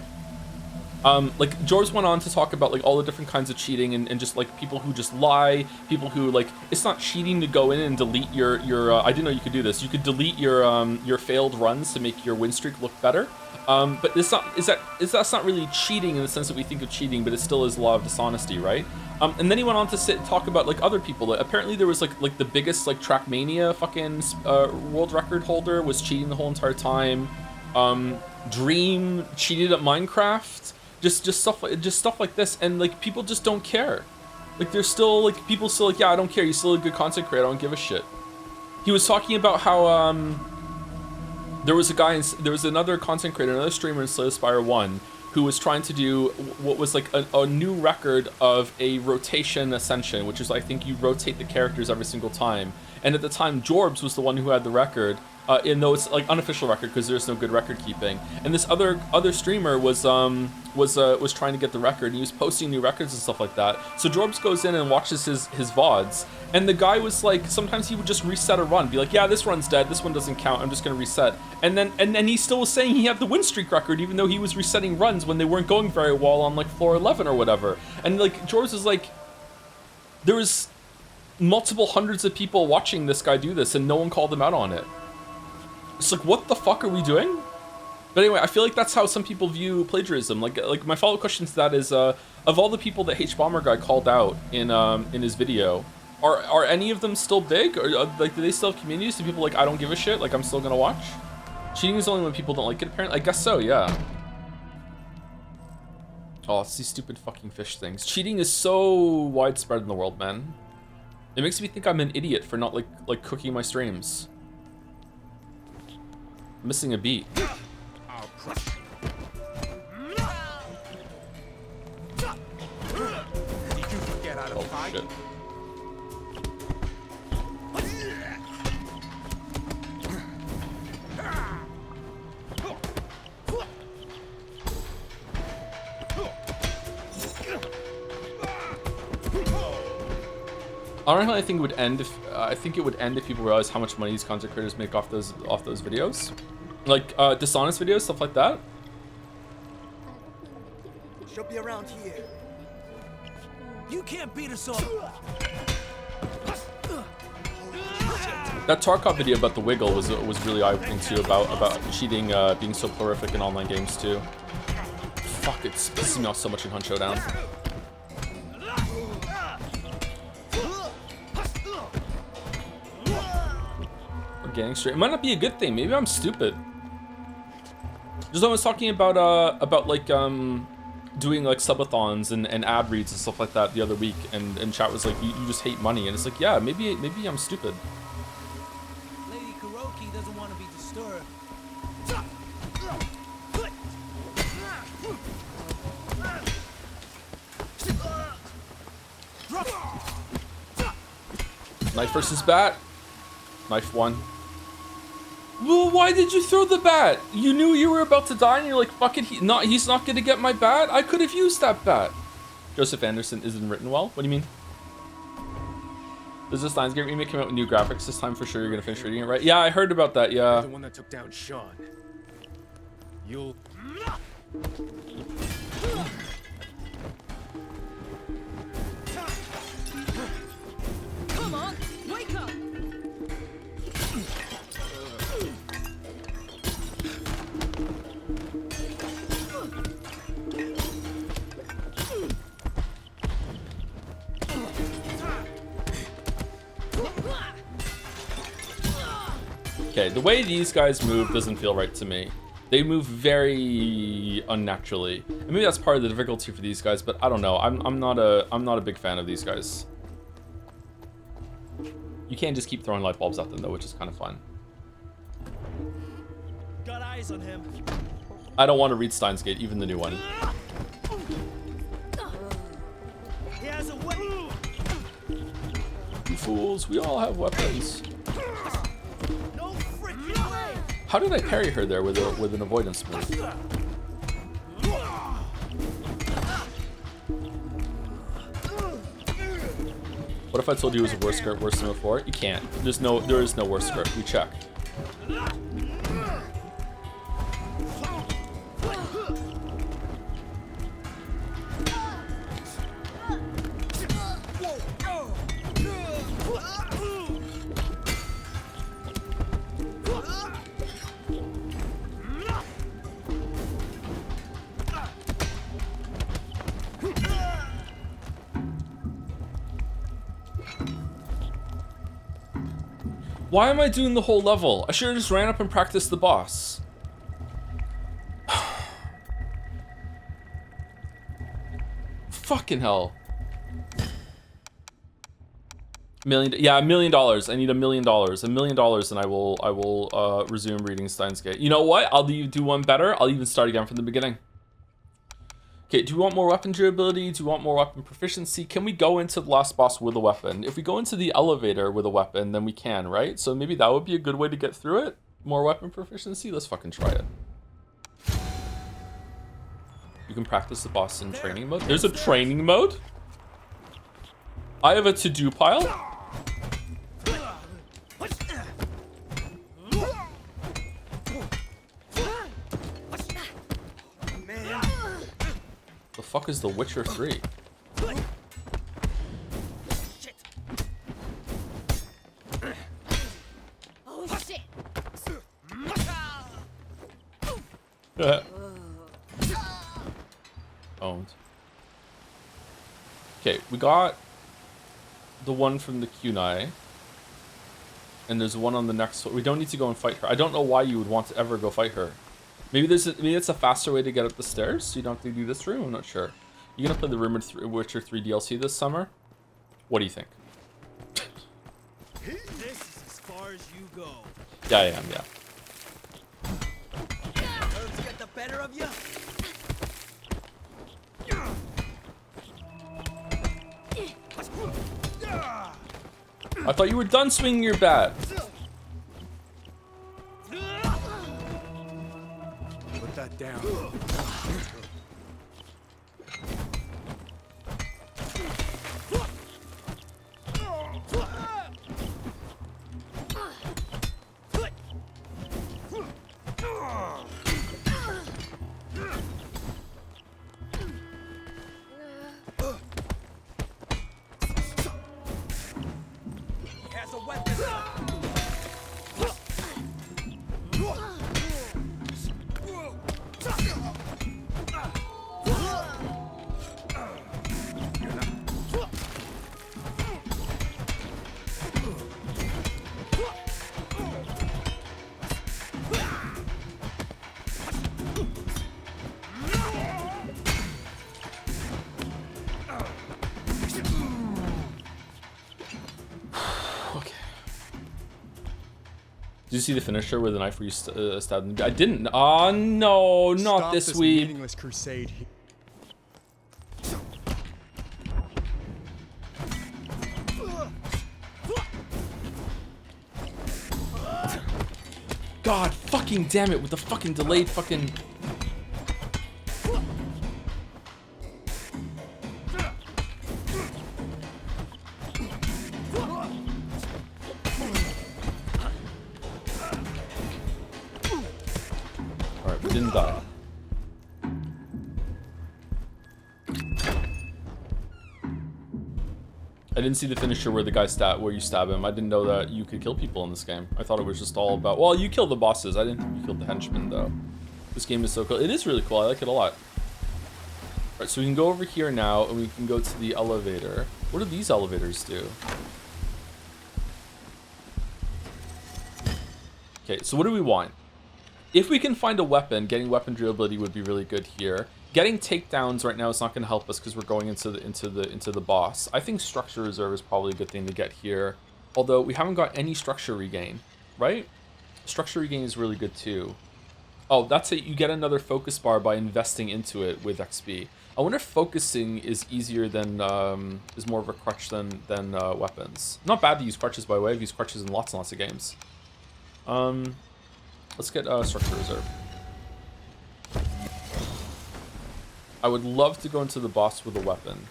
like Jorbs went on to talk about like all the different kinds of cheating and just like people who just lie, people who like, it's not cheating to go in and delete your I didn't know you could do this. You could delete your failed runs to make your win streak look better. But it's not, that's not really cheating in the sense that we think of cheating, but it still is a lot of dishonesty, right? And then he went on to talk about like other people. Apparently there was like the biggest like Trackmania fucking world record holder was cheating the whole entire time. Dream cheated at Minecraft. Just stuff like this, and like people just don't care. Like there's still like people still like, yeah, I don't care. You're still a good content creator. I don't give a shit. He was talking about how there was another content creator, another streamer in Slay the Spire 1 who was trying to do what was like a new record of a rotation ascension, which is, I think you rotate the characters every single time. And at the time, Jorbs was the one who had the record, even though it's like unofficial record because there's no good record keeping. And this other streamer was trying to get the record, and he was posting new records and stuff like that. So Jorbs goes in and watches his VODs, and the guy was like, sometimes he would just reset a run, be like, yeah, this run's dead, this one doesn't count, I'm just gonna reset. And then he still was saying he had the win streak record, even though he was resetting runs when they weren't going very well on like floor 11 or whatever. And like Jorbs was like, there was multiple hundreds of people watching this guy do this, and no one called him out on it. It's like, what the fuck are we doing? But anyway, I feel like that's how some people view plagiarism. Like my follow-up question to that is, of all the people that H-Bomber guy called out in his video, Are any of them still big? Or like, do they still have communities? Do people like, I don't give a shit, like I'm still gonna watch? Cheating is only when people don't like it, apparently. I guess so, yeah. Oh, it's these stupid fucking fish things. Cheating is so widespread in the world, man. It makes me think I'm an idiot for not like cooking my streams. Missing a beat. Oh shit. I don't know how I think it would end if I think it would end if people realize how much money these content creators make off those videos, like dishonest videos, stuff like that. She'll be around here. You can't beat us all. That Tarkov video about the wiggle was really eye-opening too, about cheating being so prolific in online games too. Fuck, it's pissing me off so much in Hunt Showdown. Getting straight. It might not be a good thing. Maybe I'm stupid. Just I was talking about like doing like subathons and ad reads and stuff like that the other week, and chat was like, you just hate money, and it's like, yeah, maybe I'm stupid. Lady Kuroki doesn't want to be disturbed. Knife versus bat. Knife won. Well, why did you throw the bat? You knew you were about to die and you're like, fuck it, he's not gonna get my bat? I could have used that bat. Joseph Anderson isn't written well? What do you mean? Does the Steins Gate remake come out with new graphics this time for sure? You're gonna finish reading it, right? Yeah, I heard about that, yeah. You're the one that took down Sean. You'll... Come on, wake up! Okay, the way these guys move doesn't feel right to me. They move very unnaturally. And maybe that's part of the difficulty for these guys, but I don't know. I'm not a big fan of these guys. You can't just keep throwing light bulbs at them though, which is kind of fun. Got eyes on him. I don't want to read Steins Gate, even the new one. He has a weapon. You fools, we all have weapons. No freaking way. How did I parry her there with an avoidance move? What if I told you it was a worse script worse than before? You can't. There is no worse script. We checked. Why am I doing the whole level? I should have just ran up and practiced the boss. Fucking hell. $1 million. Yeah, $1 million. I need $1 million. $1 million, and I will resume reading Steins Gate. You know what? I'll do one better. I'll even start again from the beginning. Okay, do you want more weapon durability? Do you want more weapon proficiency? Can we go into the last boss with a weapon? If we go into the elevator with a weapon, then we can, right? So maybe that would be a good way to get through it. More weapon proficiency? Let's fucking try it. You can practice the boss in training mode. There's a training mode? I have a to-do pile? The fuck is The Witcher 3? Oh shit! Owned. Okay, we got the one from the kunai. And there's one on the next one. We don't need to go and fight her. I don't know why you would want to ever go fight her. Maybe maybe it's a faster way to get up the stairs, so you don't have to do this room. I'm not sure. You gonna play the Witcher 3 DLC this summer? What do you think? This is as far as you go. Yeah, I am. Yeah. Let's get the better of you. I thought you were done swinging your bat. Put that down. Has a weapon. Did you see the finisher with the knife where you stabbed him? I didn't. Oh no, not Stop this this week. meaningless crusade. God fucking damn it with the fucking delayed fucking. Alright, we didn't die. I didn't see the finisher where the guy where you stab him. I didn't know that you could kill people in this game. I thought it was just all about. Well, you killed the bosses. I didn't think you killed the henchmen though. This game is so cool. It is really cool. I like it a lot. Alright, so we can go over here now and we can go to the elevator. What do these elevators do? Okay, so what do we want? If we can find a weapon, getting weapon durability would be really good here. Getting takedowns right now is not going to help us because we're going into the boss. I think structure reserve is probably a good thing to get here. Although we haven't got any structure regain, right? Structure regain is really good too. Oh, that's it. You get another focus bar by investing into it with XP. I wonder if focusing is easier than is more of a crutch than weapons. Not bad to use crutches, by the way. I've used crutches in lots and lots of games. Let's get structure reserve. I would love to go into the boss with a weapon.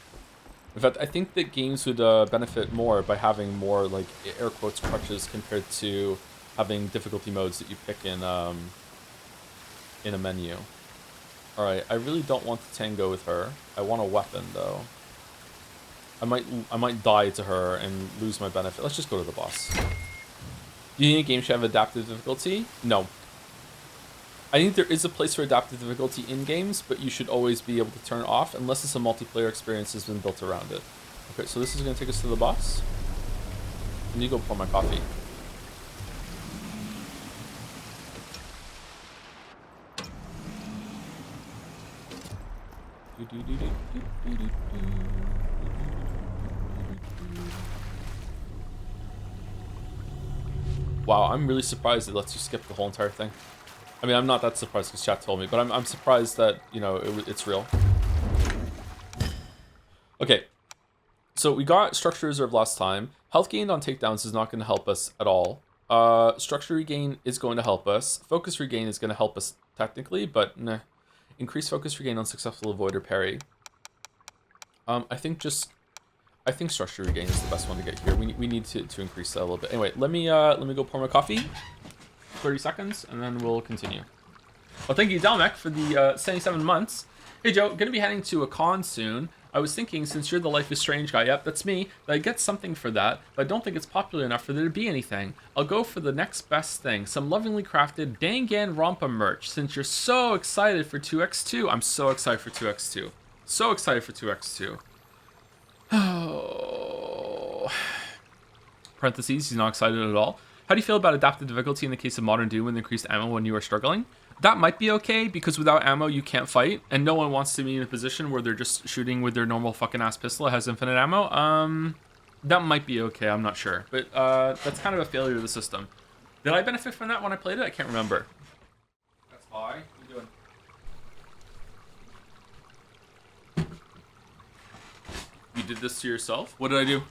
In fact, I think that games would benefit more by having more, like, air quotes crutches compared to having difficulty modes that you pick in a menu. Alright, I really don't want to tango with her. I want a weapon, though. I might die to her and lose my benefit. Let's just go to the boss. Do you think a game should have adaptive difficulty? No. I think there is a place for adaptive difficulty in games, but you should always be able to turn it off unless it's a multiplayer experience has been built around it. Okay, so this is going to take us to the boss. I need to go pour my coffee. Wow, I'm really surprised it lets you skip the whole entire thing. I mean, I'm not that surprised because chat told me, but I'm surprised that, you know, it's real. Okay, so we got structure reserve last time. Health gained on takedowns is not going to help us at all. Structure regain is going to help us. Focus regain is going to help us technically, but nah. Increase focus regain on successful avoid or parry. I think structure regain is the best one to get here. We need to increase that a little bit. Anyway, let me go pour my coffee. 30 seconds, and then we'll continue. Well, thank you, Delmec, for the 77 months. Hey, Joe, gonna be heading to a con soon. I was thinking, since you're the Life is Strange guy, yep, that's me, that I'd get something for that, but I don't think it's popular enough for there to be anything. I'll go for the next best thing, some lovingly crafted Dangan Rompa merch, since you're so excited for 2x2. I'm so excited for 2x2. So excited for 2x2. Oh... parentheses, he's not excited at all. How do you feel about adaptive difficulty in the case of Modern Doom with increased ammo when you are struggling? That might be okay, because without ammo you can't fight, and no one wants to be in a position where they're just shooting with their normal fucking ass pistol that has infinite ammo. That might be okay, I'm not sure. But that's kind of a failure of the system. Did I benefit from that when I played it? I can't remember. That's high. What are you doing? You did this to yourself? What did I do?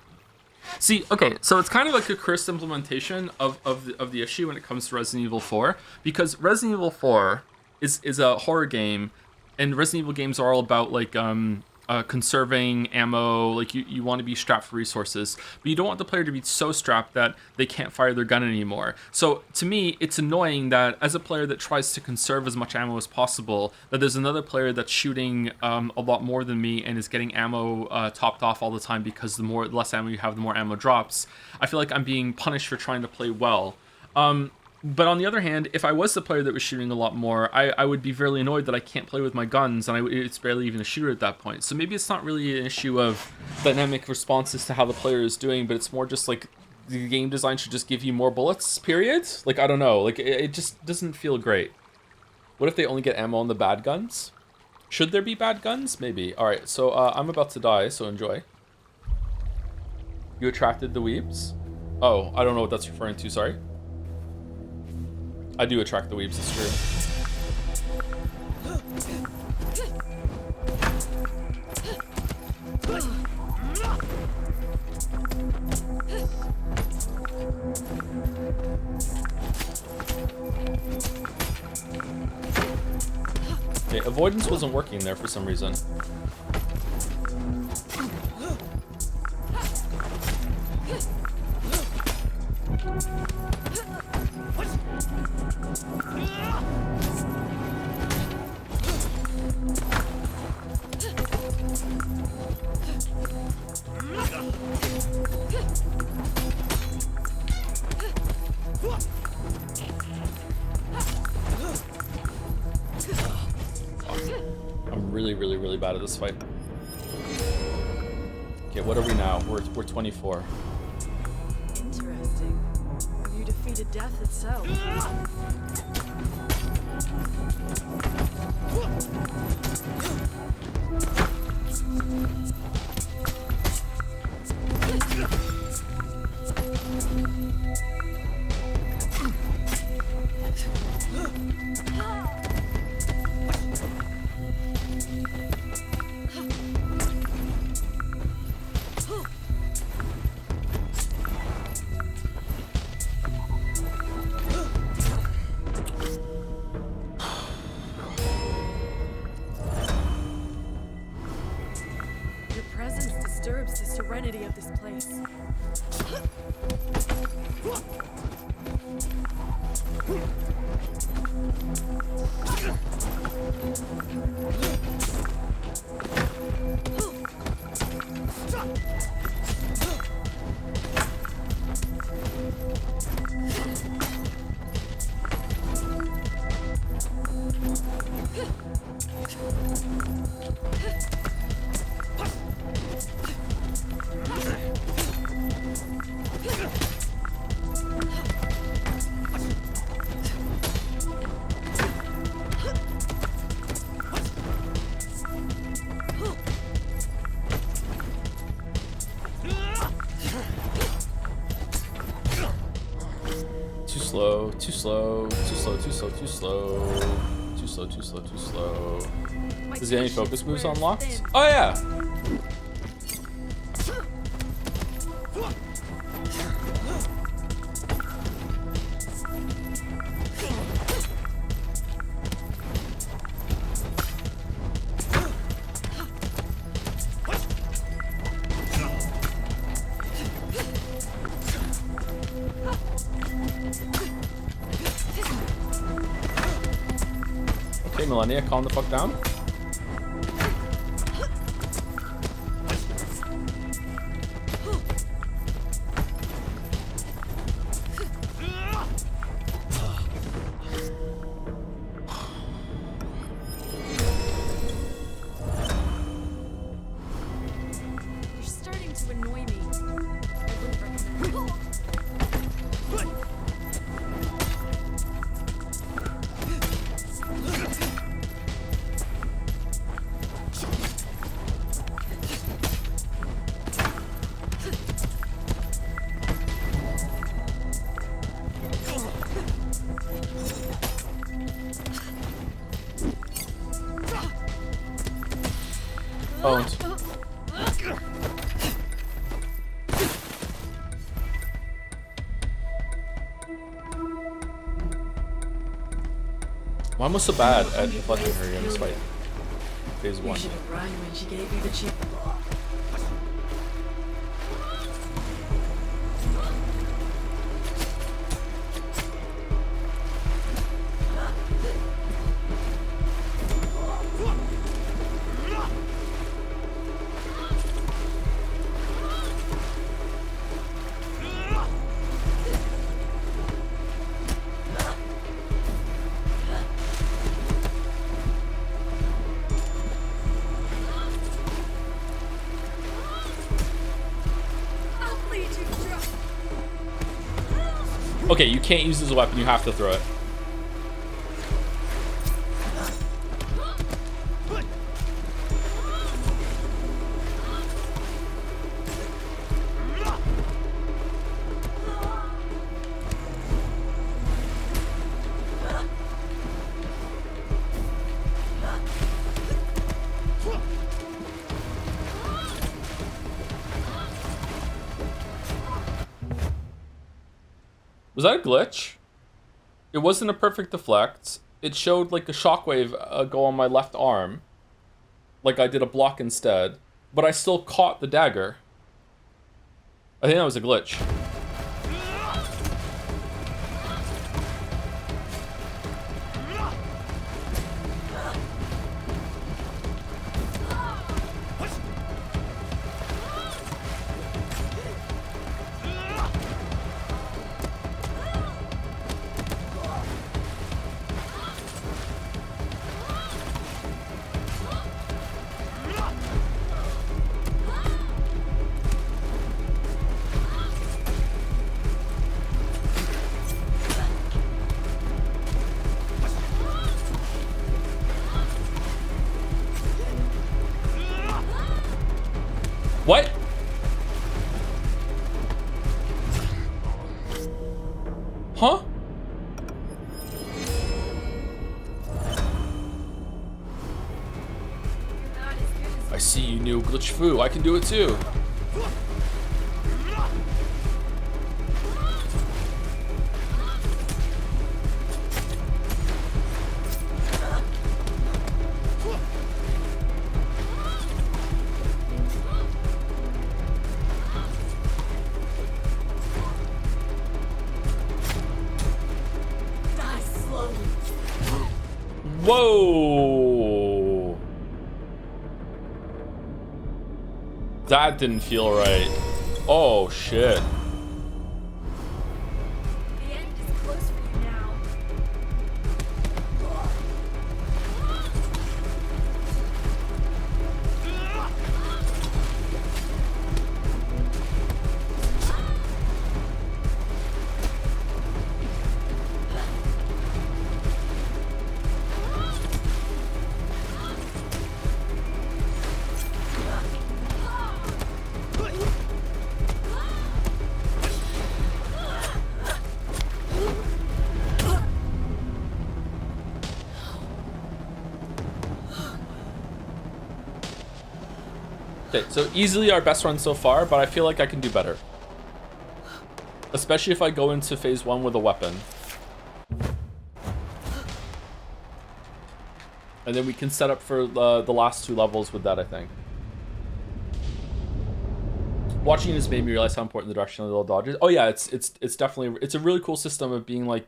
See, okay, so it's kind of like a cursed implementation of the issue when it comes to Resident Evil 4, because Resident Evil 4 is a horror game, and Resident Evil games are all about like conserving ammo. Like you want to be strapped for resources, but you don't want the player to be so strapped that they can't fire their gun anymore. So to me, it's annoying that as a player that tries to conserve as much ammo as possible, that there's another player that's shooting a lot more than me and is getting ammo topped off all the time, because the less ammo you have, the more ammo drops. I feel like I'm being punished for trying to play well. But on the other hand, if I was the player that was shooting a lot more, I would be very annoyed that I can't play with my guns, and it's barely even a shooter at that point. So maybe it's not really an issue of dynamic responses to how the player is doing, but it's more just like the game design should just give you more bullets, period? Like, I don't know. Like, it just doesn't feel great. What if they only get ammo on the bad guns? Should there be bad guns? Maybe. Alright, so I'm about to die, so enjoy. You attracted the weebs? Oh, I don't know what that's referring to, sorry. I do attract the weebs, it's true. Okay, avoidance wasn't working there for some reason. I'm really bad at this fight. Okay, what are we now? We're 24. Interesting. You defeated death itself. Your presence disturbs the serenity of this place. Too slow. Does he have any focus moves unlocked? Oh yeah! Okay, Millennia, calm the fuck down. You're starting to annoy me. I wouldn't recommend it. Owned. Why am I so bad at deflecting her in this fight? Phase 1. You should have run when she gave you the cheap. Okay, you can't use this as a weapon, you have to throw it. Was that a glitch? It wasn't a perfect deflect. It showed like a shockwave go on my left arm. Like I did a block instead. But I still caught the dagger. I think that was a glitch. What? Huh? I see you new glitch foo. I can do it too. Whoa! That didn't feel right. Oh shit. The end is close for you now. Okay, so easily our best run so far, but I feel like I can do better. Especially if I go into phase 1 with a weapon. And then we can set up for the last 2 levels with that, I think. Watching this made me realize how important the directional dodge is. Oh yeah, it's definitely, it's a really cool system of being like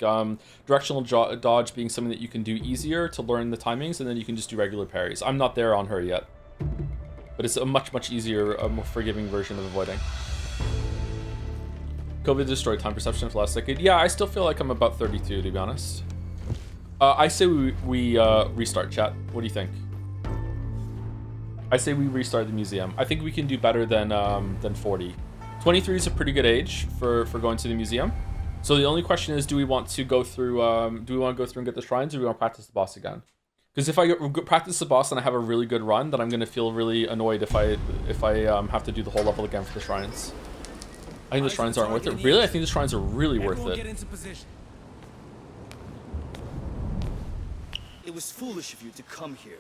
directional dodge being something that you can do easier to learn the timings, and then you can just do regular parries. I'm not there on her yet. But it's a much easier, more forgiving version of avoiding. COVID destroyed time perception for the last decade. Yeah, I still feel like I'm about 32, to be honest. I say we restart, chat. What do you think? I say we restart the museum. I think we can do better than 40. 23 is a pretty good age for going to the museum. So the only question is, do we want to go through? Do we want to go through and get the shrines, or do we want to practice the boss again? Because if I practice the boss and I have a really good run, then I'm gonna feel really annoyed if I have to do the whole level again for the shrines. I think the shrines aren't worth it. Really, I think the shrines are really worth it. It was foolish of you to come here.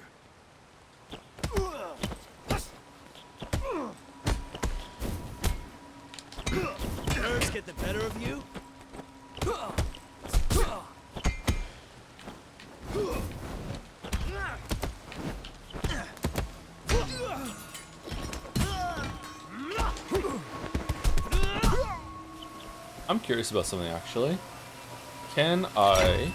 better of you? I'm curious about something actually. Can I?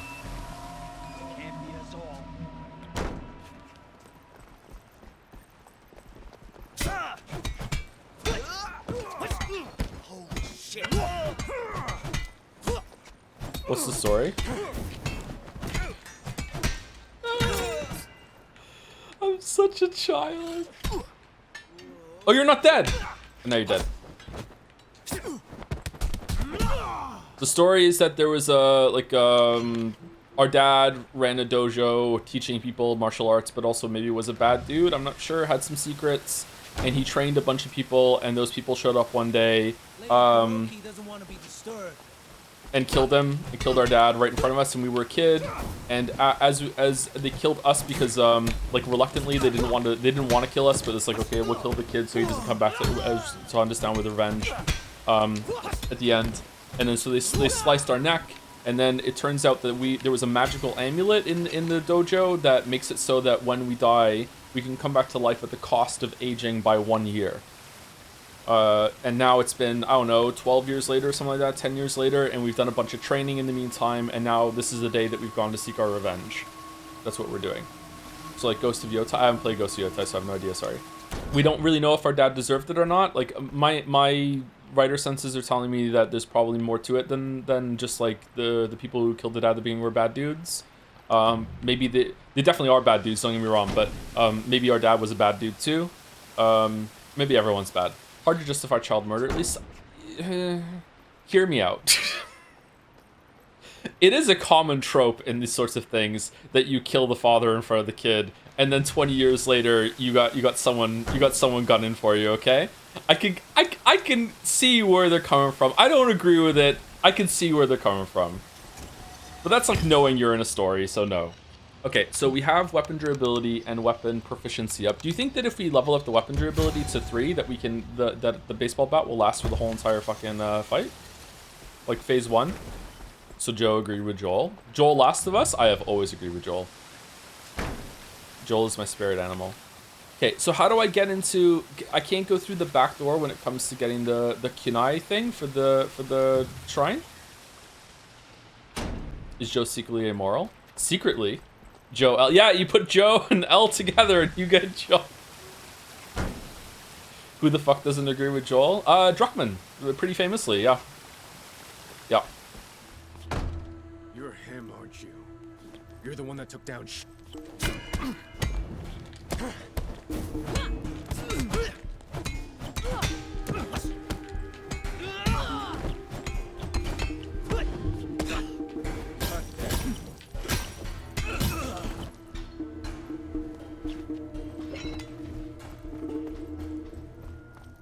What's the story? I'm such a child. Oh, you're not dead. Now you're dead. The story is that there was our dad ran a dojo teaching people martial arts, but also maybe was a bad dude. I'm not sure. Had some secrets, and he trained a bunch of people, and those people showed up one day, and killed him. They killed our dad right in front of us, and we were a kid. And as they killed us because like reluctantly they didn't want to kill us, but it's like, okay, we'll kill the kid so he doesn't come back to hunt us down with revenge at the end. And then so they sliced our neck, and then it turns out that there was a magical amulet in the dojo that makes it so that when we die we can come back to life at the cost of aging by 1 year. And now it's been, I don't know, 12 years later or something like that, 10 years later, and we've done a bunch of training in the meantime, and now this is the day that we've gone to seek our revenge. That's what we're doing. So like Ghost of Yotai, I haven't played Ghost of Yotai, so I have no idea, sorry. We don't really know if our dad deserved it or not. Like my writer senses are telling me that there's probably more to it than just like the people who killed the dad at the beginning were bad dudes. Maybe they definitely are bad dudes, don't get me wrong, but maybe our dad was a bad dude too. Maybe everyone's bad. Hard to justify child murder, at least hear me out. It is a common trope in these sorts of things that you kill the father in front of the kid, and then 20 years later you got someone gunning for you, okay? I can see where they're coming from. I don't agree with it. I can see where they're coming from. But that's like knowing you're in a story, so no. Okay, so we have weapon durability and weapon proficiency up. Do you think that if we level up the weapon durability to 3, that we can that the baseball bat will last for the whole entire fucking fight? Like phase 1? So Joe agreed with Joel. Joel, Last of Us? I have always agreed with Joel. Joel is my spirit animal. Okay, so how do I get into... I can't go through the back door when it comes to getting the kunai thing for the shrine? Is Joe secretly immoral? Secretly? Joe L. Yeah, you put Joe and L together and you get Joe. Who the fuck doesn't agree with Joel? Druckmann, pretty famously, yeah. Yeah. You're him, aren't you? You're the one that took down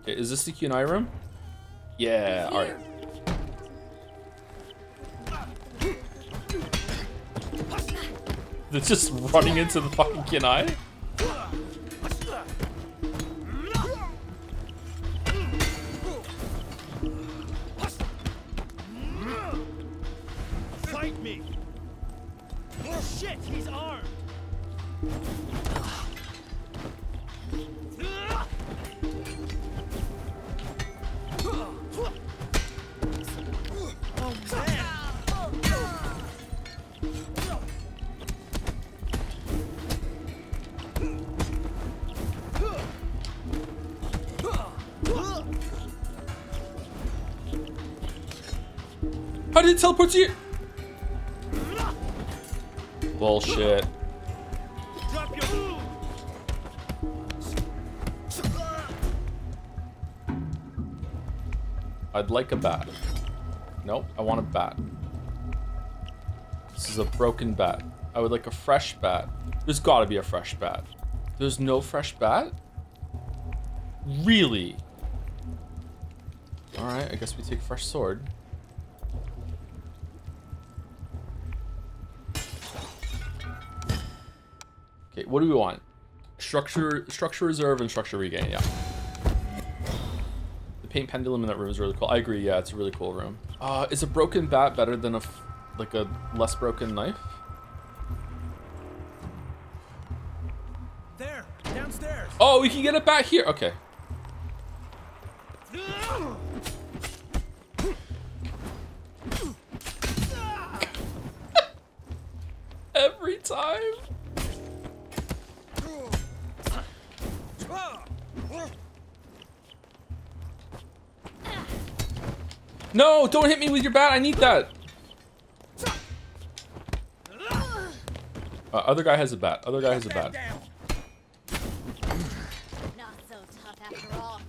Okay, is this the kunai room? Yeah, alright. They're just running into the fucking kunai? Fight me! Oh shit, he's armed! How did it teleport to you? Bullshit. Drop your move! I'd like a bat. Nope, I want a bat. This is a broken bat. I would like a fresh bat. There's gotta be a fresh bat. There's no fresh bat? Really? Alright, I guess we take fresh sword. Okay, what do we want? Structure reserve and structure regain, yeah. The paint pendulum in that room is really cool. I agree, yeah, it's a really cool room. Is a broken bat better than like a less broken knife? There, downstairs. Oh, we can get it back here. Okay. Every time. No, don't hit me with your bat. I need that. Other guy has a bat. Other guy has a bat. Not so tough after all.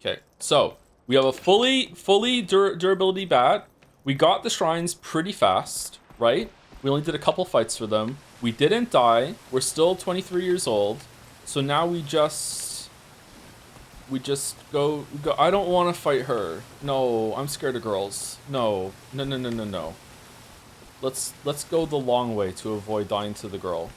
Okay, so we have a fully durability bat. We got the shrines pretty fast, right? We only did a couple fights for them. We didn't die. We're still 23 years old. So now we just go. I don't want to fight her. No, I'm scared of girls. No. Let's go the long way to avoid dying to the girl.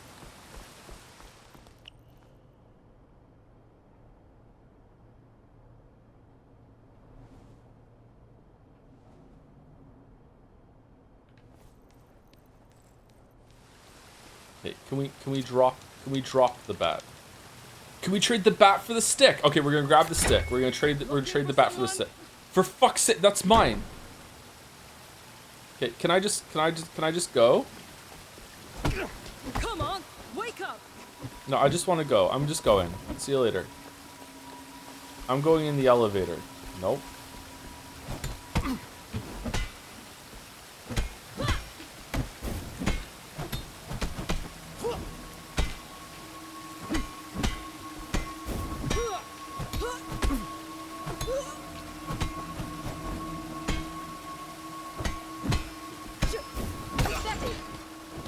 Okay, can we drop the bat? Can we trade the bat for the stick? Okay, we're gonna grab the stick. We're gonna trade the bat for the stick. For fuck's sake, that's mine. Okay, can I just go? Come on, wake up. No, I just want to go. I'm just going. See you later. I'm going in the elevator. Nope.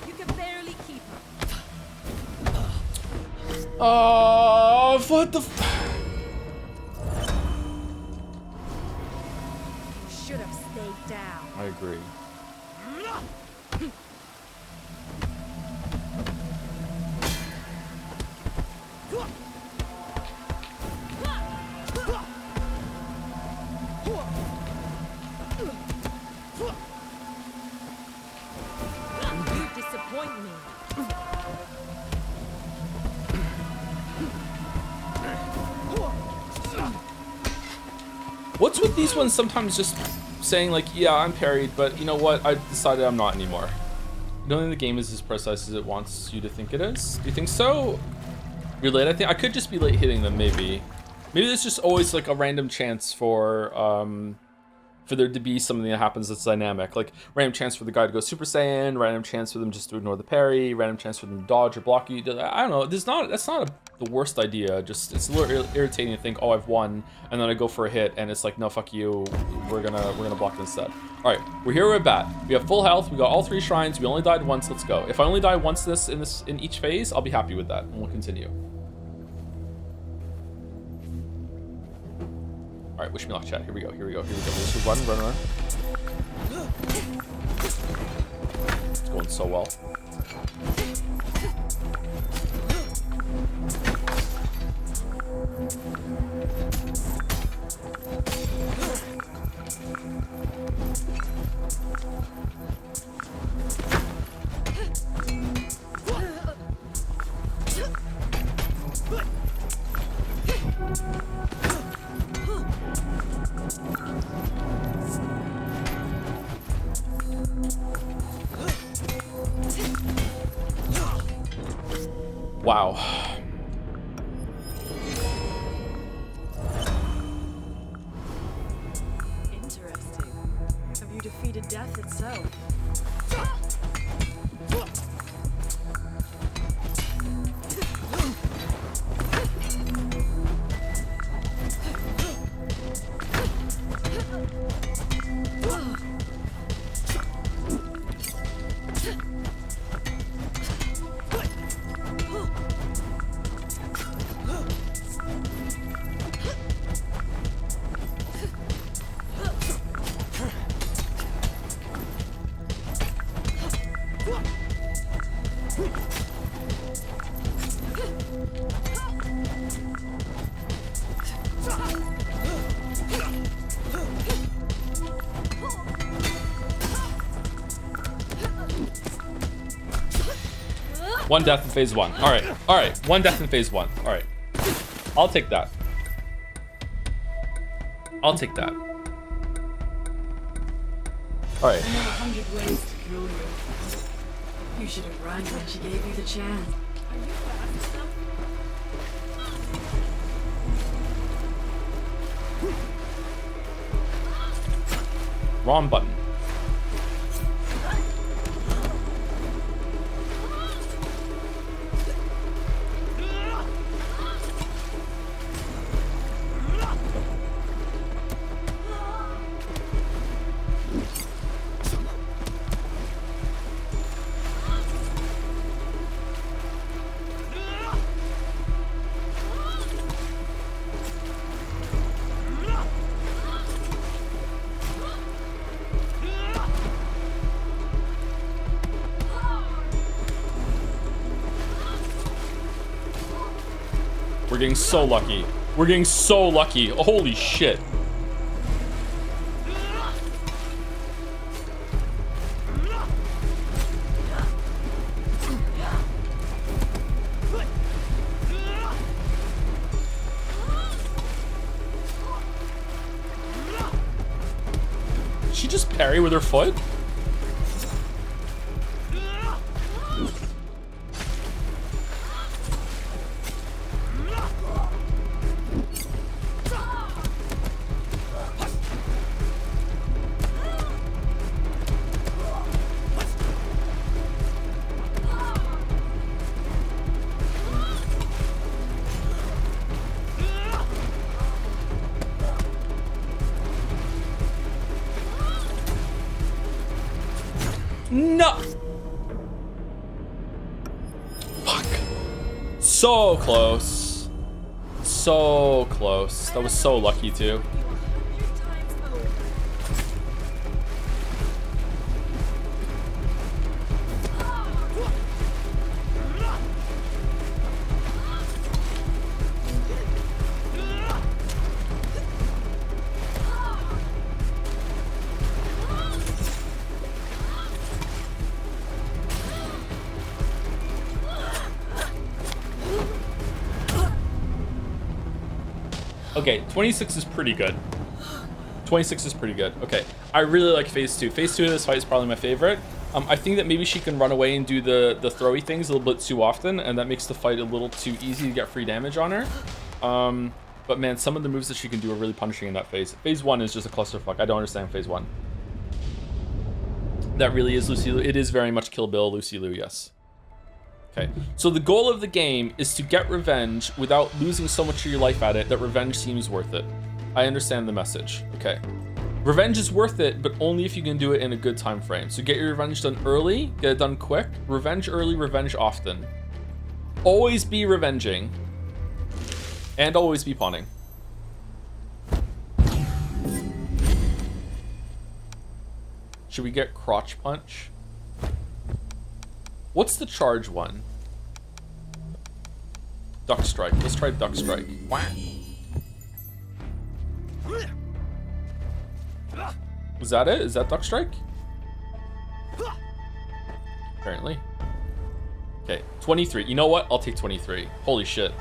You can barely keep her. Oh, what the You should have stayed down. I agree. You disappoint me. What's with these ones sometimes just saying like, yeah, I'm parried, but you know what? I decided I'm not anymore. You don't think the game is as precise as it wants you to think it is? Do you think so? You're late, I think. I could just be late hitting them, maybe. Maybe there's just always like a random chance for there to be something that happens that's dynamic. Like random chance for the guy to go Super Saiyan, random chance for them just to ignore the parry, random chance for them to dodge or block you. I don't know. That's not the worst idea. Just it's a little irritating to think, oh, I've won, and then I go for a hit, and it's like, no, fuck you. We're gonna block it instead. All right, we're here with bat. We have full health. We got all 3 shrines. We only died once. Let's go. If I only die once in each phase, I'll be happy with that, and we'll continue. All right, wish me luck, chat. Here we go. Let's just run. It's going so well. Wow. Interesting. Have you defeated death itself? One death in phase 1. All right. All right. One death in phase 1. All right. I'll take that. I'll take that. All right. I know 100 ways to kill you. You should have run when she gave you the chance. Wrong button. We're getting so lucky. We're getting so lucky. Oh, holy shit. Did she just parry with her foot? No! Fuck. So close. So close. That was so lucky too. Okay, 26 is pretty good. 26 is pretty good. Okay, I really like phase 2. Phase 2 of this fight is probably my favorite. I think that maybe she can run away and do the throwy things a little bit too often, and that makes the fight a little too easy to get free damage on her. But man, some of the moves that she can do are really punishing in that phase. Phase 1 is just a clusterfuck. I don't understand phase 1. That really is Lucy Liu. It is very much Kill Bill Lucy Liu, yes. Okay, so the goal of the game is to get revenge without losing so much of your life at it that revenge seems worth it. I understand the message. Okay. Revenge is worth it, but only if you can do it in a good time frame. So get your revenge done early, get it done quick. Revenge early, revenge often. Always be revenging. And always be pawning. Should we get crotch punch? What's the charge one? Duck strike. Let's try duck strike. Wah. Was that it? Is that duck strike? Apparently. Okay, 23. You know what? I'll take 23. Holy shit.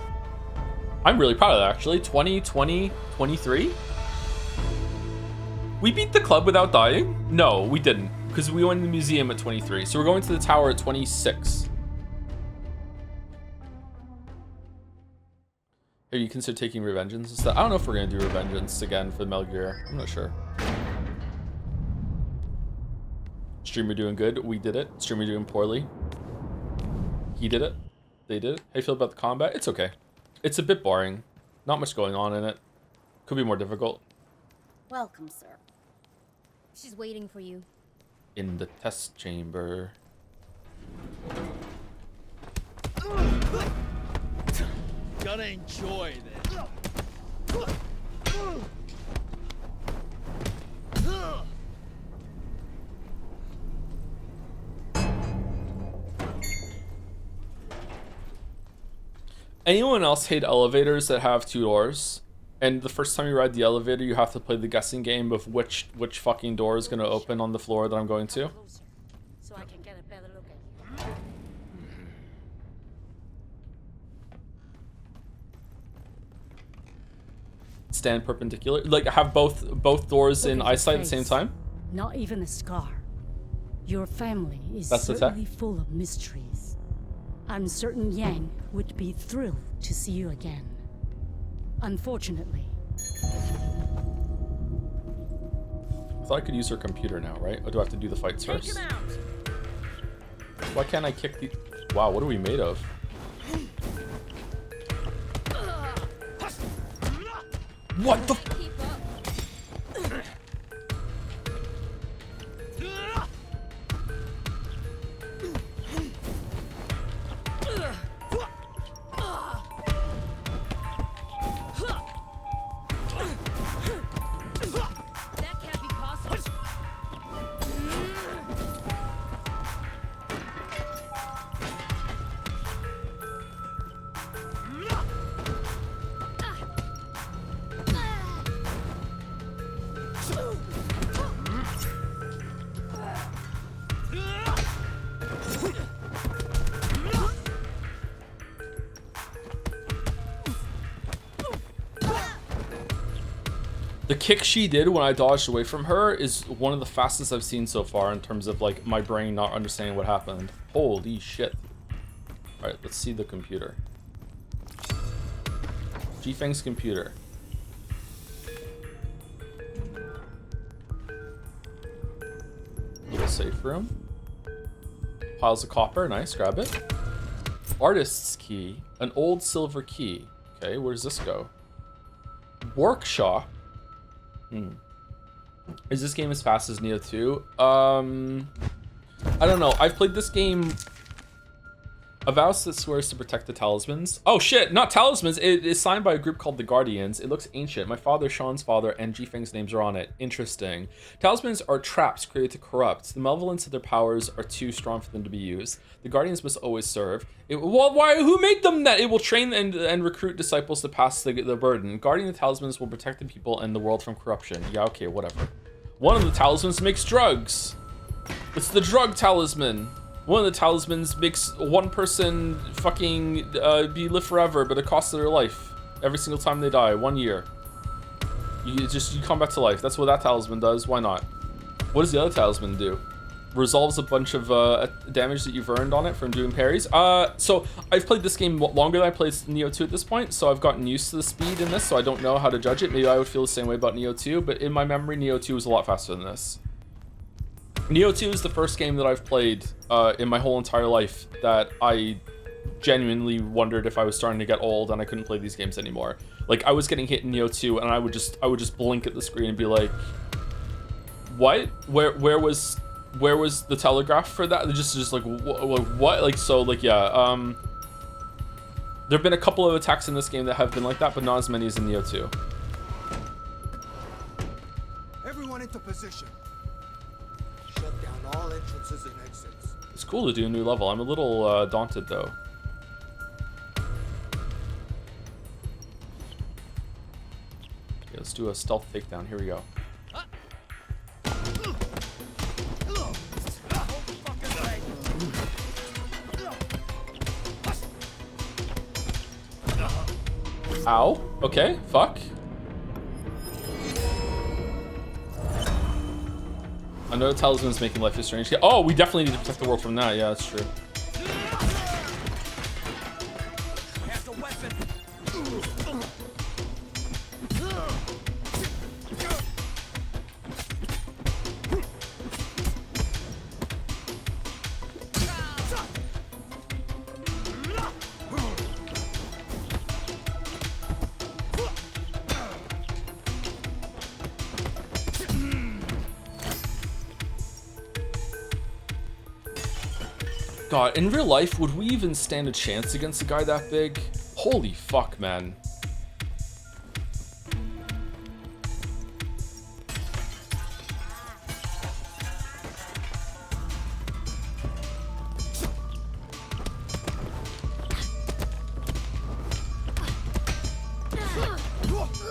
I'm really proud of that, actually. 20, 20, 23? We beat the club without dying? No, we didn't. Because we went to the museum at 23. So we're going to the tower at 26. Hey, you consider taking Revengeance instead? I don't know if we're going to do Revengeance again for the Metal Gear. I'm not sure. Streamer doing good. We did it. Streamer doing poorly. He did it. They did it. How you feel about the combat? It's okay. It's a bit boring. Not much going on in it. Could be more difficult. Welcome, sir. She's waiting for you. In the test chamber. Gotta enjoy this. Anyone else hate elevators that have 2 doors? And the first time you ride the elevator, you have to play the guessing game of which fucking door is going to open on the floor that I'm going to. So I can get a better look at you. stand perpendicular? Like have both doors in Look at your eyesight at the same face. time? Not even a scar. Your family is That's the tech? certainly full of mysteries. I'm certain Yang would be thrilled to see you again. Unfortunately, I thought I could use her computer now, right? Or do I have to do the fights first? Why can't I kick the... Wow, what are we made of? What the... That can't be possible. The kick she did when I dodged away from her is one of the fastest I've seen so far in terms of like my brain not understanding what happened. Holy shit. Alright, let's see the computer. Jifeng's computer. Little safe room. Piles of copper, nice, grab it. Artist's key, an old silver key. Okay, where does this go? Workshop. Is this game as fast as Neo 2? I don't know. I've played this game. A vow that swears to protect the talismans. Oh shit, not talismans. It is signed by a group called the Guardians. It looks ancient. My father, Sean's father, and Jifeng's names are on it. Interesting. Talismans are traps created to corrupt. The malevolence of their powers are too strong for them to be used. The Guardians must always serve. Well, why? Who made them that? It will train and recruit disciples to pass the burden. Guarding the talismans will protect the people and the world from corruption. Yeah, okay, whatever. One of the talismans makes drugs. It's the drug talisman. One of the talismans makes one person fucking live forever, but it costs their life every single time they die. 1 year. You come back to life. That's what that talisman does. Why not? What does the other talisman do? Resolves a bunch of damage that you've earned on it from doing parries. So I've played this game longer than I played Neo 2 at this point, so I've gotten used to the speed in this, so I don't know how to judge it. Maybe I would feel the same way about Neo 2, but in my memory, Neo 2 was a lot faster than this. Neo 2 is the first game that I've played in my whole entire life that I genuinely wondered if I was starting to get old and I couldn't play these games anymore. Like, I was getting hit in Neo 2 and I would just blink at the screen and be like, what? Where was the telegraph for that? Just like what? Like, so like, yeah, there've been a couple of attacks in this game that have been like that, but not as many as in Neo 2. Everyone into position. Shut down all entrances and exits. It's cool to do a new level. I'm a little daunted though. Okay, let's do a stealth takedown. Here we go. Ow. Okay, fuck. Another talisman's making life is strange. Oh, we definitely need to protect the world from that. Yeah, that's true. God, in real life, would we even stand a chance against a guy that big? Holy fuck, man.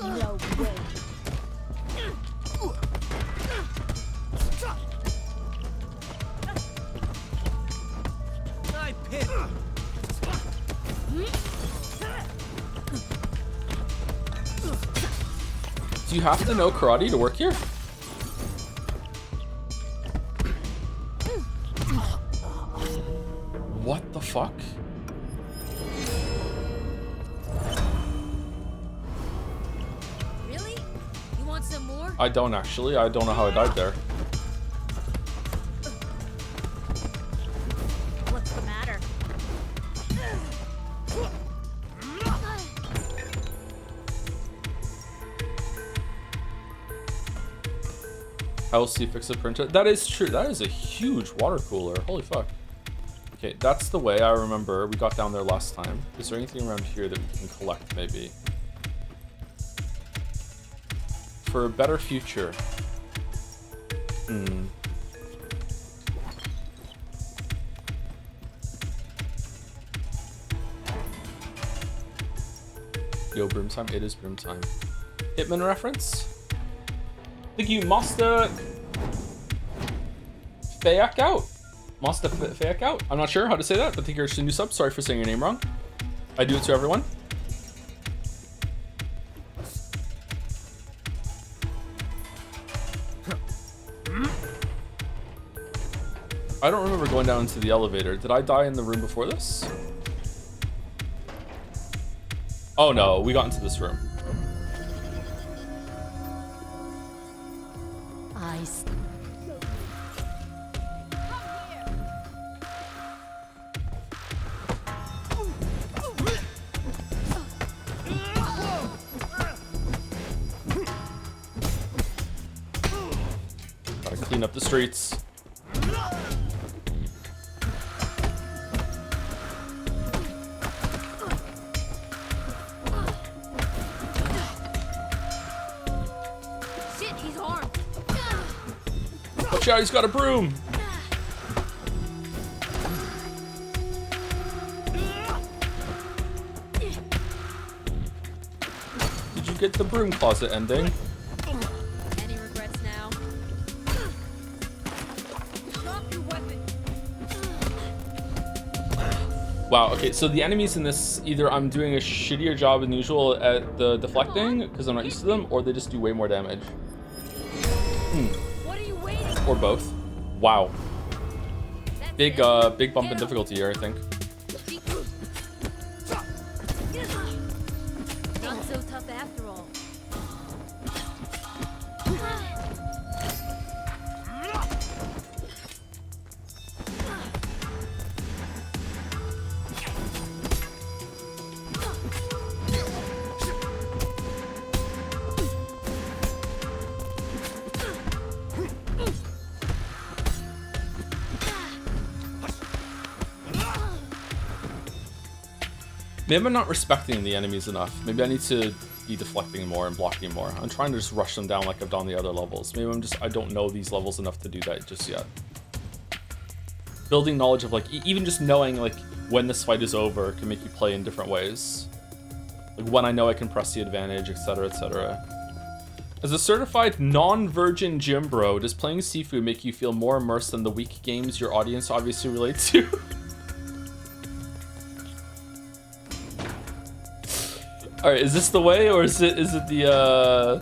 No way. Do you have to know karate to work here? What the fuck? Really? You want some more? I don't actually. I don't know how I died there. What's the matter? How will C fix the printer? That is true. That is a huge water cooler. Holy fuck. Okay, that's the way I remember. We got down there last time. Is there anything around here that we can collect, maybe? For a better future. Yo, broom time. It is broom time. Hitman reference? Think you must fake out. Must fake out. I'm not sure how to say that, but thank you for a new sub. Sorry for saying your name wrong. I do it to everyone. I don't remember going down into the elevator. Did I die in the room before this? Oh no, we got into this room. Gotta clean up the streets. Shit, he's armed. Watch out, he's got a broom. Did you get the broom closet ending? Any regrets now? Drop your weapon. Wow, okay, so the enemies in this, either I'm doing a shittier job than usual at the deflecting, because I'm not used to them, or they just do way more damage. What are you waiting for? Or both. Wow. Big bump in difficulty here, I think. Not so tough after all. Maybe I'm not respecting the enemies enough. Maybe I need to be deflecting more and blocking more. I'm trying to just rush them down like I've done the other levels. Maybe I don't know these levels enough to do that just yet. Building knowledge of like, even just knowing like when this fight is over can make you play in different ways. Like when I know I can press the advantage, etc, etc. As a certified non-virgin gym bro, does playing Sifu make you feel more immersed than the weak games your audience obviously relates to? Alright, is this the way, or is it the,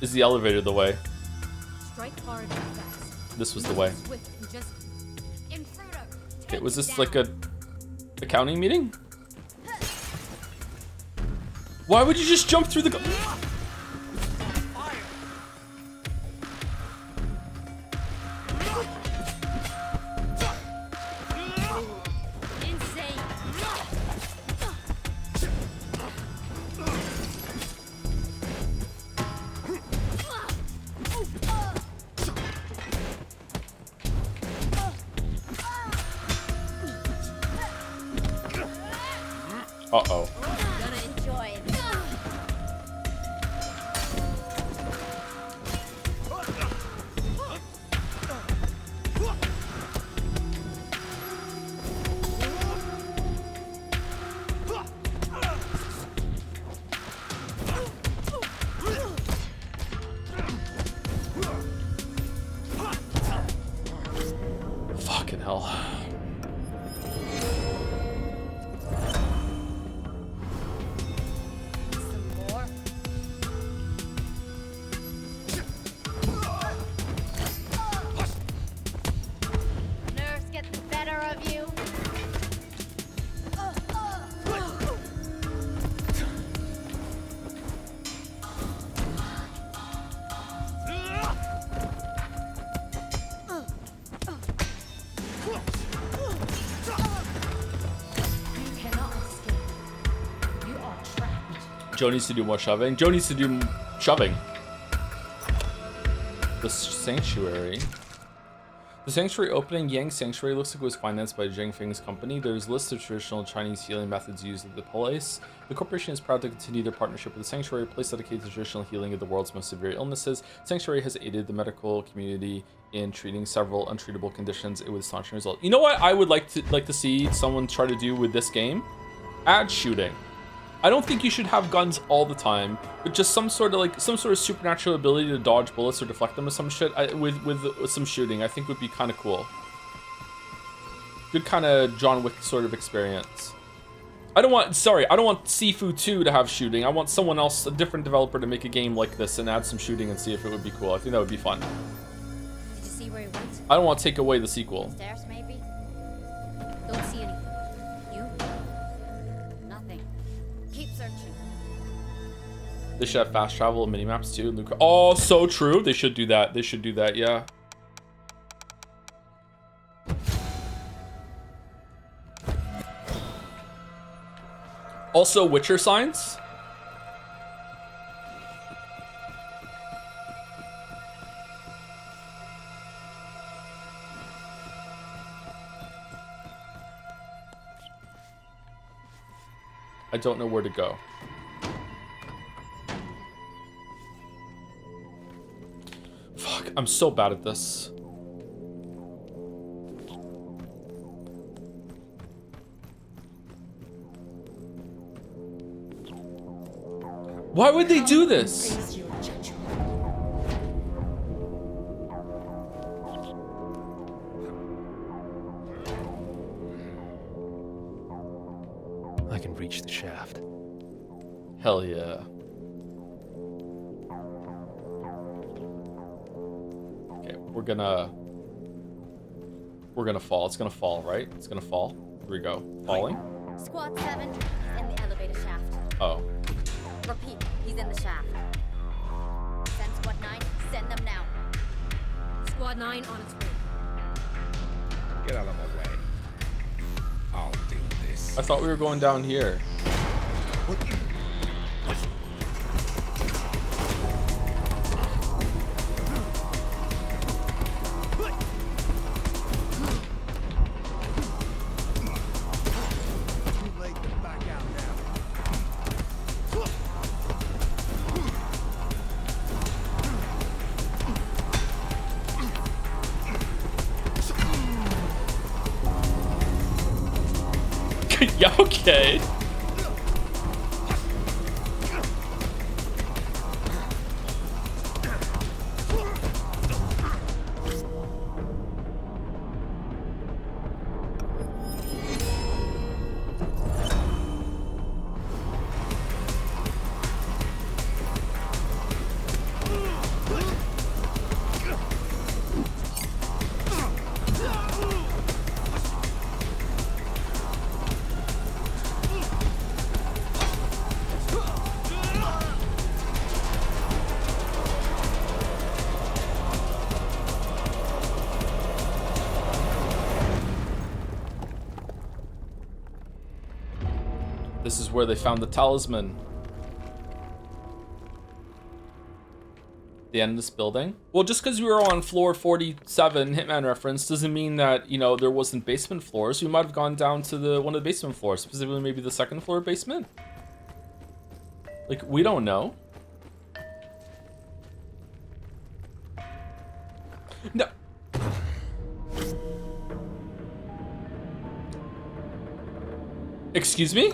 is the elevator the way? Strike hard and fast. This was the way. Swift and just intruder. Okay, was this like a accounting meeting? Why would you just jump through the Uh-oh. Gonna enjoy it. Fucking hell. Joe needs to do more shoving. Joe needs to do shoving. The Sanctuary. The Sanctuary opening, Yang Sanctuary, looks like it was financed by Zhang Feng's company. There's lists of traditional Chinese healing methods used at the place. The corporation is proud to continue their partnership with the Sanctuary, a place dedicated to traditional healing of the world's most severe illnesses. Sanctuary has aided the medical community in treating several untreatable conditions with astonishing results. You know what I would like to see someone try to do with this game? Add shooting. I don't think you should have guns all the time, but just some sort of supernatural ability to dodge bullets or deflect them or some shit with some shooting, I think would be kind of cool. Good kind of John Wick sort of experience. I don't want Sifu 2 to have shooting. I want someone else, a different developer, to make a game like this and add some shooting and see if it would be cool. I think that would be fun. Did you see where he went? I don't want to take away the sequel. Stairs, maybe? Don't see anything. You? Nothing. Keep searching. They should have fast travel and minimaps too. Luke, oh, so true. They should do that. They should do that. Yeah. Also, Witcher signs. I don't know where to go. Fuck, I'm so bad at this. Why would they do this? I can reach the shaft. Hell yeah. Okay, we're gonna fall. It's gonna fall, right? It's gonna fall. Here we go. Falling. Squad 7 is in the elevator shaft. Oh. Repeat, he's in the shaft. Send Squad 9, send them now. Squad 9 on its way. Get out of my way. I'll do this. I thought we were going down here. Yeah, okay. This is where they found the talisman. The end of this building? Well, just because we were on floor 47, Hitman reference, doesn't mean that, you know, there wasn't basement floors. We might have gone down to one of the basement floors, specifically maybe the second floor basement. Like, we don't know. No. Excuse me?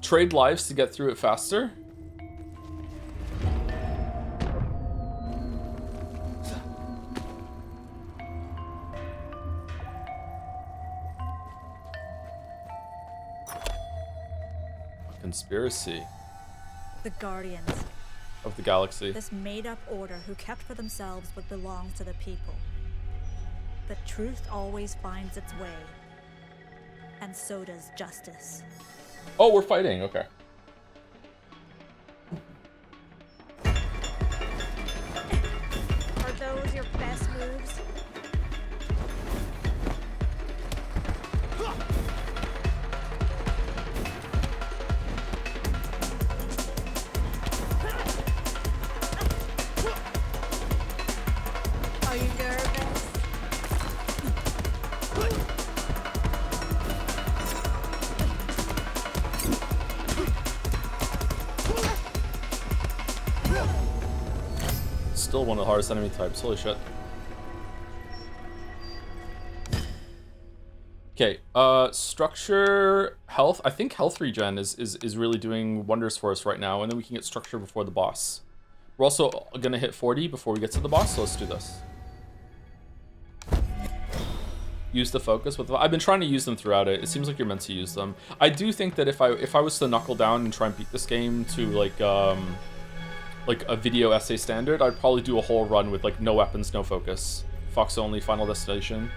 Trade lives to get through it faster? Conspiracy The Guardians. of the galaxy. This made-up order who kept for themselves what belongs to the people. But truth always finds its way. And so does justice. Oh, we're fighting. Okay. Are those your best moves? Are you nervous? Still one of the hardest enemy types. Holy shit. Okay, structure, health. I think health regen is really doing wonders for us right now, and then we can get structure before the boss. We're also gonna hit 40 before we get to the boss, so let's do this. Use the focus with. I've been trying to use them throughout it. It seems like you're meant to use them. I do think that if I was to knuckle down and try and beat this game to like a video essay standard, I'd probably do a whole run with like no weapons, no focus, Fox only, Final Destination,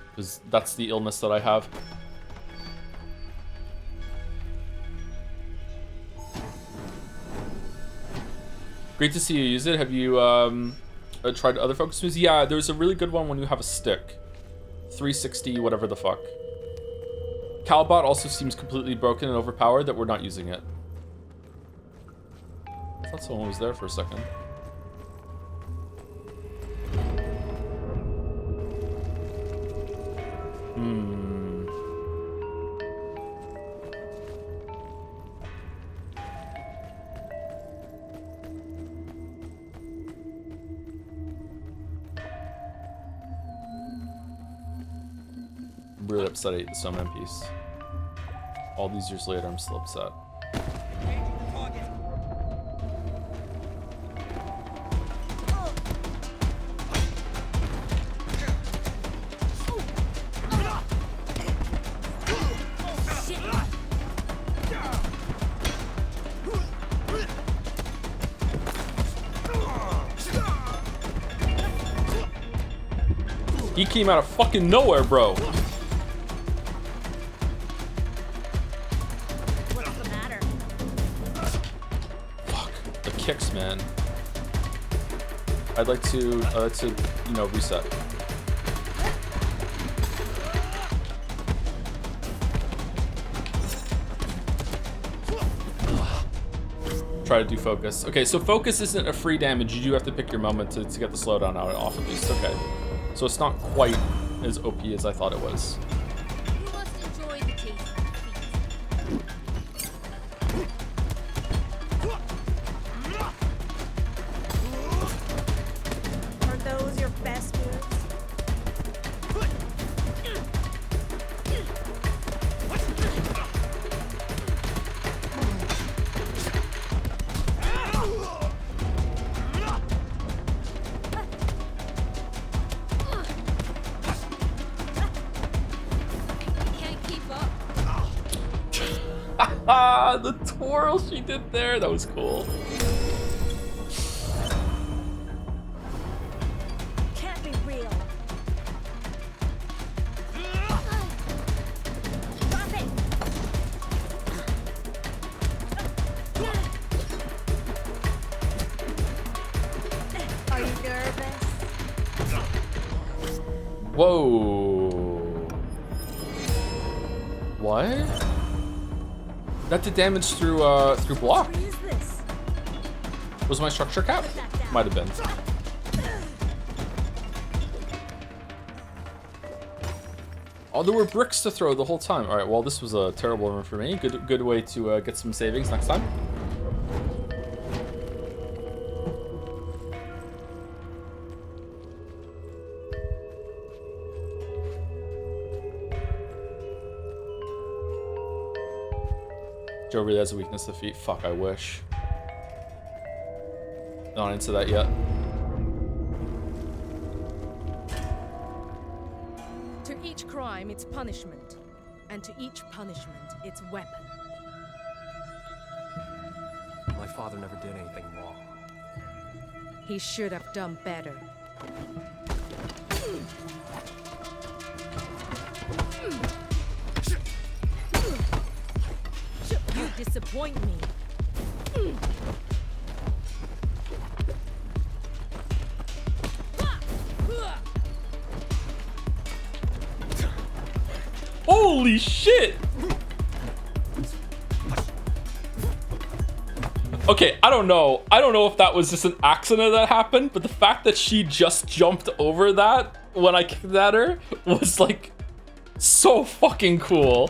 because that's the illness that I have. Great to see you use it. Have you tried other focus moves? Yeah, there's a really good one when you have a stick. 360, whatever the fuck. Calbot also seems completely broken and overpowered that we're not using it. I thought someone was there for a second. I'm really upset I ate the Summon piece. All these years later, I'm still upset. He came out of fucking nowhere, bro. What's the matter? Fuck. The kicks, man. I'd like to, you know, reset. Try to do focus. Okay, so focus isn't a free damage. You do have to pick your moment to get the slowdown out off at least. Okay. So it's not quite as OP as I thought it was. You must enjoy the taste of defeat. Are those your best moves? Ah, the twirl she did there, that was cool. Can't be real. Drop it. Are you nervous? Whoa. What? That did damage through through block. What is this? Was my structure cap? Might have been. Oh, there were bricks to throw the whole time. All right, well, this was a terrible run for me. Good way to get some savings next time. Joe really has a weakness to feet. Fuck, I wish. Not into that yet. To each crime, its punishment, and to each punishment, its weapon. My father never did anything wrong. He should have done better. Holy shit! Okay, I don't know. I don't know if that was just an accident that happened, but the fact that she just jumped over that when I kicked at her was like so fucking cool.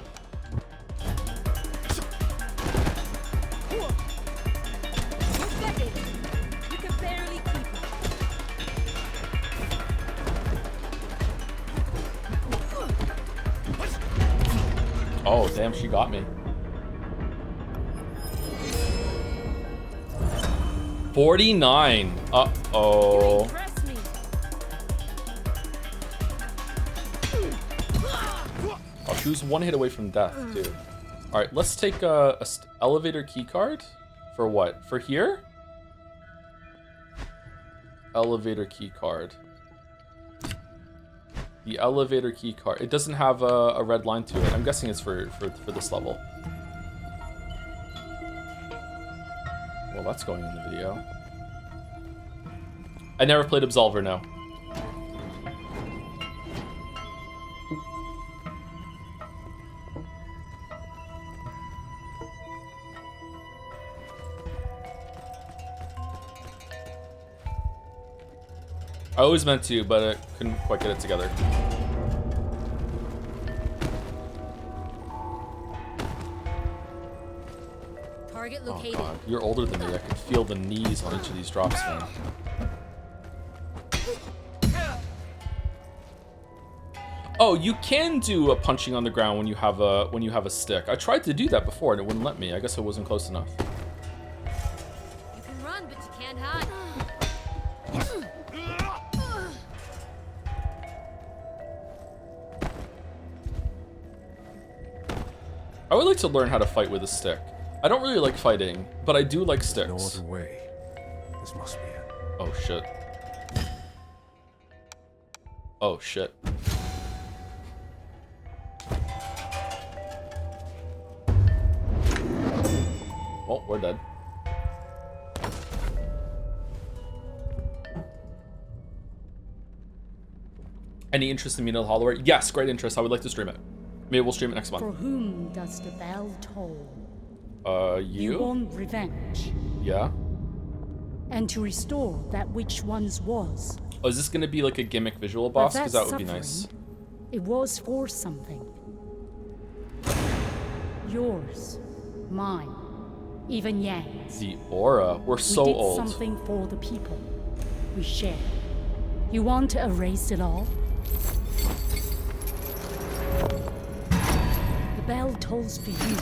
You can barely keep up. Oh, damn, she got me. 49. Uh-oh. Oh, she was one hit away from death, too. All right, let's take a elevator key card. For what? For here? Elevator key card. The elevator key card. It doesn't have a red line to it. I'm guessing it's for this level. Well, that's going in the video. I never played Absolver now. I always meant to, but I couldn't quite get it together. Target Oh located. god, you're older than me. I can feel the knees on each of these drops, man. Oh, you can do a punching on the ground when you have a stick. I tried to do that before and it wouldn't let me. I guess I wasn't close enough. You can run, but you can't hide. I would like to learn how to fight with a stick. I don't really like fighting, but I do like sticks. No other way. This must be it. Oh shit. Oh shit. Well, we're dead. Any interest in Metal Holloway? Yes, great interest. I would like to stream it. Maybe we'll stream it next For month. whom does the bell toll? You? You want revenge, Yeah? and to restore that which once was. Oh, is this gonna be like a gimmick visual boss? But Because that would be nice. It was for something. Yours, mine, even Yang's. The aura. We're so we did old. something for the people we share. You want to erase it all? The bell tolls for you.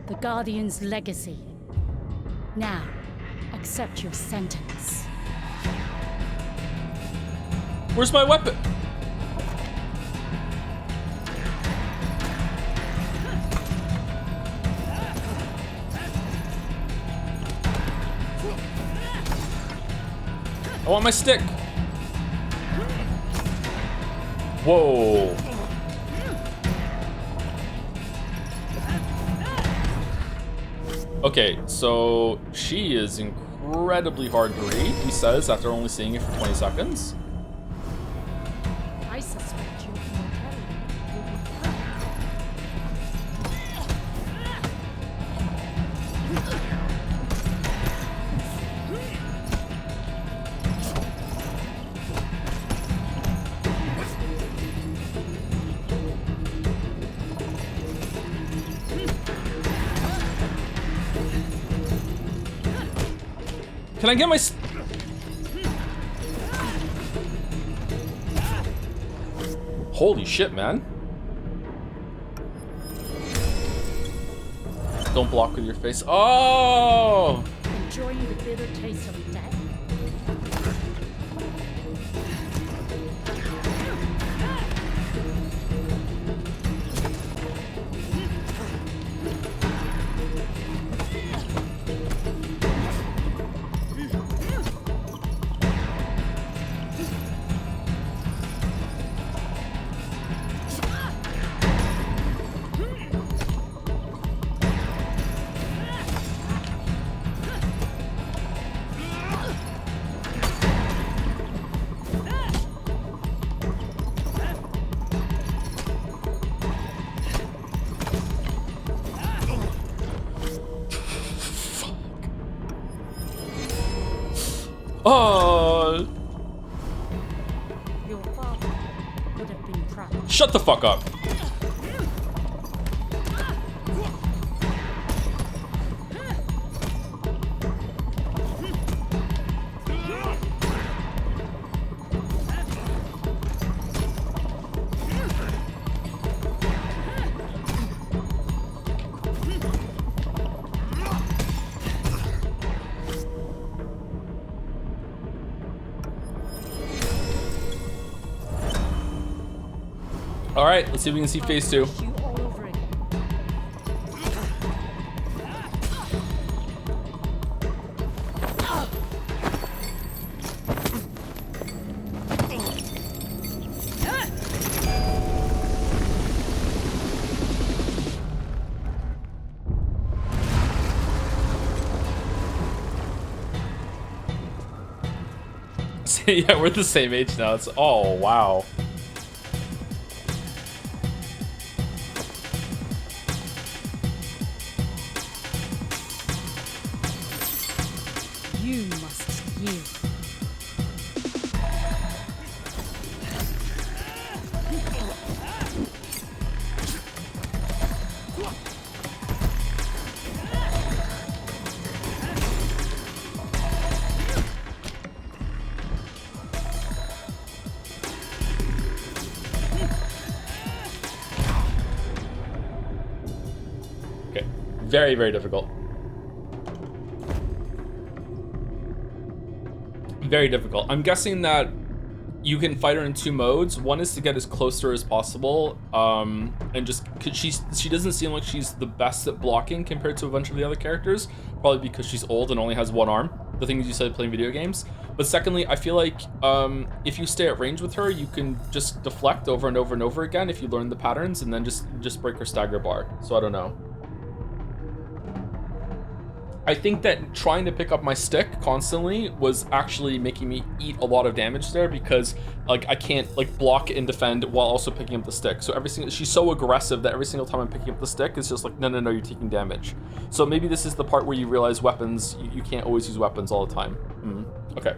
The Guardian's legacy. Now, accept your sentence. Where's my weapon? I want my stick. Whoa. Okay, so she is incredibly hard to read, he says, after only seeing it for 20 seconds. I suspect your immortality will be Can I get my... Holy shit, man. Don't block with your face. Oh! enjoying the bitter taste of death. Oh. Your father would have been proud. Shut the fuck up. All right, let's see if we can see phase 2. Yeah, we're the same age now. It's oh wow. You must yield. Okay, very, very difficult. Very difficult. I'm guessing that you can fight her in 2 modes. One is to get as close to her as possible, and just cause she doesn't seem like she's the best at blocking compared to a bunch of the other characters, probably because she's old and only has 1 arm. The things you said playing video games. But secondly, I feel like if you stay at range with her, you can just deflect over and over and over again if you learn the patterns, and then just break her stagger bar. So I don't know. I think that trying to pick up my stick constantly was actually making me eat a lot of damage there, because like I can't like block and defend while also picking up the stick. So she's so aggressive that every single time I'm picking up the stick, it's just like, no, you're taking damage. So maybe this is the part where you realize weapons, you can't always use weapons all the time. Okay,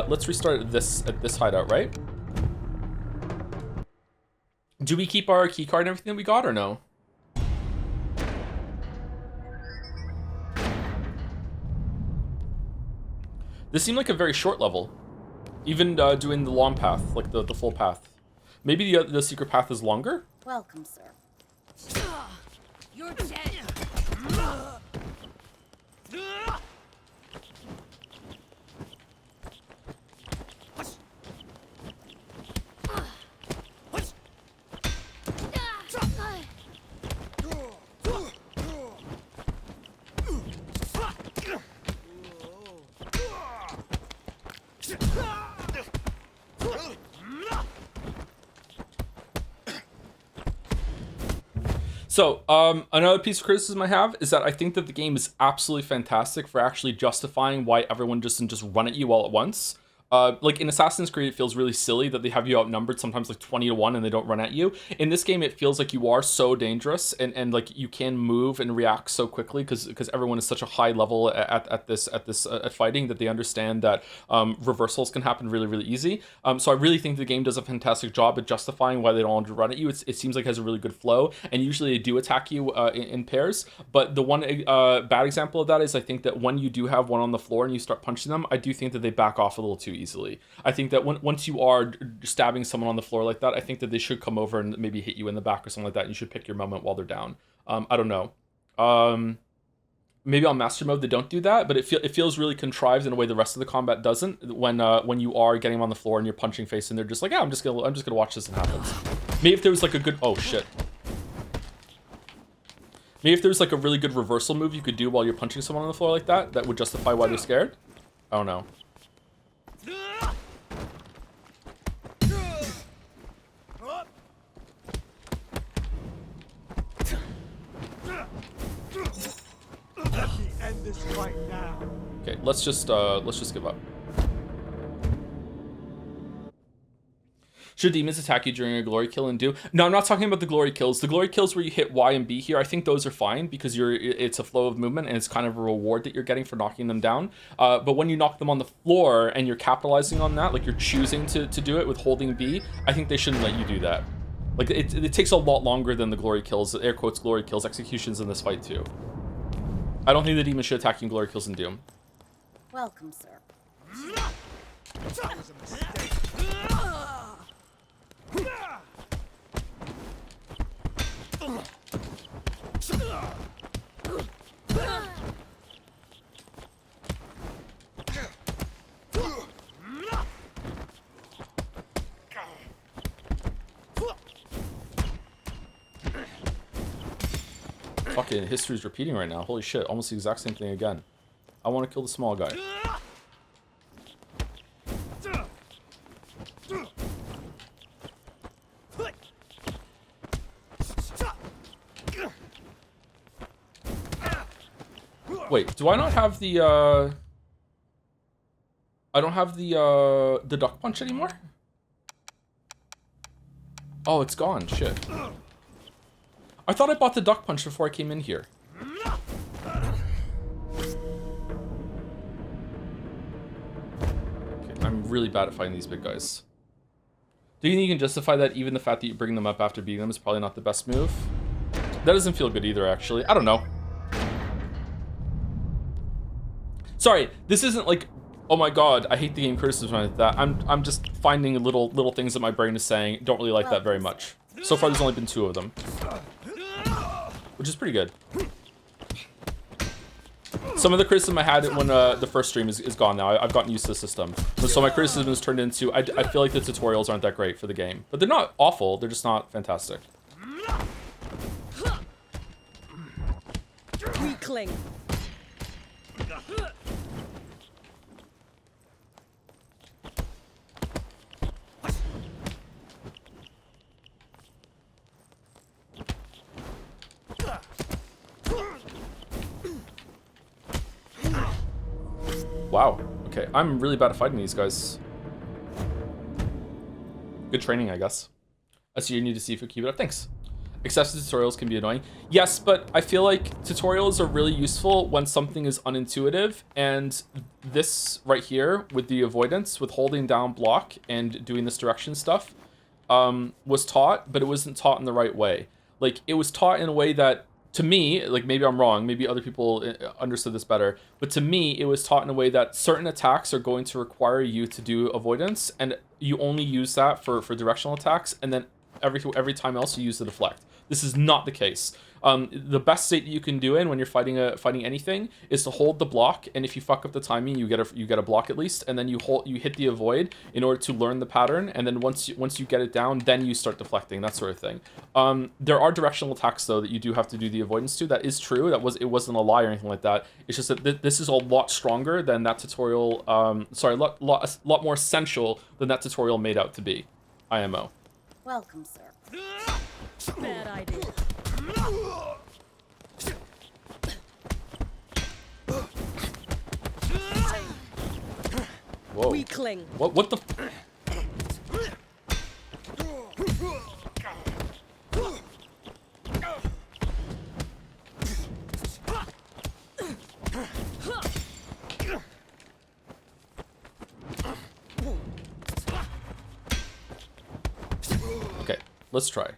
let's restart at this hideout, right? Do we keep our key card and everything that we got, or no? This seemed like a very short level, even doing the long path, like the full path. Maybe the secret path is longer? Welcome, sir. You're dead. So, another piece of criticism I have is that I think that the game is absolutely fantastic for actually justifying why everyone doesn't just run at you all at once. Like in Assassin's Creed, it feels really silly that they have you outnumbered sometimes like 20-1 and they don't run at you. In this game, it feels like you are so dangerous and like you can move and react so quickly because everyone is such a high level at fighting that they understand that reversals can happen really, really easy. So I really think the game does a fantastic job at justifying why they don't want to run at you. It seems like it has a really good flow, and usually they do attack you in pairs. But the one bad example of that is I think that when you do have one on the floor and you start punching them, I do think that they back off a little too easily. I think that once you are stabbing someone on the floor like that, I think that they should come over and maybe hit you in the back or something like that. And you should pick your moment while they're down. I don't know. Maybe on master mode they don't do that, but it feels really contrived in a way the rest of the combat doesn't. When you are getting them on the floor and you're punching face and they're just like, yeah, I'm just gonna watch this and happens. Maybe if there was like a good maybe if there's like a really good reversal move you could do while you're punching someone on the floor like that, that would justify why they're scared. I don't know. End this right now. Okay, let's just give up. Should demons attack you during a glory kill and do? No, I'm not talking about the glory kills. The glory kills where you hit Y and B here, I think those are fine because it's a flow of movement and it's kind of a reward that you're getting for knocking them down. But when you knock them on the floor and you're capitalizing on that, like you're choosing to do it with holding B, I think they shouldn't let you do that. Like it takes a lot longer than the glory kills, air quotes glory kills, executions in this fight too. I don't think the demon should attack you in glory kills in Doom. Welcome, sir. That was a mistake. Fucking history's repeating right now. Holy shit, almost the exact same thing again. I want to kill the small guy. Wait, do I not have the I don't have the duck punch anymore? Oh, it's gone. Shit. I thought I bought the duck punch before I came in here. Okay, I'm really bad at fighting these big guys. Do you think you can justify that even the fact that you bring them up after beating them is probably not the best move? That doesn't feel good either, actually. I don't know. Sorry, this isn't like, oh my god, I hate the game criticism like that. I'm just finding little things that my brain is saying. Don't really like that very much. So far, there's only been 2 of them, which is pretty good. Some of the criticism I had when the first stream is gone now. I've gotten used to the system. So my criticism has turned into, I feel like the tutorials aren't that great for the game. But they're not awful, they're just not fantastic. Weakling. Wow. Okay, I'm really bad at fighting these guys. Good training, I guess. I see you need to Sifu, keep it up. Thanks. Excessive tutorials can be annoying. Yes, but I feel like tutorials are really useful when something is unintuitive, and this right here with the avoidance, with holding down block and doing this direction stuff, was taught, but it wasn't taught in the right way. Like, it was taught in a way that, to me, like maybe I'm wrong, maybe other people understood this better, but to me, it was taught in a way that certain attacks are going to require you to do avoidance, and you only use that for directional attacks, and then every time else you use the deflect. This is not the case. The best state that you can do in when you're fighting anything is to hold the block, and if you fuck up the timing, you get a block at least, and then you hit the avoid in order to learn the pattern, and then once you get it down, then you start deflecting, that sort of thing. There are directional attacks though that you do have to do the avoidance to. That is true. It wasn't a lie or anything like that. It's just that this is a lot stronger than that tutorial. Sorry, a lot more essential than that tutorial made out to be. IMO. Welcome, sir. Bad idea. Whoa. Weakling. What the? Okay, let's try.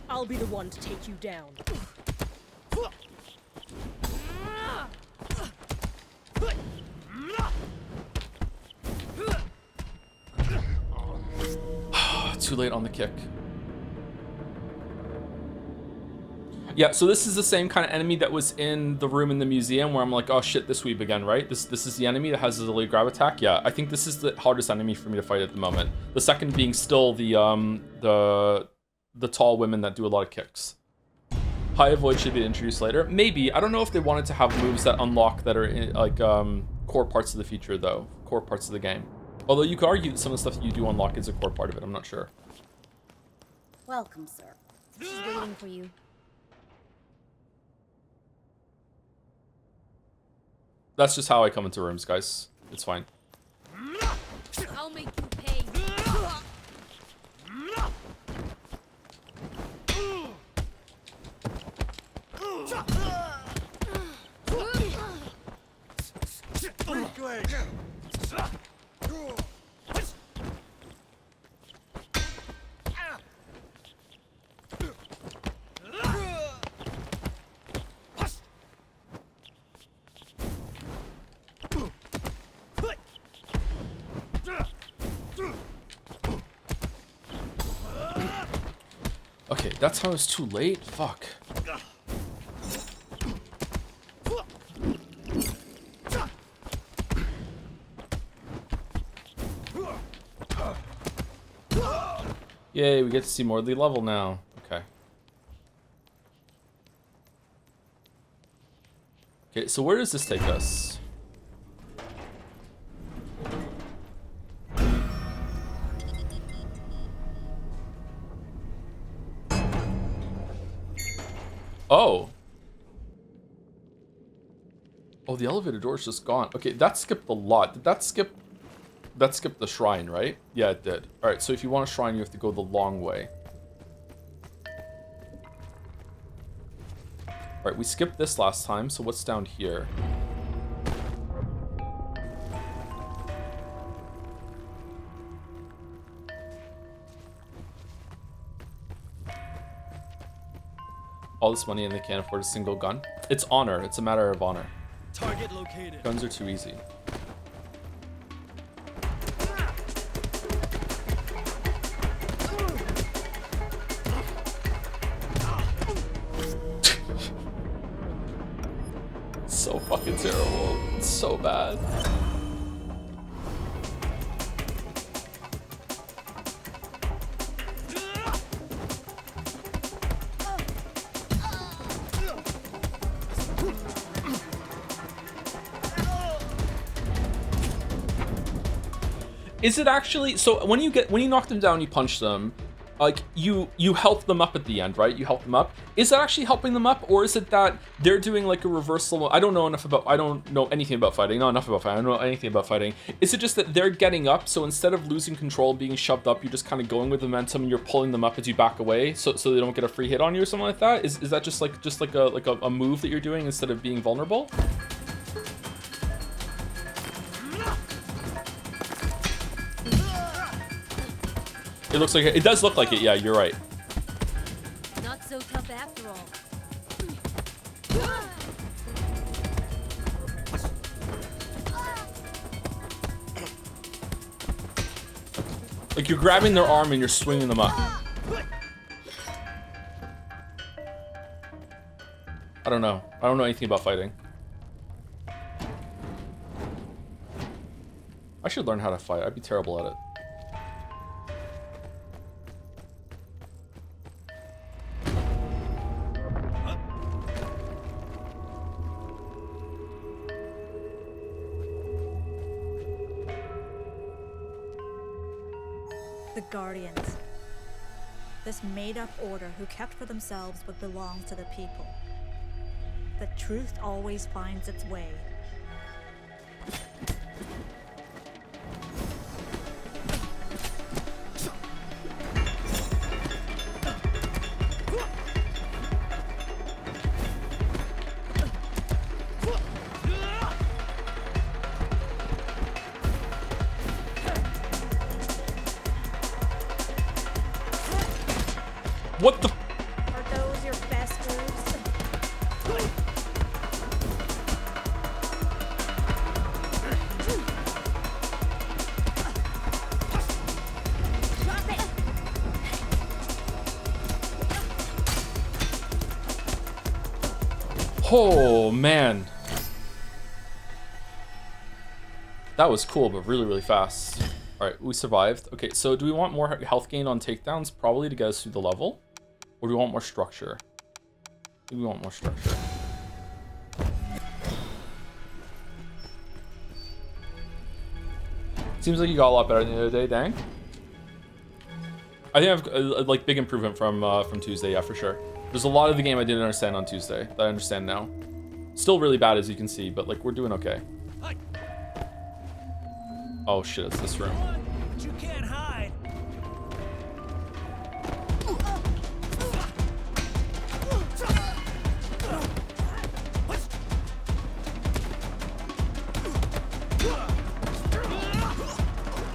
I'll be the one to take you down. Too late on the kick. Yeah, so this is the same kind of enemy that was in the room in the museum where I'm like, oh shit, this weeb again, right? This is the enemy that has the delayed grab attack. Yeah, I think this is the hardest enemy for me to fight at the moment. The second being still the tall women that do a lot of kicks. High avoid should be introduced later. Maybe. I don't know if they wanted to have moves that unlock that are in, like core parts of the feature though. Core parts of the game. Although you could argue that some of the stuff that you do unlock is a core part of it. I'm not sure. Welcome, sir. She's waiting for you. That's just how I come into rooms, guys. It's fine. I'll make you pay. Okay, that's how it's too late? Fuck. Yay, we get to see more of the level now. Okay. Okay, so where does this take us? Oh. Oh, the elevator door's just gone. Okay, that skipped a lot. Did that skip... That skipped the shrine, right? Yeah, it did. Alright, so if you want a shrine, you have to go the long way. Alright, we skipped this last time, so what's down here? All this money and they can't afford a single gun? It's honor. It's a matter of honor. Target located. Guns are too easy. So fucking terrible. It's so bad. Is it actually so when you knock them down, you punch them, like you help them up at the end, right? You help them up. Is that actually helping them up, or is it that they're doing like a reversal? I don't know anything about fighting. Not enough about fighting. I don't know anything about fighting. Is it just that they're getting up, so instead of losing control, being shoved up, you're just kind of going with momentum and you're pulling them up as you back away, so they don't get a free hit on you or something like that? Is that just like a move that you're doing instead of being vulnerable? It looks like it does look like it. Yeah, you're right. Not so tough after all. Like you're grabbing their arm and you're swinging them up. I don't know. I don't know anything about fighting. I should learn how to fight. I'd be terrible at it. The Guardians. This made-up order who kept for themselves what belongs to the people. The truth always finds its way. What the? Are those your best moves? Oh man, that was cool, but really, really fast. All right, we survived. Okay, so do we want more health gain on takedowns, probably to get us through the level? Or do we want more structure? I think we want more structure. Seems like you got a lot better than the other day, dang. I think I've like big improvement from Tuesday, yeah, for sure. There's a lot of the game I didn't understand on Tuesday that I understand now. Still really bad, as you can see, but like we're doing okay. Oh shit, it's this room. But you can't hide.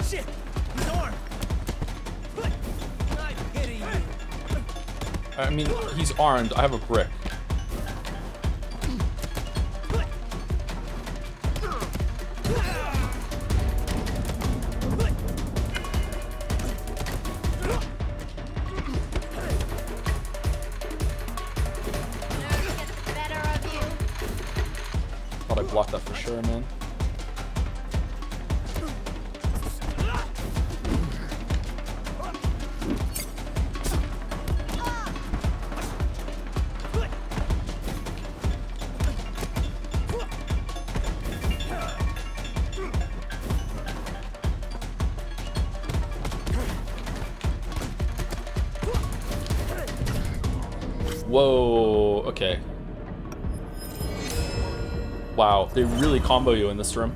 Shit, he's armed. I'm hitting you. I mean, he's armed. I have a brick. Thought I blocked that for sure, man. Whoa, okay. Wow, they really combo you in this room.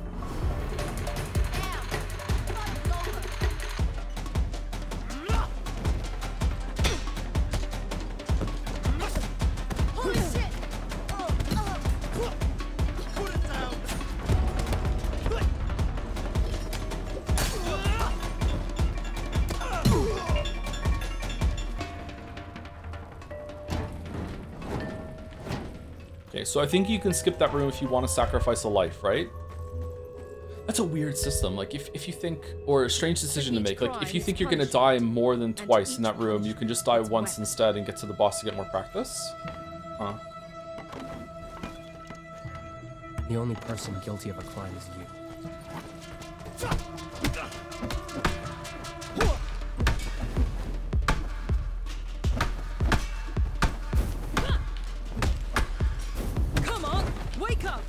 Okay, so I think you can skip that room if you want to sacrifice a life, right? That's a weird system. Like, if you think, or a strange decision to make. Like, if you think you're gonna die more than twice in that room, you can just die once instead and get to the boss to get more practice. Huh. The only person guilty of a crime is you. Come on, wake up!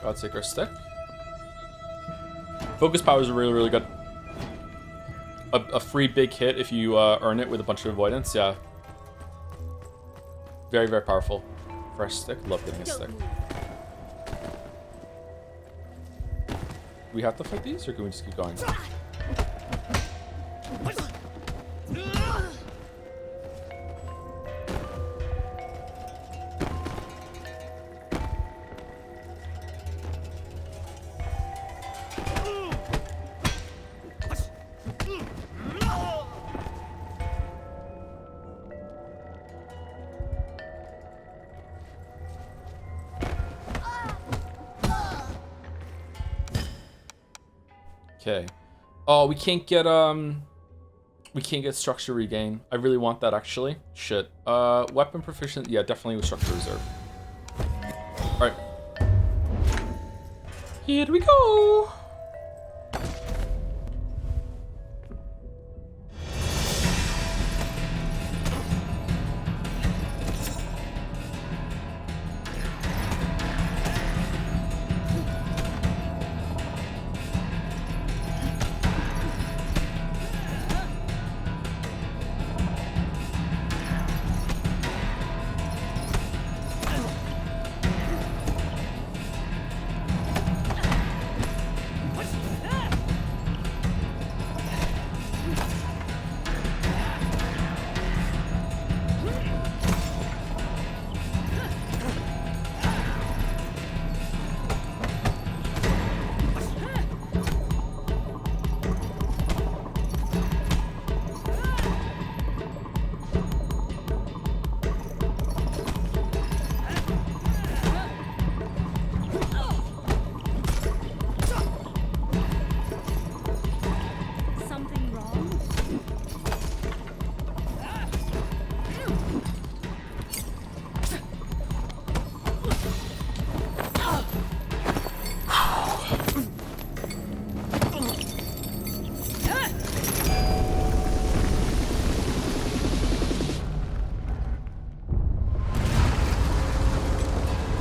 God's sake, our stick. Focus power is really, really good. A free big hit if you earn it with a bunch of avoidance, yeah. Very, very powerful. Fresh stick, love getting a stick. Do we have to fight these, or can we just keep going? Okay. Oh, we can't get structure regain. I really want that actually. Shit. Weapon proficient. Yeah, definitely with structure reserve. All right. Here we go.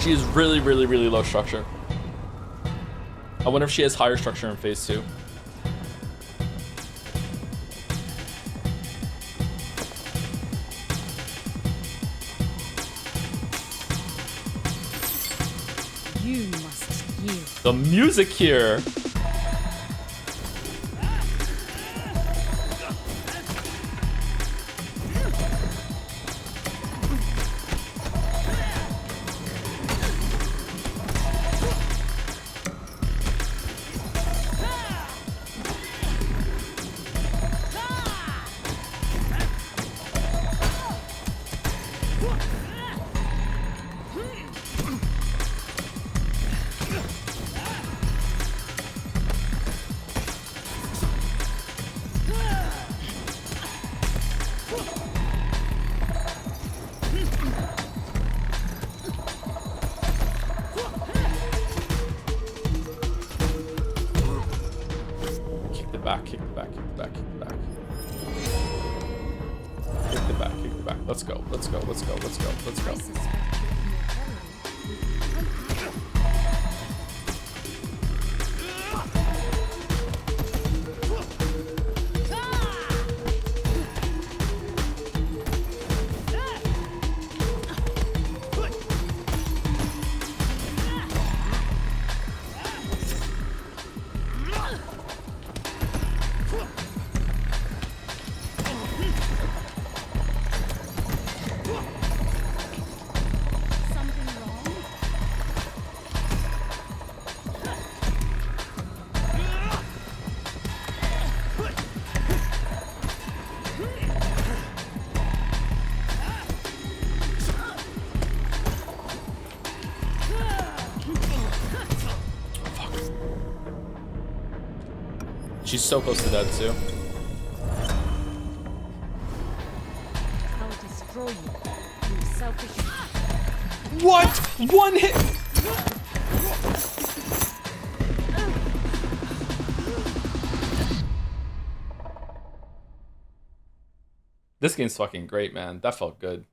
She is really, really, really low structure. I wonder if she has higher structure in phase 2. You must yield. The music here. Let's go. She's so close to dead too. I'll destroy you, you selfish. What? One hit. This game's fucking great, man. That felt good.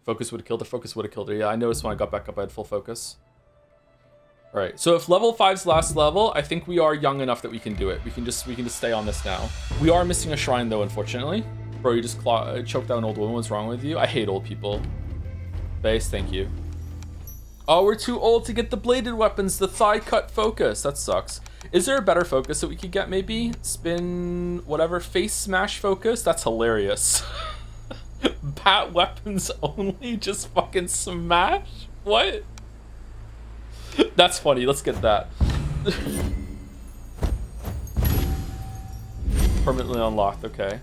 Focus would have killed her. Focus would have killed her. Yeah, I noticed when I got back up, I had full focus. All right, so if level 5's last level, I think we are young enough that we can do it. We can just stay on this now. We are missing a shrine though, unfortunately. Bro, you just choked out an old woman. What's wrong with you? I hate old people. Base, thank you. Oh, we're too old to get the bladed weapons. The thigh cut focus. That sucks. Is there a better focus that we could get? Maybe spin whatever face smash focus. That's hilarious. Bat weapons only. Just fucking smash. What? That's funny. Let's get that. Permanently unlocked. Okay.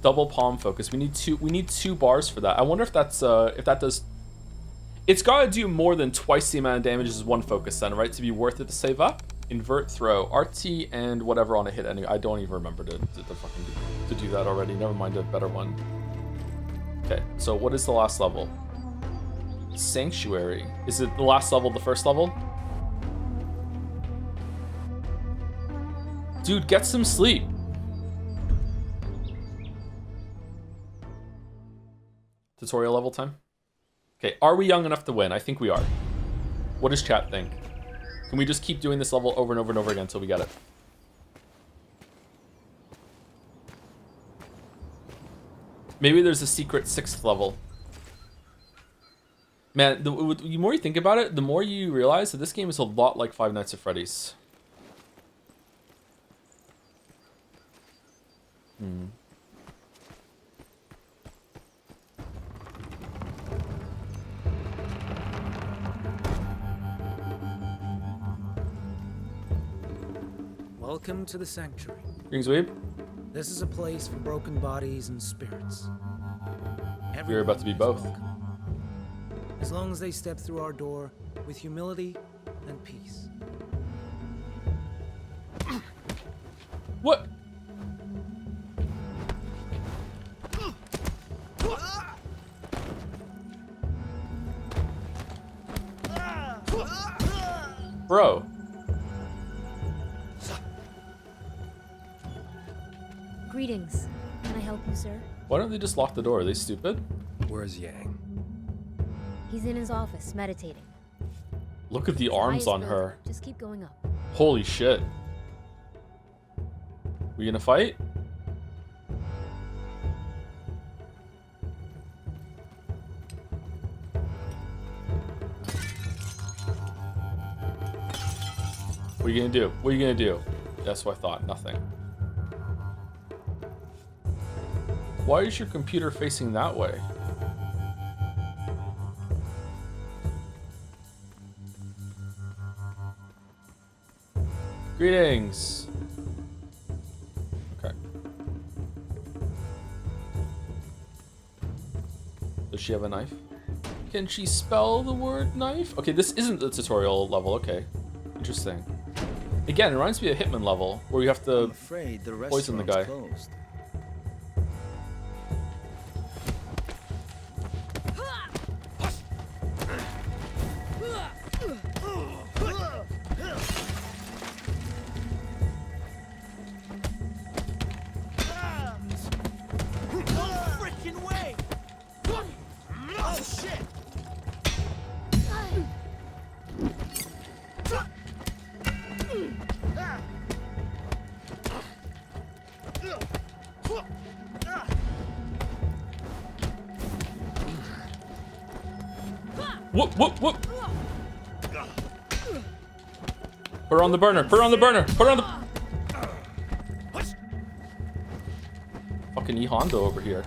Double palm focus. We need two bars for that. I wonder if that's if that does. It's gotta do more than twice the amount of damage as one focus then, right? To be worth it to save up. Invert throw. RT and whatever on a hit. Anyway, I don't even remember to do that already. Never mind, a better one. Okay. So what is the last level? Sanctuary. Is it the last level, the first level? Dude, get some sleep. Tutorial level time. Okay, are we young enough to win? I think we are. What does chat think? Can we just keep doing this level over and over and over again until we get it? Maybe there's a secret 6th level. Man, the more you think about it, the more you realize that this game is a lot like Five Nights at Freddy's. Welcome to the Sanctuary. Greetings, Weeb. This is a place for broken bodies and spirits. You're about to be both. As long as they step through our door with humility and peace. What? Bro. Greetings. Can I help you, sir? Why don't they just lock the door? Are they stupid? Where's Yang? He's in his office, meditating. Look at the His arms highest on building. her. Just keep going up. Holy shit. We gonna fight? What are you gonna do? What are you gonna do? That's what I thought. Nothing. Why is your computer facing that way? Greetings. Okay. Does she have a knife? Can she spell the word knife? Okay, this isn't the tutorial level. Okay. Interesting. Again, it reminds me of Hitman level, where you have to poison the guy. Closed. Whoop, whoop, whoop. Put her on the burner. Put her on the burner. Put her on the... Fucking E Honda over here.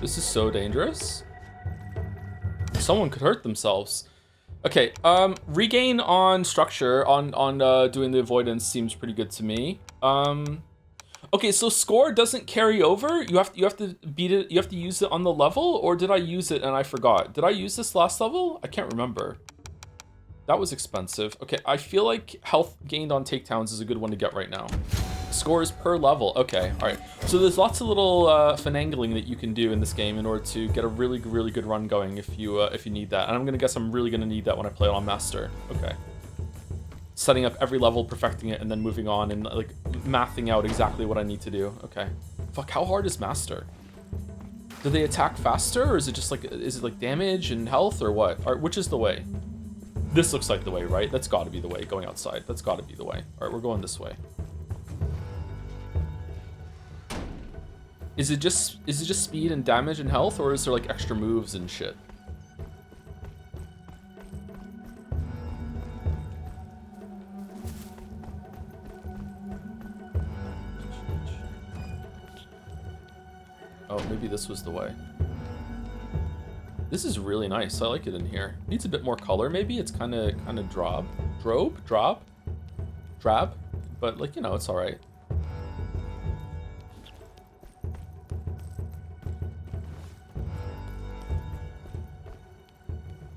This is so dangerous. Someone could hurt themselves. Okay, regain on structure on doing the avoidance seems pretty good to me. Okay, so score doesn't carry over. You have to beat it. You have to use it on the level, or did I use it and I forgot? Did I use this last level? I can't remember. That was expensive. Okay, I feel like health gained on takedowns is a good one to get right now. Scores per level. Okay, all right. So there's lots of little finagling that you can do in this game in order to get a really good run going if you need that. And I'm gonna guess I'm really gonna need that when I play it on Master. Okay. Setting up every level, perfecting it, and then moving on and like mathing out exactly what I need to do. Okay. Fuck, how hard is Master? Do they attack faster, or is it just like, is it like damage and health, or what? All right, which is the way? This looks like the way, right? That's got to be the way. Going outside. That's got to be the way. All right, we're going this way. Is it just speed and damage and health, or is there like extra moves and shit? Oh, maybe this was the way. This is really nice. I like it in here. Needs a bit more color, maybe. It's kind of drab, but like, you know, it's all right.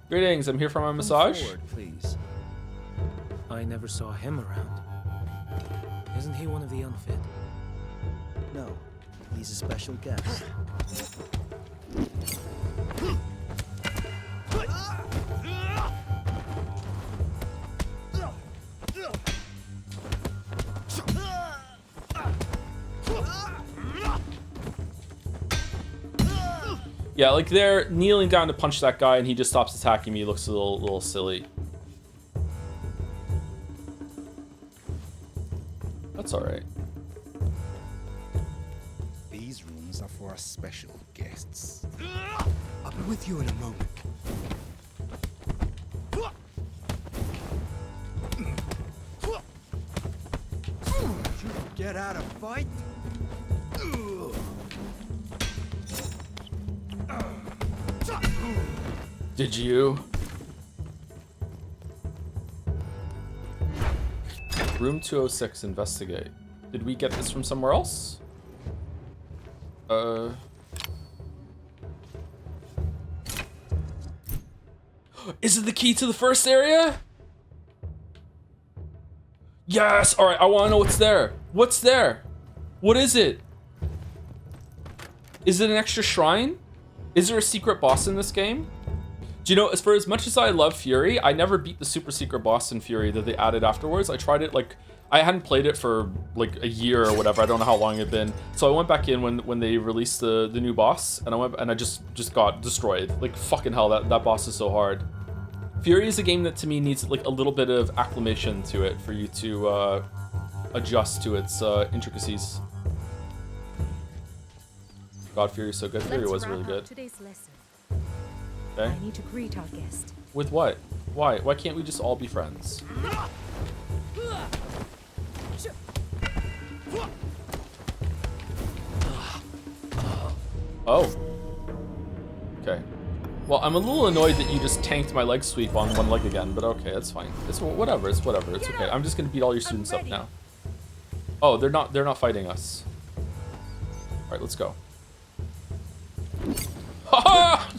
Greetings, I'm here for my massage. Come forward, please. I never saw him around. Isn't he one of the unfit? No, he's a special guest. Yeah, like they're kneeling down to punch that guy and he just stops attacking me. Looks a little silly. That's all right. These rooms are for special guests. I'll be with you in a moment. Did you get out of fight? Did you? Room 206, investigate. Did we get this from somewhere else? Is it the key to the first area? Yes! Alright, I wanna know what's there. What's there? What is it? Is it an extra shrine? Is there a secret boss in this game? Do you know, as for as much as I love Fury, I never beat the super secret boss in Fury that they added afterwards. I tried it, like, I hadn't played it for like a year or whatever. I don't know how long it had been. So I went back in when they released the new boss, and I just got destroyed. Like, fucking hell, that boss is so hard. Fury is a game that to me needs like a little bit of acclimation to it for you to adjust to its intricacies. God, Fury is so good. Fury was really good. Today's lesson. Okay. I need to greet our guest. With what? Why? Why can't we just all be friends? Oh. Okay. Well, I'm a little annoyed that you just tanked my leg sweep on one leg again, but okay, that's fine. It's whatever. It's whatever. It's okay. I'm just gonna beat all your students up now. Oh, they're not fighting us. All right, let's go. Ha ha!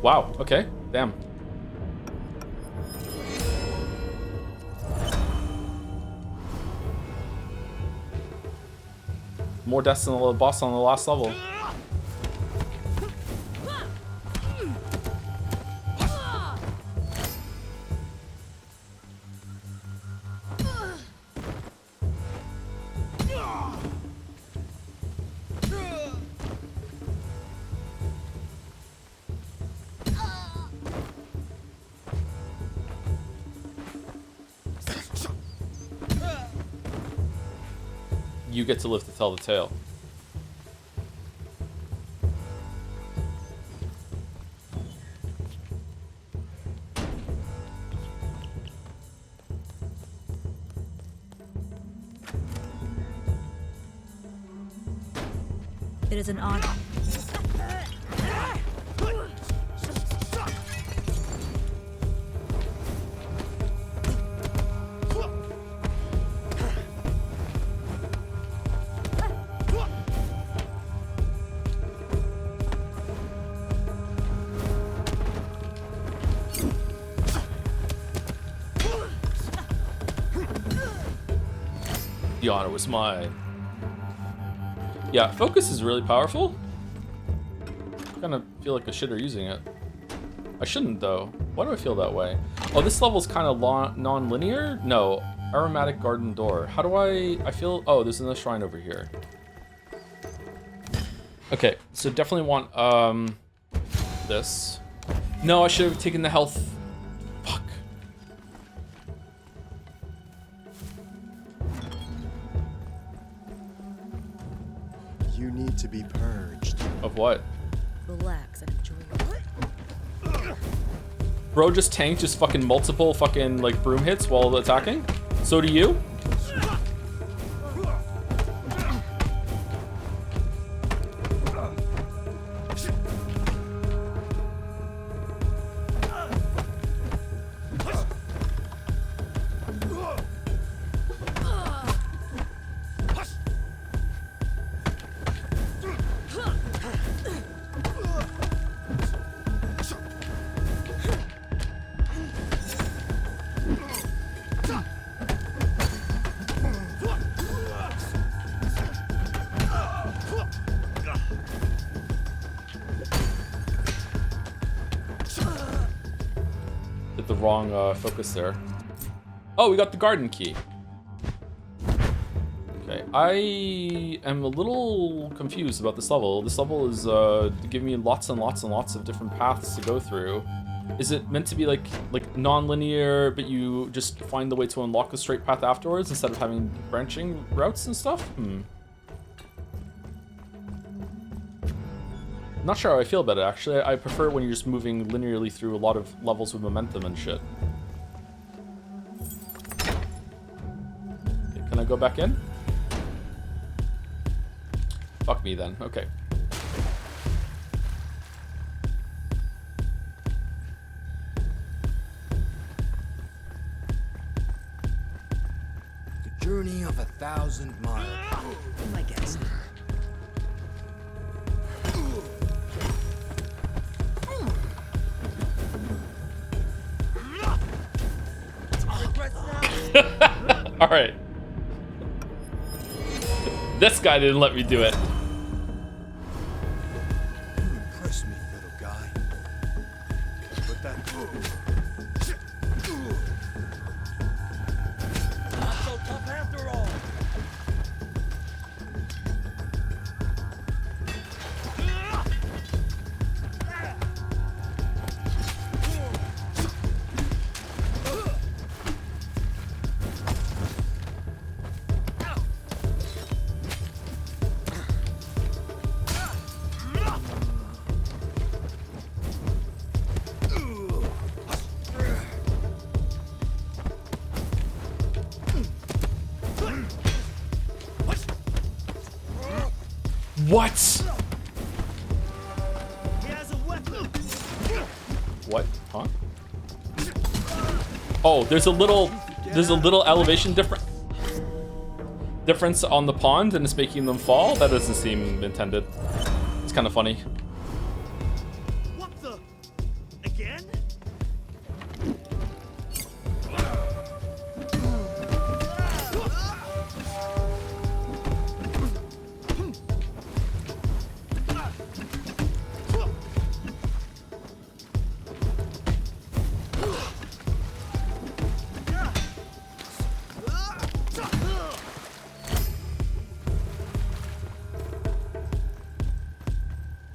Wow, okay, damn. More deaths than the boss on the last level. You get to live to tell the tale. It is an honor. The honor was mine. Yeah, focus is really powerful. I kind of feel like a shitter using it. I shouldn't though. Why do I feel that way? Oh, this level's kind of non-linear? No. Aromatic garden door. How do I feel... Oh, there's another shrine over here. Okay, so definitely want this. No, I should have taken the health. Fuck. You need to be purged. Of what? Relax and enjoy your... Bro just tanked just fucking multiple fucking like broom hits while attacking. So do you? The wrong focus there. Oh, we got the garden key. Okay, I am a little confused about this level. This level is giving me lots and lots and lots of different paths to go through. Is it meant to be like non-linear, but you just find the way to unlock the straight path afterwards instead of having branching routes and stuff? Not sure how I feel about it, actually. I prefer it when you're just moving linearly through a lot of levels with momentum and shit. Okay, can I go back in? Fuck me then. Okay. The journey of 1,000 miles. My guess. All right. This guy didn't let me do it. You impress me, little guy. But that. Not so tough after all. What? He has a weapon. What? Huh? Oh, there's a little elevation difference on the pond, and it's making them fall. That doesn't seem intended. It's kind of funny. What the? Again?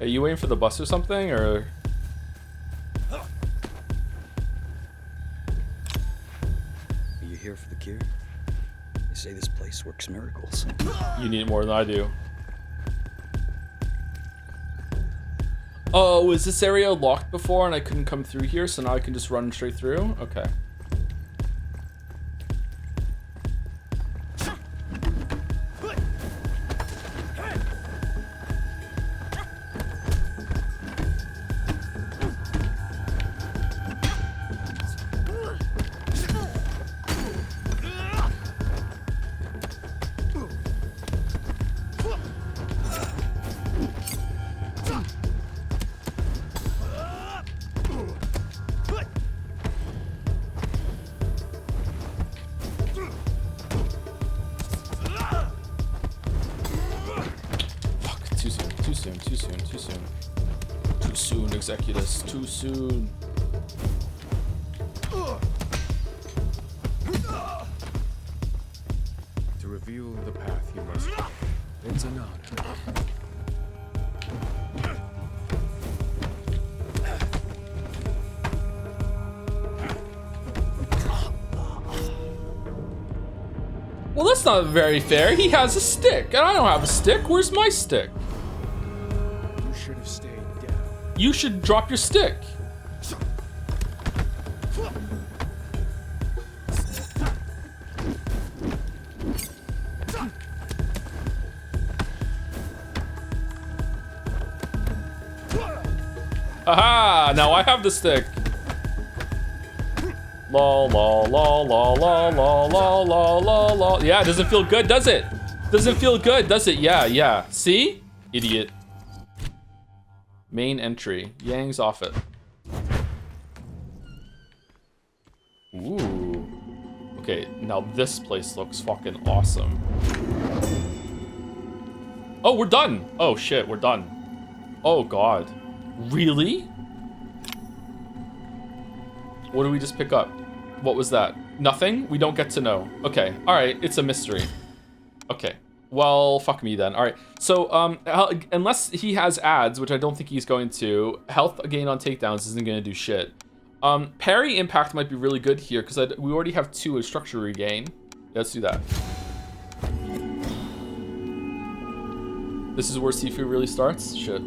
Are you waiting for the bus or something, or? Are you here for the cure? They say this place works miracles. You need it more than I do. Oh, was this area locked before and I couldn't come through here, so now I can just run straight through? Okay. Too soon, Executus. Too soon. To reveal the path you must follow. It's an honor. Well, that's not very fair. He has a stick, and I don't have a stick. Where's my stick? You should have stayed down. You should drop your stick. Aha! Now I have the stick. Lol, lol, lol, lol, lol, lol, lol, lol, lol, lol. Yeah, it doesn't feel good, does it? Doesn't feel good, does it? Yeah, yeah. See? Idiot. Main entry. Yang's off it. Ooh. Okay, now this place looks fucking awesome. Oh, we're done. Oh shit, we're done. Oh god. Really? What did we just pick up? What was that? Nothing? We don't get to know. Okay, alright, it's a mystery. Okay, well, fuck me then. Alright, so, unless he has ads, which I don't think he's going to, health gain on takedowns isn't going to do shit. Parry impact might be really good here because we already have 2 structure regain. Let's do that. This is where Sifu really starts? Shit.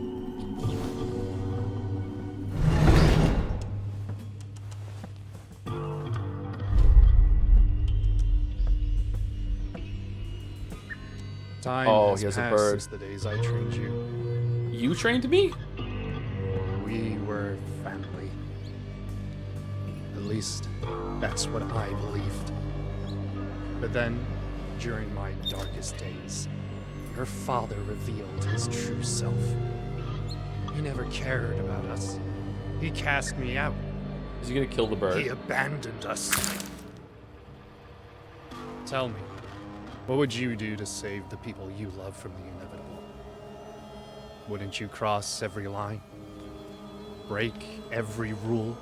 Time he has a passed bird. since the days I trained you. You trained me? We were family. At least, that's what I believed. But then, during my darkest days, your father revealed his true self. He never cared about us. He cast me out. Is he gonna kill the bird? He abandoned us. Tell me, what would you do to save the people you love from the inevitable? Wouldn't you cross every line? Break every rule?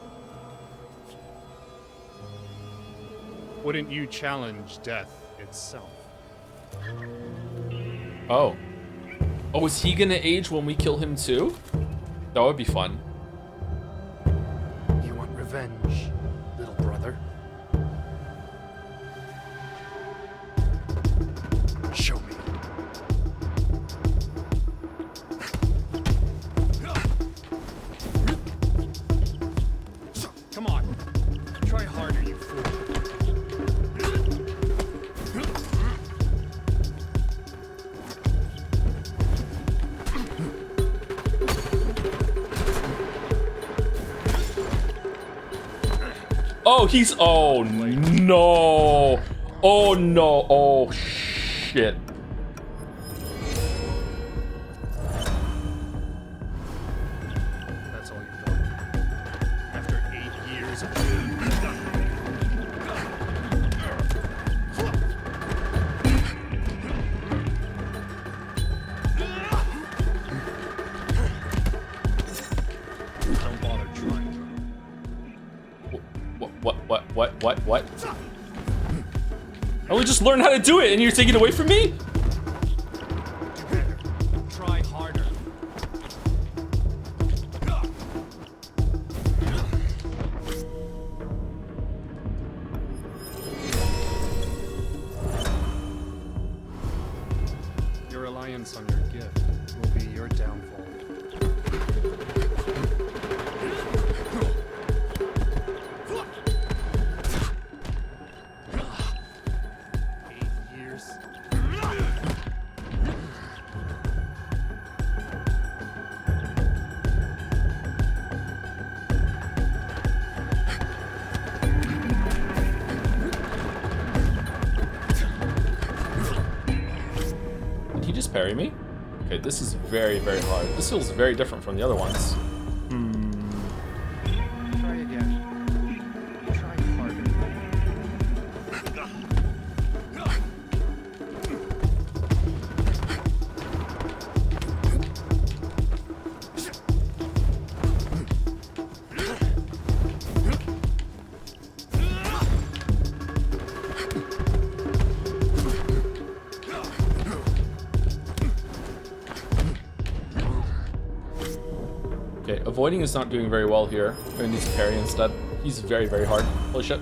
Wouldn't you challenge death itself? Oh. Oh, is he gonna age when we kill him too? That would be fun. You want revenge, little brother? Show me. Come on. Try harder, you fool. Oh, he's... Oh, no. Oh, no. Oh, shit. That's all you've done. After 8 years of... Don't bother trying. What? I only just learned how to do it and you're taking it away from me? Try harder. Your reliance on your gift will be your downfall. Did he just parry me? Okay, this is very, very hard. This feels very different from the other ones. Try again. Try harder. Okay, avoiding is not doing very well here. I need to parry instead. He's very, very hard. Holy shit.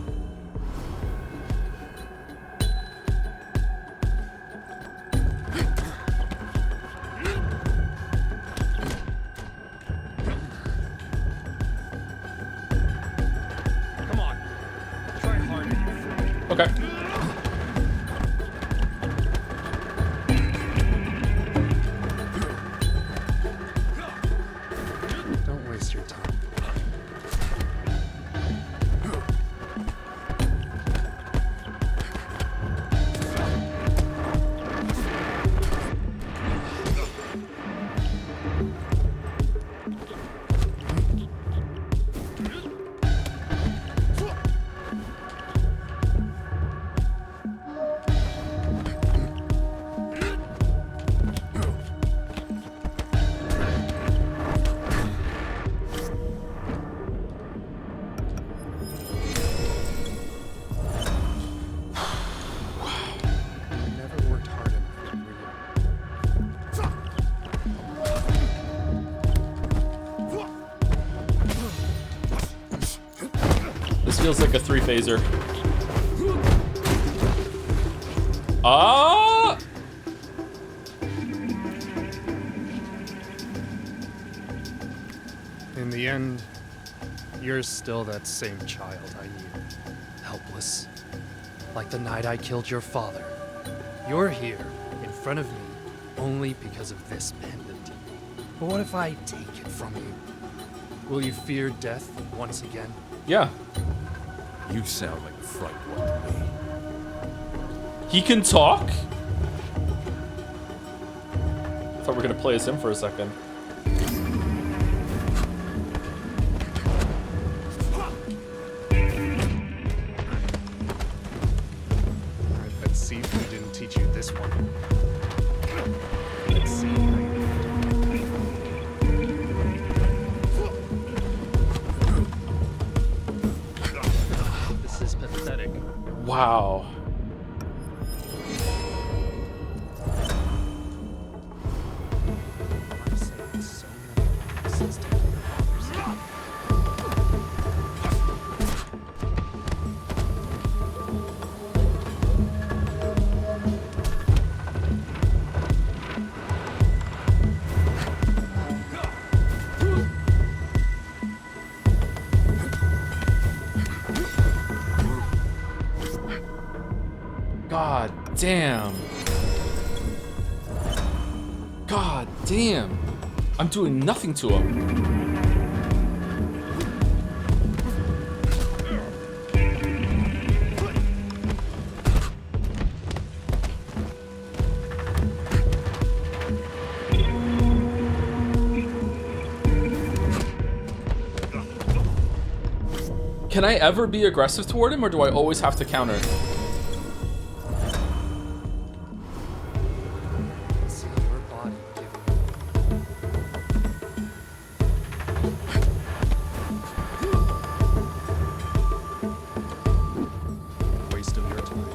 Come on. Try harder, you fool. Okay. Don't waste your time. feels like a 3-phaser. Ah! In the end, you're still that same child I knew. Helpless. Like the night I killed your father. You're here, in front of me, only because of this pendant. But what if I take it from you? Will you fear death once again? Yeah. You sound like a fright one to me. He can talk? I thought we were gonna play as him for a second. I bet Sifu didn't teach you this one. Let's see. This is pathetic. Wow. God damn. God damn. I'm doing nothing to him. Can I ever be aggressive toward him, or do I always have to counter? Waste of your time.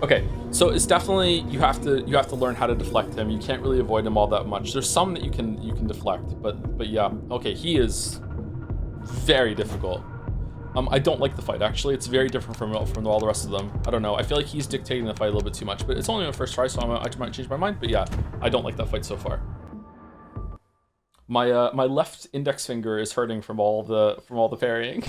Okay, so it's definitely you have to learn how to deflect him. You can't really avoid him all that much. There's some that you can deflect, but yeah. Okay, he is very difficult. I don't like the fight actually. It's very different from all the rest of them. I don't know. I feel like he's dictating the fight a little bit too much, but it's only my first try, so I might change my mind. But yeah, I don't like that fight so far. My my left index finger is hurting from all the parrying.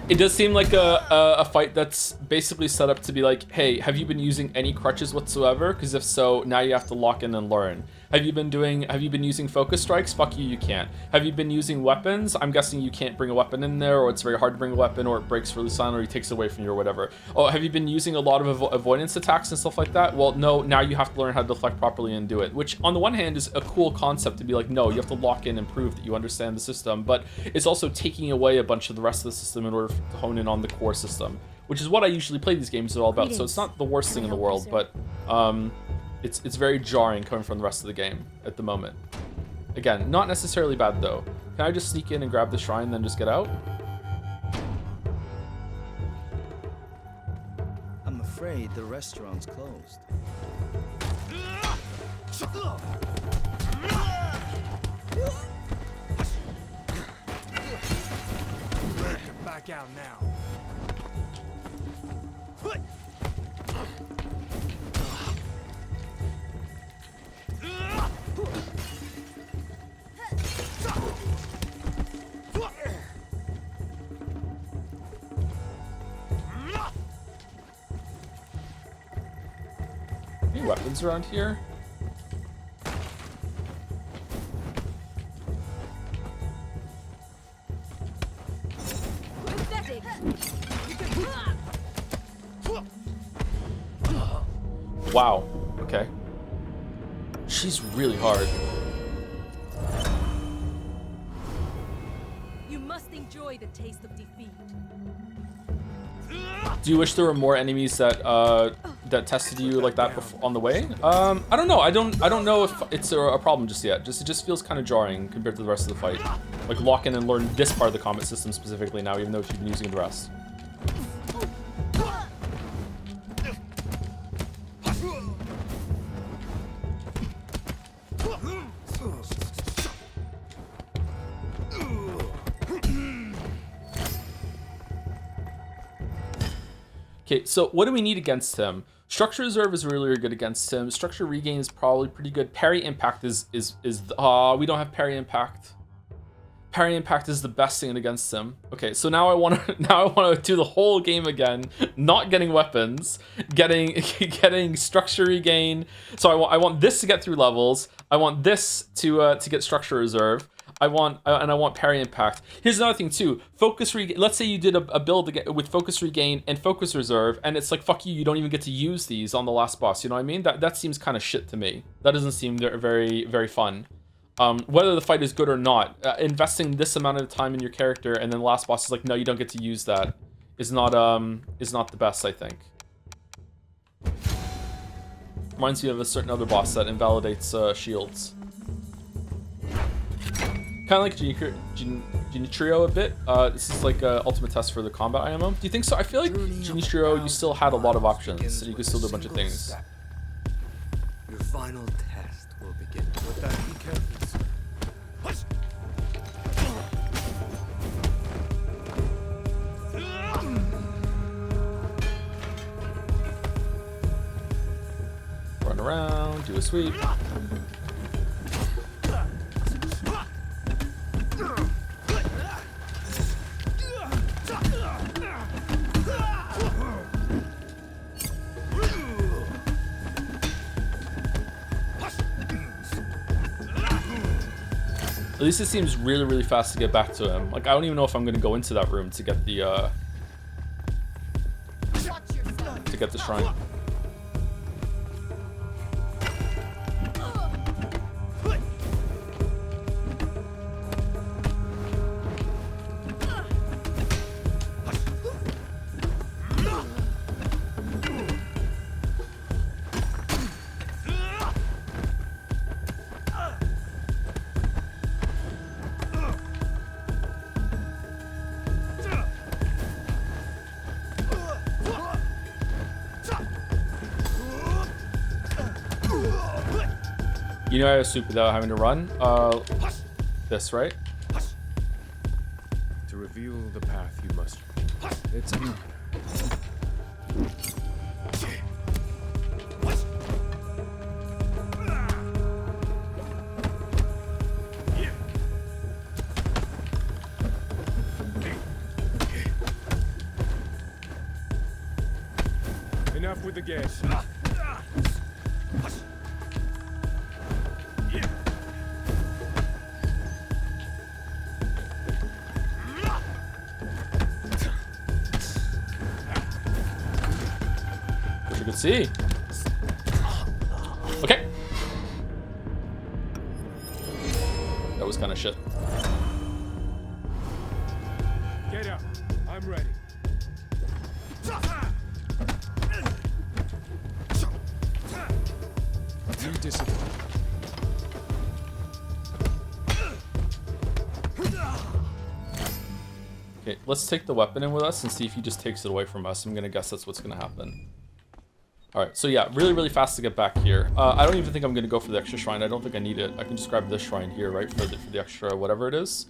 It does seem like a fight that's basically set up to be like, hey, have you been using any crutches whatsoever? Because if so, now you have to lock in and learn. Have you been using focus strikes? Fuck you, you can't. Have you been using weapons? I'm guessing you can't bring a weapon in there, or it's very hard to bring a weapon, or it breaks really silent, or he takes it away from you, or whatever. Oh, have you been using a lot of avoidance attacks and stuff like that? Well, no, now you have to learn how to deflect properly and do it, which on the one hand is a cool concept to be like, no, you have to lock in and prove that you understand the system, but it's also taking away a bunch of the rest of the system in order to hone in on the core system, which is what I usually play these games all about. So it's not the worst thing in the world, but it's very jarring coming from the rest of the game at the moment. Again, not necessarily bad though. Can I just sneak in and grab the shrine and then just get out? I'm afraid the restaurant's closed. Back out now. Any weapons around here? wow. Okay. She's really hard. You must enjoy the taste of defeat. Do you wish there were more enemies that that tested you like that on the way? I don't know. I don't know if it's a problem just yet. It just feels kind of jarring compared to the rest of the fight. Like lock in and learn this part of the combat system specifically now, even though you've been using the rest. Okay, so what do we need against him? Structure Reserve is really, really good against him. Structure Regain is probably pretty good. Parry Impact is we don't have Parry Impact. Parry Impact is the best thing against him. Okay, so now I want to do the whole game again, not getting weapons, getting Structure Regain. So I want this to get through levels. I want this to get Structure Reserve. I want Parry Impact. Here's another thing too. Focus Regain. Let's say you did a build with Focus Regain and Focus Reserve, and it's like, fuck you, you don't even get to use these on the last boss. You know what I mean? That seems kind of shit to me. That doesn't seem very, very fun. Whether the fight is good or not, investing this amount of time in your character and then the last boss is like, no, you don't get to use that, is not the best, I think. Reminds me of a certain other boss that invalidates shields. Kind of like Genichiro a bit. This is like an ultimate test for the combat IMO. Do you think so? I feel like Genichiro, you still had a lot of options, and you could still do a bunch of things. Your final test will begin. With that, be careful, sir. Run around, do a sweep. At least it seems really, really fast to get back to him. Like, I don't even know if I'm gonna go into that room to get the shrine. You know how to sweep without having to run? This, right? To reveal the path you must. It's an honor. Enough with the gas. See. Okay. That was kind of shit. Get up. I'm ready. Be disciplined. Okay, let's take the weapon in with us and see if he just takes it away from us. I'm gonna guess that's what's gonna happen. Alright, so yeah, really, really fast to get back here. I don't even think I'm going to go for the extra shrine. I don't think I need it. I can just grab this shrine here, right, for the extra whatever it is.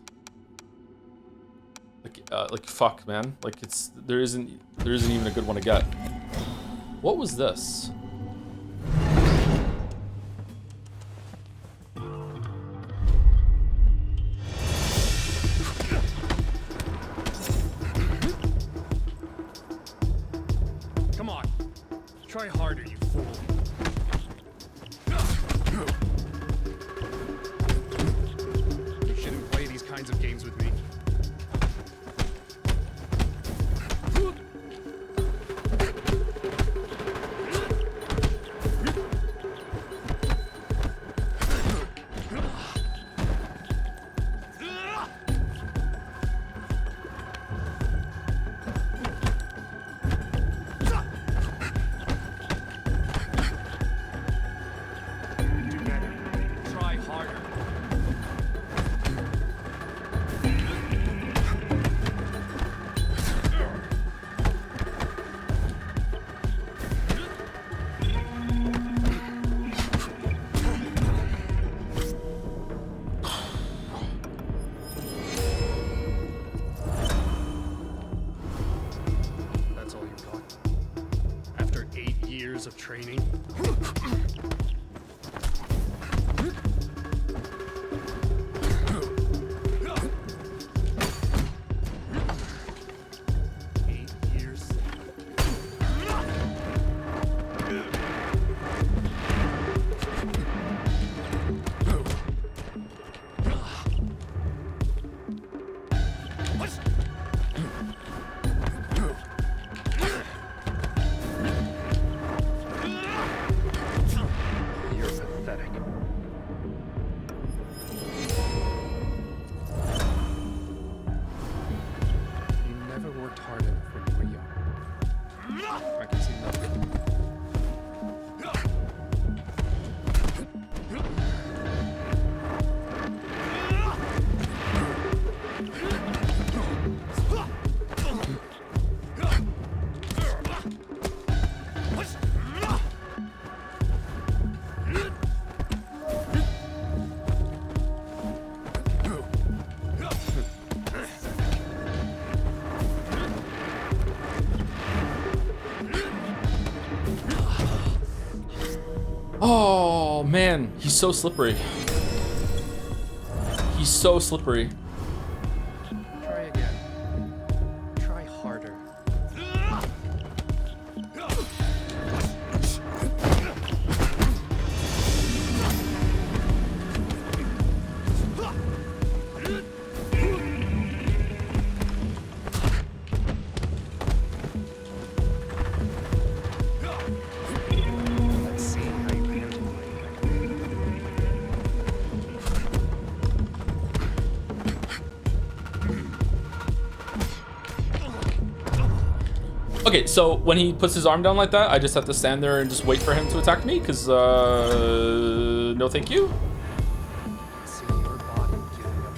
Like fuck, man. Like, there isn't even a good one to get. What was this? Come on. Try harder, you fool. You shouldn't play these kinds of games with me. Oh man, he's so slippery. He's so slippery. Try again. Try harder. Let's see how you handle Okay, so when he puts his arm down like that, I just have to stand there and just wait for him to attack me, because, no thank you. See your body giving up.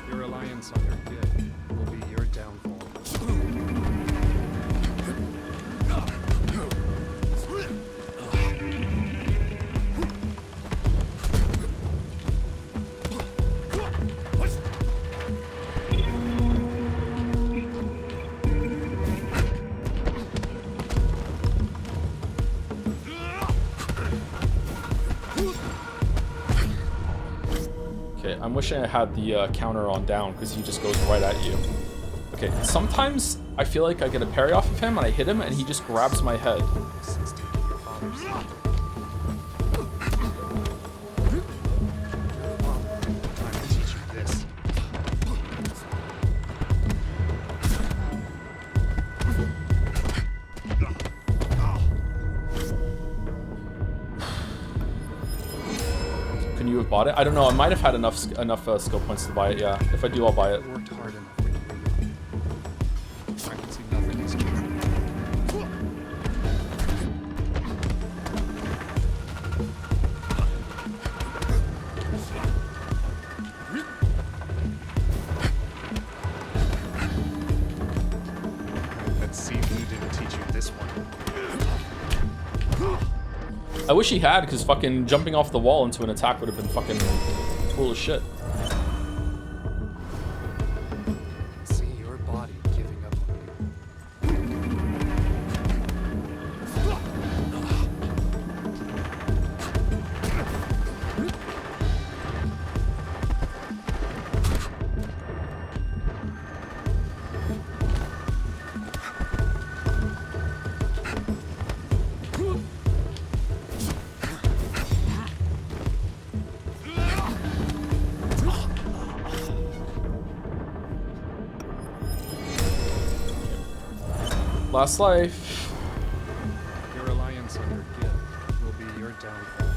Your reliance on your gift will be your downfall. Okay, I'm wishing I had the counter on down, because he just goes right at you. Okay, sometimes I feel like I get a parry off of him, and I hit him, and he just grabs my head. Since taking your father's side. Time to teach you this. Can you have bought it? I don't know. I might have had enough skill points to buy it. Yeah, if I do, I'll buy it. I worked hard enough when you were young. I can see nothing has changed. That Sifu didn't teach you this one. I wish he had, because fucking jumping off the wall into an attack would have been fucking cool as shit. See your body giving up on you. Last life. Your reliance on your gift will be your downfall.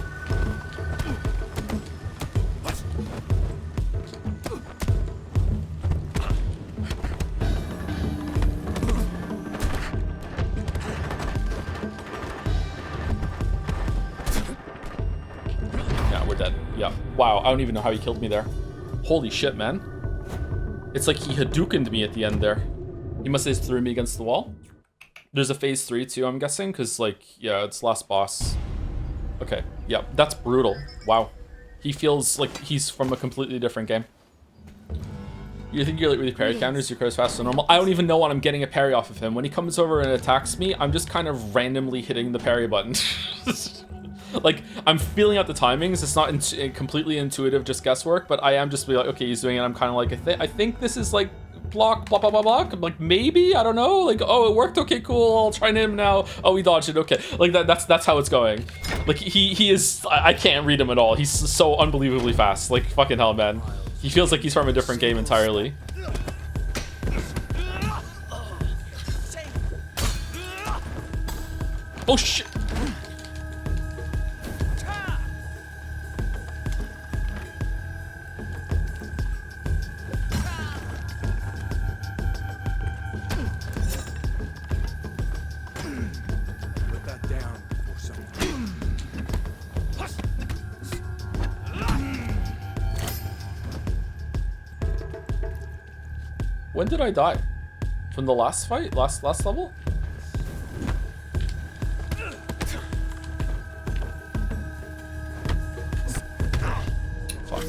Yeah, we're dead. Yeah. Wow, I don't even know how he killed me there. Holy shit, man. It's like he Hadoukened me at the end there. He must have threw me against the wall. There's a phase 3 too, I'm guessing, because, like, yeah, it's last boss. Okay, yeah, that's brutal. Wow. He feels like he's from a completely different game. You think you're like with parry counters, your car's faster than normal? I don't even know when I'm getting a parry off of him. When he comes over and attacks me, I'm just kind of randomly hitting the parry button. Like, I'm feeling out the timings. It's not completely intuitive, just guesswork, but I am just be like, okay, he's doing it. I'm kind of like, I think this is like block, blah, blah, blah, blah. I'm like, maybe, I don't know. Like, oh, it worked. Okay, cool. I'll try him now. Oh, he dodged it. Okay. Like that's how it's going. Like he is, I can't read him at all. He's so unbelievably fast. Like, fucking hell, man. He feels like he's from a different game entirely. Oh, shit. Put that down or something. When did I die? From the last fight? Last level? Fuck.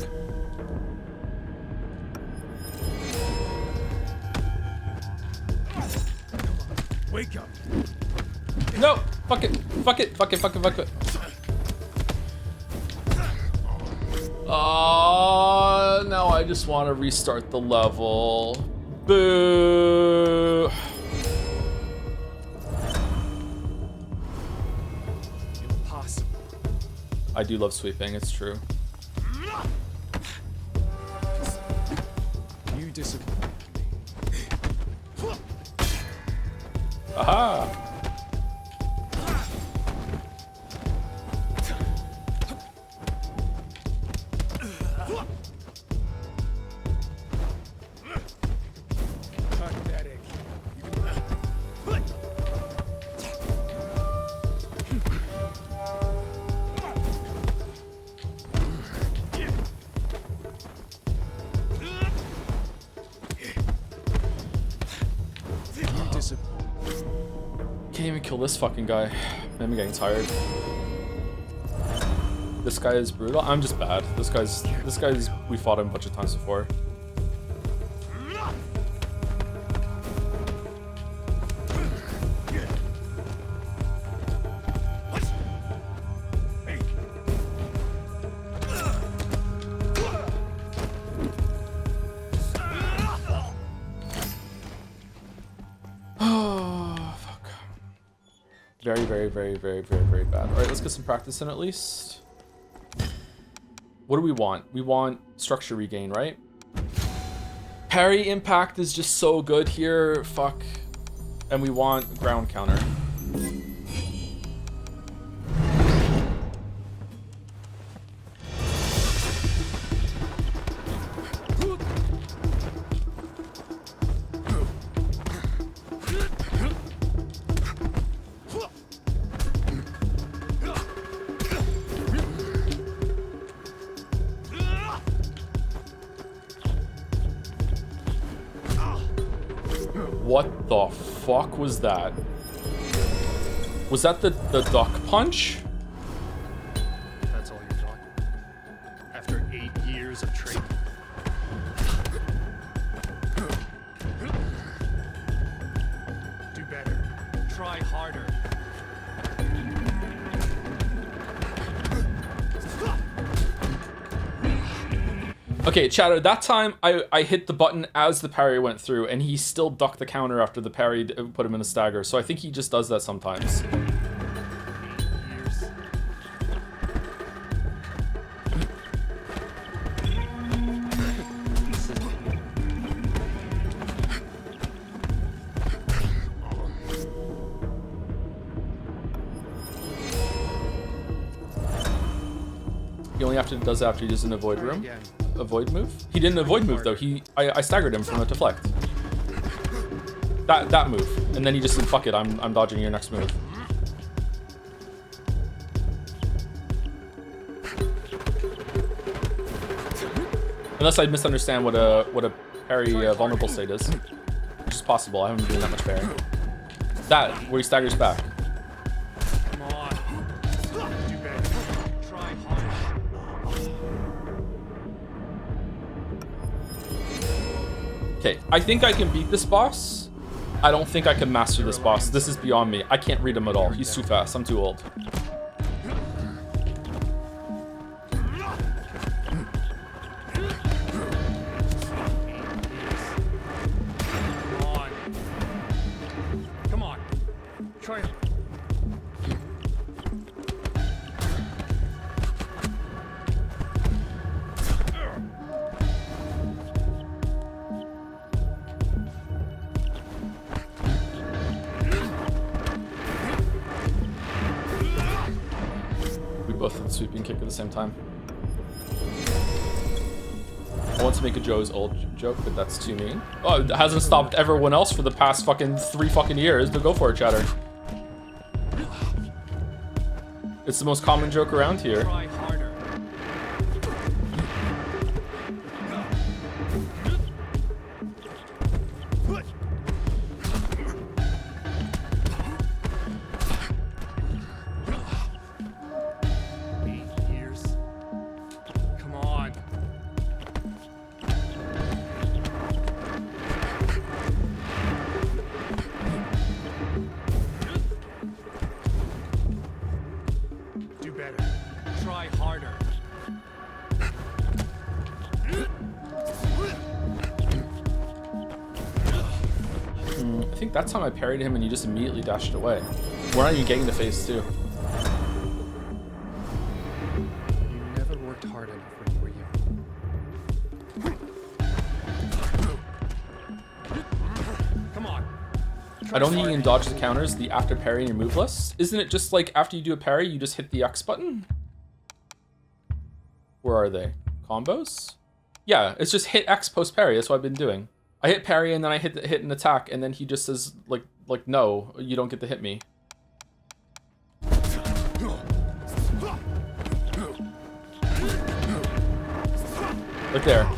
Wake up. No! Fuck it! Fuck it! Fuck it! Fuck it! Fuck it! Now I just want to restart the level. Boo! Impossible. I do love sweeping, it's true. You disappoint me. Aha! Pathetic. Can't even kill this fucking guy. I'm getting tired. This guy is brutal. I'm just bad. This guy's we fought him a bunch of times before. Very bad. Alright, let's get some practice in at least. What do we want? We want structure regain, right? Parry impact is just so good here. Fuck. And we want ground counter. What the fuck was that? Was that the duck punch? That's all you're talking. After 8 years of training. Do better. Try harder. Okay, Chatter, that time I hit the button as the parry went through, and he still ducked the counter after the parry put him in a stagger, so I think he just does that sometimes. He only does it after he does an avoid room. Avoid move? He didn't avoid move though. I staggered him from a deflect. That move. And then he just said, fuck it, I'm dodging your next move. Unless I misunderstand what a parry vulnerable state is. Which is possible, I haven't been doing that much parry. That, where he staggers back. Come on. Do better. Try harder. Okay, I think I can beat this boss. I don't think I can master this boss. This is beyond me. I can't read him at all. He's too fast. I'm too old. Come on. Try it. Both of the sweeping kick at the same time. I want to make a Joe's old joke, but that's too mean. Oh, it hasn't stopped everyone else for the past fucking 3 fucking years, but go for it, Chatter. It's the most common joke around here. Try harder. think that time I parried him and he just immediately dashed away. We're not even getting the phase 2. You never worked hard enough when you were young. Come on. I don't think you can dodge the counters, the after parry in your move list. Isn't it just like after you do a parry, you just hit the X button? Where are they? Combos? Yeah, it's just hit X post parry. That's what I've been doing. I hit parry and then I hit an attack, and then he just says like no, you don't get to hit me. Like there.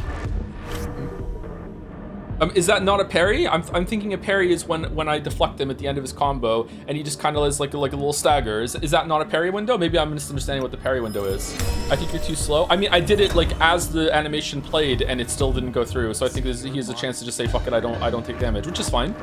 Is that not a parry? I'm thinking a parry is when I deflect him at the end of his combo and he just kind of is like a little stagger. Is that not a parry window? Maybe I'm misunderstanding what the parry window is. I think you're too slow. I mean, I did it like as the animation played and it still didn't go through. So I think he has a chance to just say fuck it, I don't take damage, which is fine.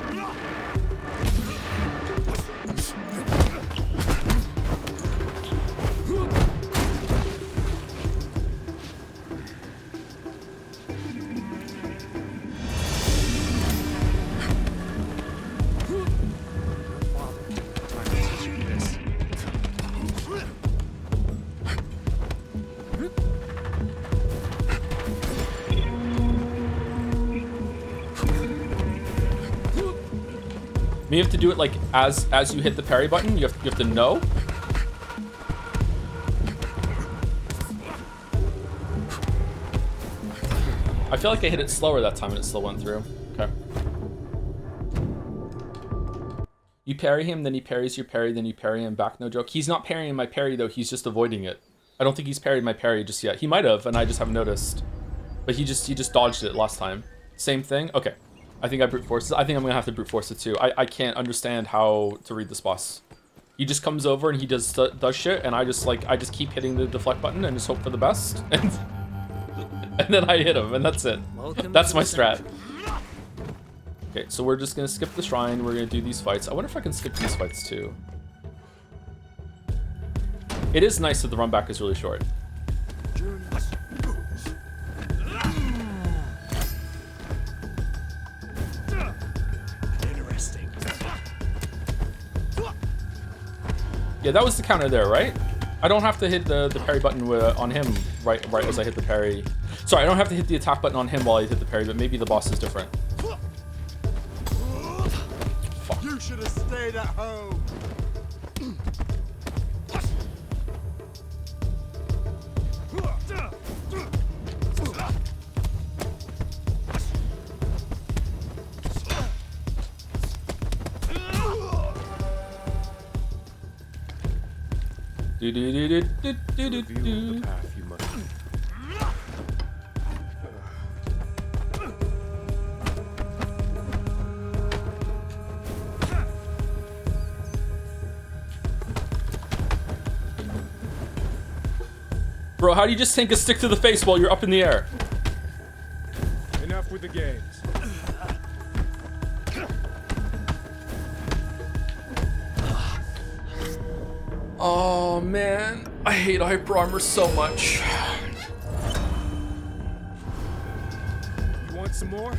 You have to do it like as you hit the parry button. You have to know. I feel like I hit it slower that time and it still went through. Okay. You parry him, then he parries your parry, then you parry him back. No joke. He's not parrying my parry though. He's just avoiding it. I don't think he's parried my parry just yet. He might have, and I just haven't noticed. But he just dodged it last time. Same thing. Okay. I think I brute force it. I think I'm gonna have to brute force it too. I can't understand how to read this boss. He just comes over and he does shit, and I just keep hitting the deflect button and just hope for the best, and then I hit him, and that's it. That's my strat. Okay, so we're just gonna skip the shrine. We're gonna do these fights. I wonder if I can skip these fights too. It is nice that the run back is really short. Yeah, that was the counter there, right? I don't have to hit the parry button on him right as I hit the parry. Sorry, I don't have to hit the attack button on him while I hit the parry, but maybe the boss is different. Fuck. You should have stayed at home. Review the path you must. Bro, how do you just tank a stick to the face while you're up in the air? Enough with the games. Oh man, I hate hyper armor so much. You want some more?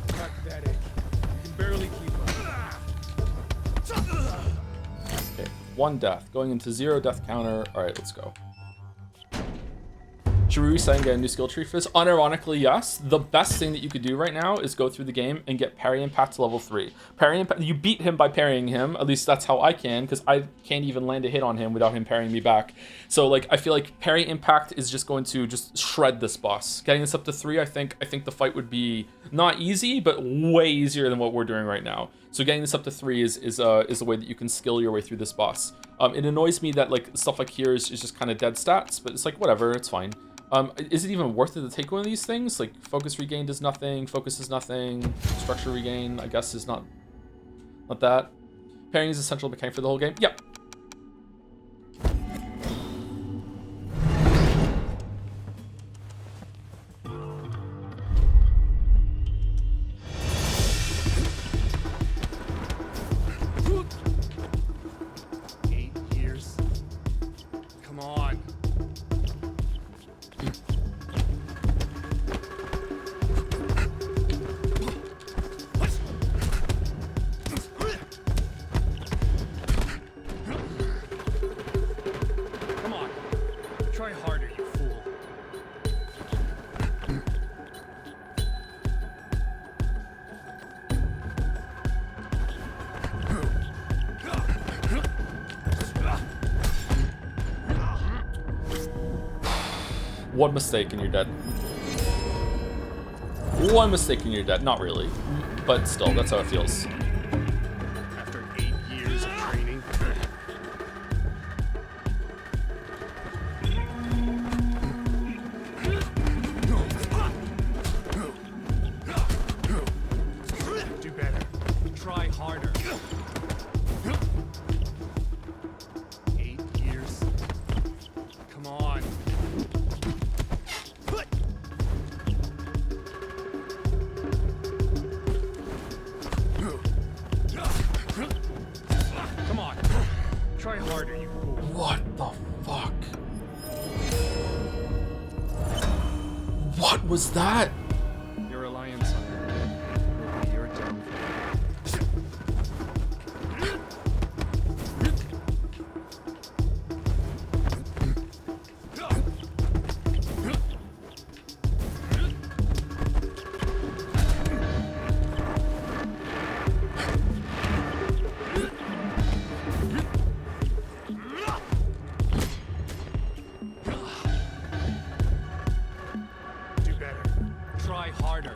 Pathetic. You can barely keep up. Okay, 1 death. Going into 0 death counter. Alright, let's go. Should we reset and get a new skill tree for this? Unironically, yes. The best thing that you could do right now is go through the game and get parry impact to level 3. Parry impact, you beat him by parrying him. At least that's how I can, because I can't even land a hit on him without him parrying me back. So like, I feel like parry impact is just going to just shred this boss. Getting this up to 3, I think the fight would be not easy, but way easier than what we're doing right now. So getting this up to 3 is a way that you can skill your way through this boss. It annoys me that like stuff like here is just kind of dead stats, but it's like whatever, it's fine. Is it even worth it to take one of these things? Like focus regain does nothing, focus is nothing, structure regain I guess is not that. Parrying is essential mechanic for the whole game. Yep. One mistake and you're dead. One mistake and you're dead. Not really, but still, that's how it feels. After 8 years of training. Do better. Try harder. 8 years. Come on. Come on. Try harder, you fool. What the fuck? What was that? Your reliance on her will be your downfall. Do better. Try harder.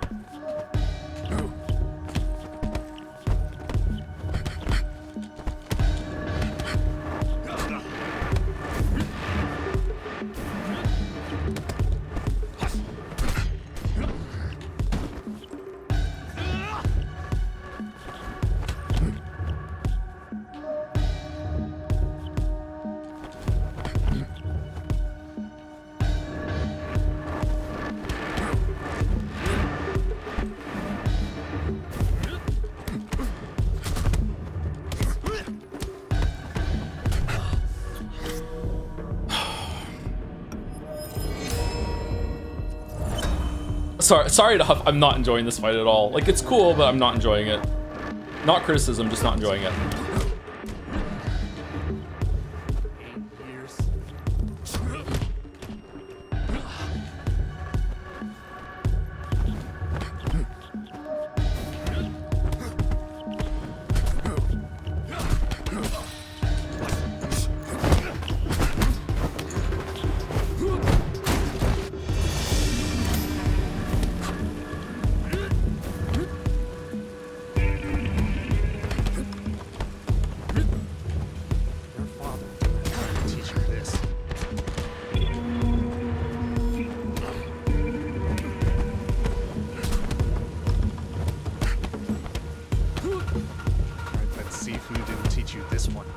Sorry to Huff, I'm not enjoying this fight at all. Like, it's cool, but I'm not enjoying it. Not criticism, just not enjoying it. 8 years. Your father will teach you this. I bet Sifu didn't teach you this one.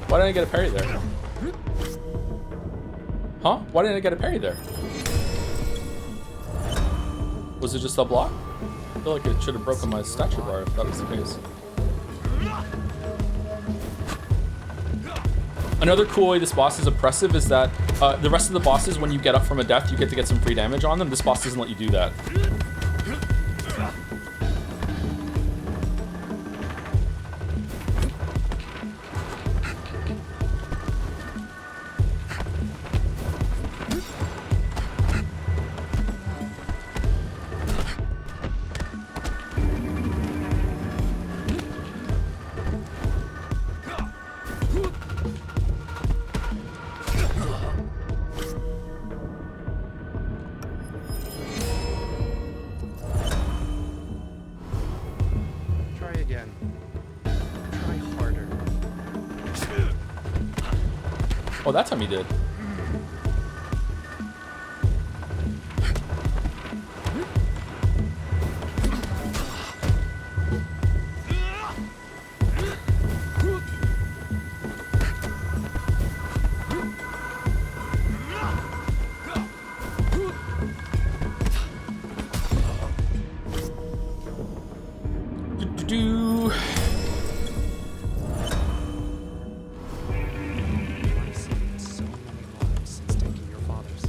Why didn't I get a parry there? Huh? Why didn't I get a parry there? Was it just a block? I feel like it should have broken my stature bar if that was the case. Another cool way this boss is oppressive is that the rest of the bosses, when you get up from a death, you get to get some free damage on them. This boss doesn't let you do that. Try again. Try harder. Oh, that time he did. Do-do-do. I've saved so many lives since taking your father's.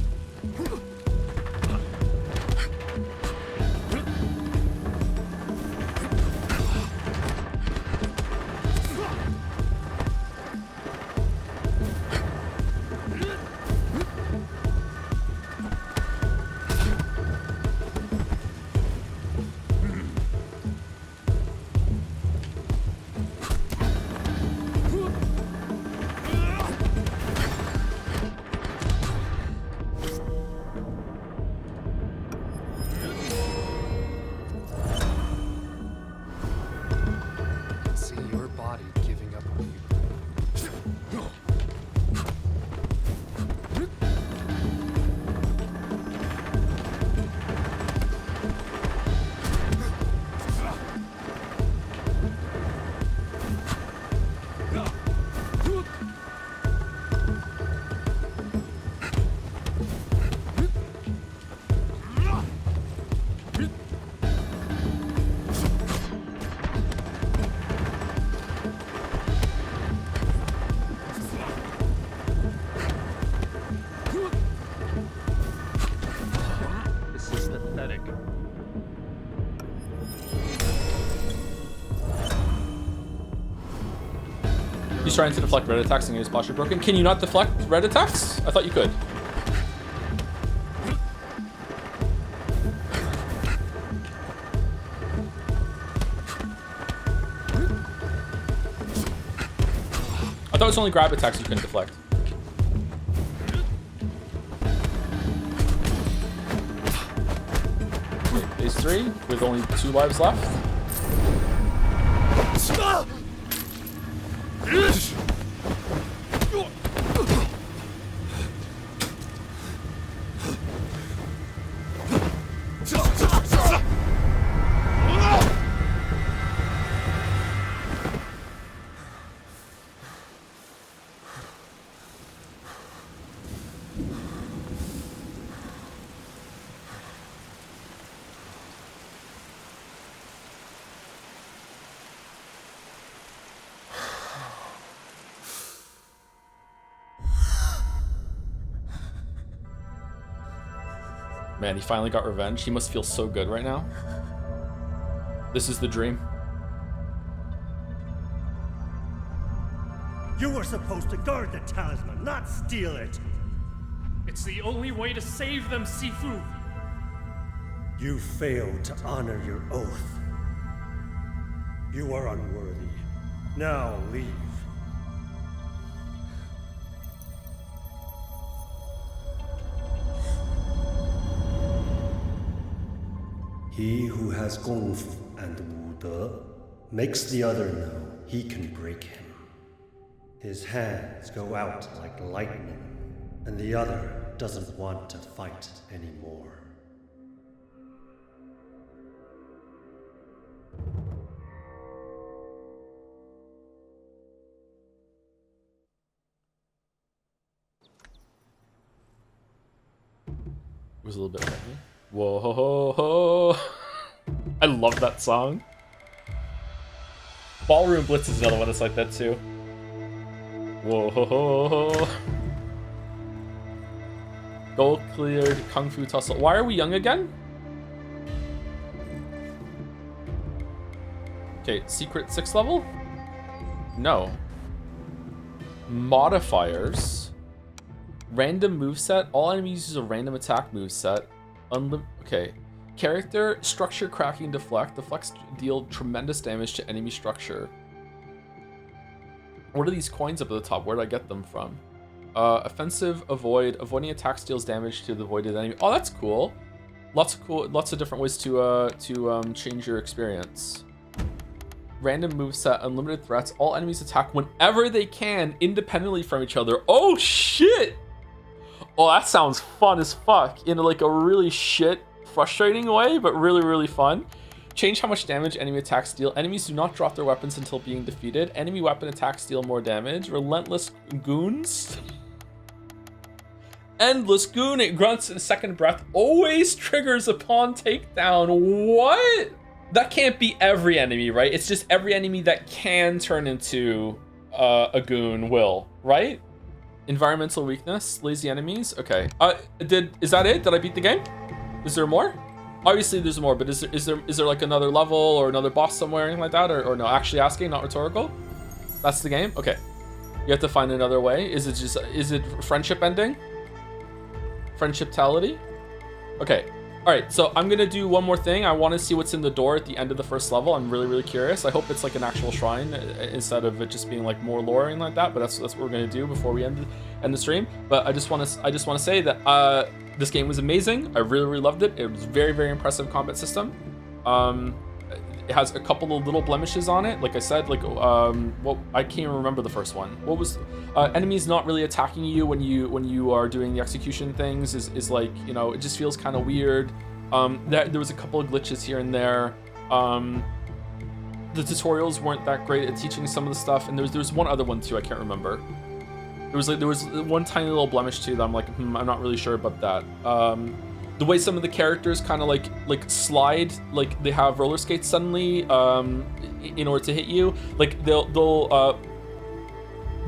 He's trying to deflect red attacks and his posture broken. Can you not deflect red attacks? I thought you could. I thought it was only grab attacks you couldn't deflect. Okay, phase 3 with only 2 lives left. Man, he finally got revenge. He must feel so good right now. This is the dream. You were supposed to guard the talisman, not steal it. It's the only way to save them, Sifu. You failed to honor your oath. You are unworthy. Now leave. He who has Gong Fu and Wu De makes the other know he can break him. His hands go out like lightning, and the other doesn't want to fight anymore. It was a little bit heavy. Whoa ho ho ho! I love that song. Ballroom Blitz is another one that's like that too. Whoa ho ho ho! Goal cleared. Kung Fu tussle. Why are we young again? Okay, secret 6th level? No. Modifiers. Random moveset. All enemies use a random attack moveset. Okay. Character, structure, cracking, deflect. Deflects deal tremendous damage to enemy structure. What are these coins up at the top? Where did I get them from? Offensive, avoid. Avoiding attacks deals damage to the avoided enemy. Oh, that's cool. Lots of different ways to change your experience. Random moveset, unlimited threats. All enemies attack whenever they can, independently from each other. Oh shit! Oh, that sounds fun as fuck. In like a really shit, frustrating way, but really, really fun. Change how much damage enemy attacks deal. Enemies do not drop their weapons until being defeated. Enemy weapon attacks deal more damage. Relentless goons. Endless goon. It grunts in second breath. Always triggers upon takedown. What? That can't be every enemy, right? It's just every enemy that can turn into a goon will, right? Environmental weakness, lazy enemies. Okay. Is that it? Did I beat the game? Is there more? Obviously there's more, but is there like another level or another boss somewhere or anything like that? Or no, actually asking, not rhetorical? That's the game? Okay. You have to find another way. Is it friendship ending? Friendshiptality? Okay. Alright, so I'm gonna do one more thing. I want to see what's in the door at the end of the first level. I'm really, really curious. I hope it's like an actual shrine instead of it just being like more lore and like that, but that's what we're gonna do before we end the stream. But I just want to say that this game was amazing. I really, really loved it. It was very, very impressive combat system. It has a couple of little blemishes on it. Like I said, like well, I can't even remember the first one. What was enemies not really attacking you when you are doing the execution things is like, you know, it just feels kind of weird. There was a couple of glitches here and there. The tutorials weren't that great at teaching some of the stuff, and there was one other one too. I can't remember. There was one tiny little blemish too that I'm like, I'm not really sure about that. The way some of the characters kind of like slide, like they have roller skates suddenly in order to hit you. Like they'll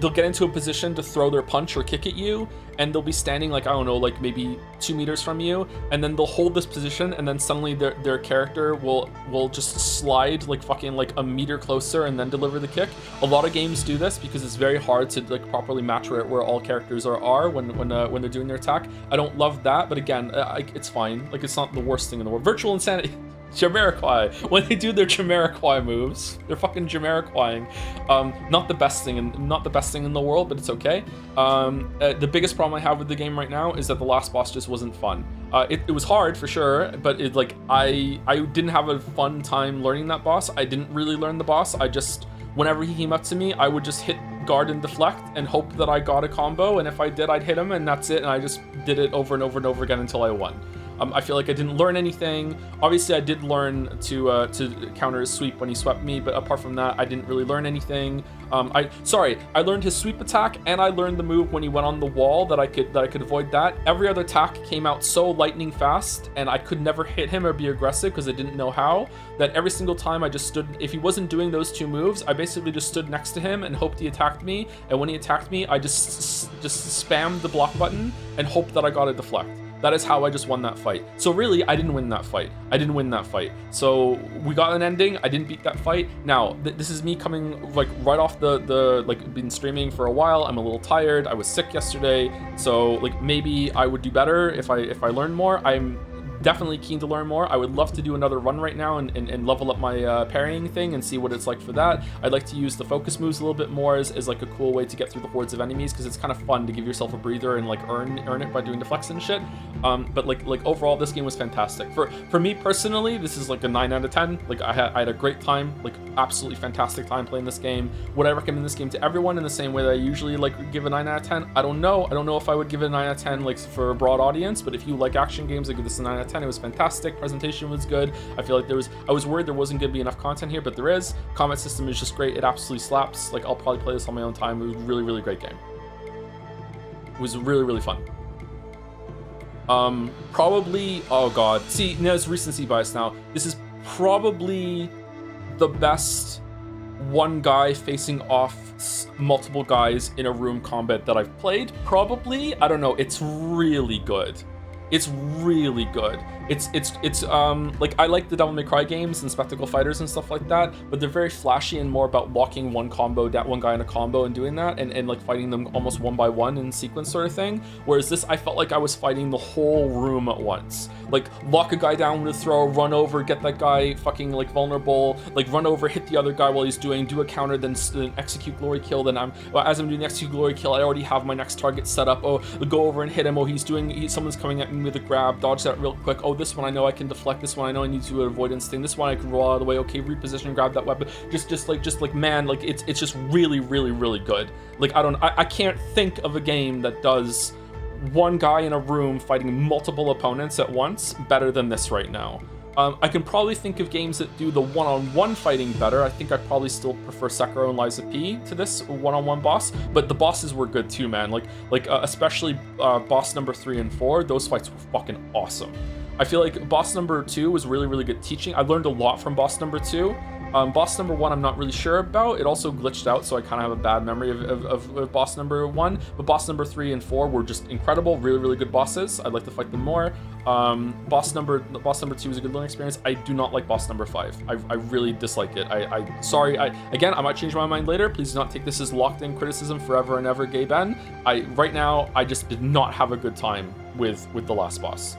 they'll get into a position to throw their punch or kick at you, and they'll be standing like, I don't know, like maybe 2 meters from you, and then they'll hold this position, and then suddenly their character will just slide like fucking like a meter closer and then deliver the kick. A lot of games do this because it's very hard to like properly match where all characters are when they're doing their attack. I don't love that, but again, it's fine. Like, it's not the worst thing in the world. Virtual Insanity. Jamiroquai, when they do their Jamiroquai moves, they're fucking Jamiroquaiing. Not the best thing in the world, but it's okay. The biggest problem I have with the game right now is that the last boss just wasn't fun. It was hard for sure, but it like I didn't have a fun time learning that boss. I didn't really learn the boss. I just, whenever he came up to me, I would just hit guard and deflect and hope that I got a combo, and if I did, I'd hit him, and that's it. And I just did it over and over and over again until I won. I feel like I didn't learn anything. Obviously, I did learn to counter his sweep when he swept me, but apart from that, I didn't really learn anything. I learned his sweep attack, and I learned the move when he went on the wall that I could avoid that. Every other attack came out so lightning fast, and I could never hit him or be aggressive because I didn't know how. That every single time I just stood. If he wasn't doing those 2 moves, I basically just stood next to him and hoped he attacked me. And when he attacked me, I just spammed the block button and hoped that I got a deflect. That is how I just won that fight. So really, I didn't win that fight. So we got an ending. I didn't beat that fight. Now, this is me coming like right off the like, been streaming for a while. I'm a little tired. I was sick yesterday. So like maybe I would do better if I learned more. I'm definitely keen to learn more. I would love to do another run right now and level up my parrying thing and see what it's like for that. I'd like to use the focus moves a little bit more as like a cool way to get through the hordes of enemies, because it's kind of fun to give yourself a breather and like earn it by doing deflects and shit. But like overall, this game was fantastic. For me personally, this is like a 9 out of 10. Like I had a great time, like absolutely fantastic time playing this game. Would I recommend this game to everyone in the same way that I usually like give a 9 out of 10? I don't know if I would give it a 9 out of 10 like for a broad audience, but if you like action games, I give this a 9 out of 10. It was fantastic. Presentation was good. I feel like I was worried there wasn't going to be enough content here, but there is. Combat system is just great. It absolutely slaps. Like, I'll probably play this on my own time. It was a really, really great game. It was really, really fun. Probably, oh god. See, no, it's recency bias now. This is probably the best one guy facing off multiple guys in a room combat that I've played. Probably. I don't know. It's really good. It's really good. It's like, I like the Devil May Cry games and Spectacle Fighters and stuff like that, but they're very flashy and more about locking one guy in a combo and doing that and like fighting them almost one by one in sequence sort of thing. Whereas this, I felt like I was fighting the whole room at once. Like, lock a guy down with a throw, run over, get that guy fucking like vulnerable, like run over, hit the other guy while he's do a counter, then execute glory kill. Then as I'm doing the execute glory kill, I already have my next target set up. Oh, go over and hit him. Oh, someone's coming at me with a grab, dodge that real quick. Oh, this one I know I can deflect. This one I know I need to do an avoidance thing. This one I can roll out of the way. Okay, reposition, grab that weapon. Just like man, like it's just really, really, really good. Like, I can't think of a game that does one guy in a room fighting multiple opponents at once better than this right now. I can probably think of games that do the one-on-one fighting better. I think I probably still prefer Sekiro and Lies of P to this one-on-one boss, but the bosses were good too, man. Like especially boss number 3 and 4, those fights were fucking awesome. I feel like boss number 2 was really, really good teaching. I learned a lot from boss number 2. Boss number 1, I'm not really sure about. It also glitched out, so I kind of have a bad memory of boss number 1. But boss number 3 and 4 were just incredible, really, really good bosses. I'd like to fight them more. Boss number 2 was a good learning experience. I do not like boss number 5. I really dislike it. Sorry. Again, I might change my mind later. Please do not take this as locked-in criticism forever and ever, Gay Ben. Right now, I just did not have a good time with the last boss.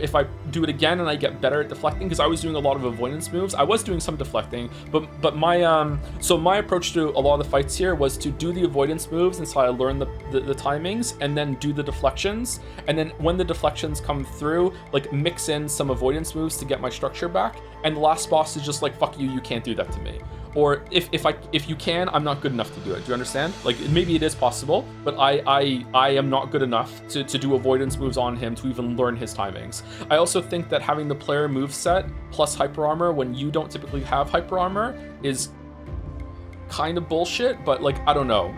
If I do it again and I get better at deflecting, because I was doing a lot of avoidance moves, I was doing some deflecting, but my so my approach to a lot of the fights here was to do the avoidance moves until I learned the timings, and then do the deflections, and then when the deflections come through, like mix in some avoidance moves to get my structure back, and the last boss is just like, fuck you, you can't do that to me. Or if you can, I'm not good enough to do it. Do you understand? Like, maybe it is possible, but I am not good enough to do avoidance moves on him to even learn his timings. I also think that having the player moveset plus hyper armor when you don't typically have hyper armor is kind of bullshit, but like, I don't know.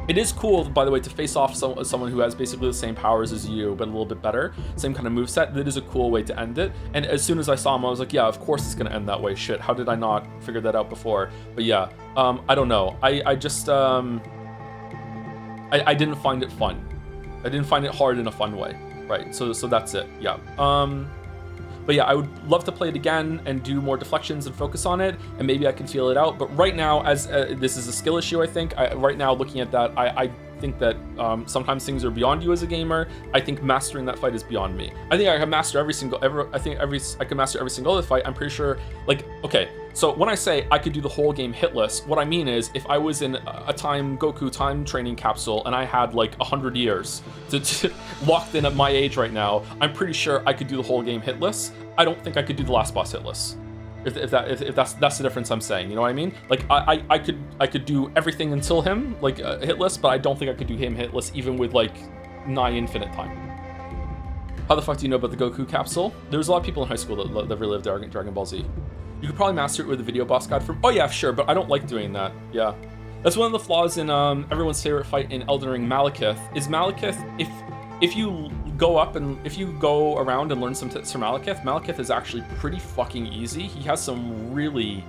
It is cool, by the way, to face off someone who has basically the same powers as you, but a little bit better. Same kind of moveset. That is a cool way to end it. And as soon as I saw him, I was like, yeah, of course it's going to end that way. Shit, how did I not figure that out before? But yeah, I don't know. I just... I didn't find it fun. I didn't find it hard in a fun way, right? So that's it. Yeah. But yeah, I would love to play it again and do more deflections and focus on it, and maybe I can feel it out. But right now, as this is a skill issue, I think. Right now, looking at that, I think that sometimes things are beyond you as a gamer. I think mastering that fight is beyond me. I think I can master I can master every single other fight. I'm pretty sure. Like, okay, so when I say I could do the whole game hitless, what I mean is if I was in a Goku time training capsule and I had like 100 years to locked in at my age right now, I'm pretty sure I could do the whole game hitless. I don't think I could do the last boss hitless. If that's the difference I'm saying, you know what I mean? Like I could do everything until him like hitless, but I don't think I could do him hitless even with like nigh infinite time. How the fuck do you know about the Goku capsule? There was a lot of people in high school that relived Dragon Ball Z. You could probably master it with a video boss guide from. Oh yeah, sure, but I don't like doing that. Yeah, that's one of the flaws in everyone's favorite fight in Elden Ring, Malekith. Is Malekith if you go up and if you go around and learn some tips from Malekith is actually pretty fucking easy. He has some really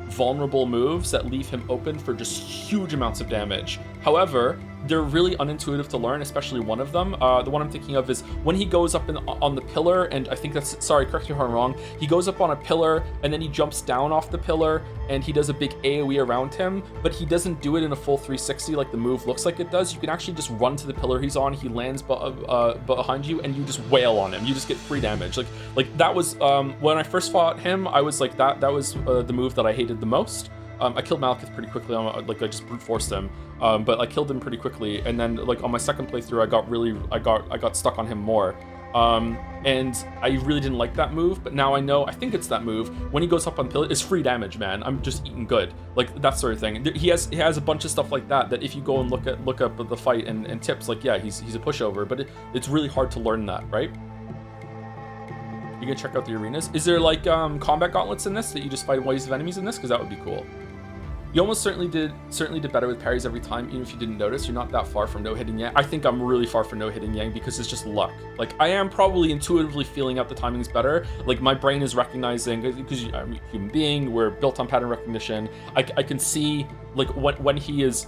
vulnerable moves that leave him open for just huge amounts of damage. However, they're really unintuitive to learn, especially one of them. The one I'm thinking of is when he goes up on the pillar, and I think that's, sorry, correct me if I'm wrong, he goes up on a pillar and then he jumps down off the pillar and he does a big AoE around him, but he doesn't do it in a full 360 like the move looks like it does. You can actually just run to the pillar he's on, he lands behind you, and you just wail on him. You just get free damage. Like that was, when I first fought him, I was like, that was the move that I hated the most. I killed Malekith pretty quickly, like I just brute forced him, but I killed him pretty quickly, and then like on my second playthrough I got stuck on him more, and I really didn't like that move. But now I think it's that move when he goes up on pillar, it's free damage, man. I'm just eating good, like that sort of thing. He has a bunch of stuff like that if you go and look up the fight and tips, like yeah, he's a pushover, but it's really hard to learn that, right? You can check out the arenas. Is there like combat gauntlets in this that you just fight waves of enemies in this? Because that would be cool. You almost certainly did better with parries every time, even if you didn't notice. You're not that far from no-hitting Yang. I think I'm really far from no-hitting Yang because it's just luck. Like, I am probably intuitively feeling out the timings better. Like, my brain is recognizing, because I'm a human being, we're built on pattern recognition. I can see, like, when he is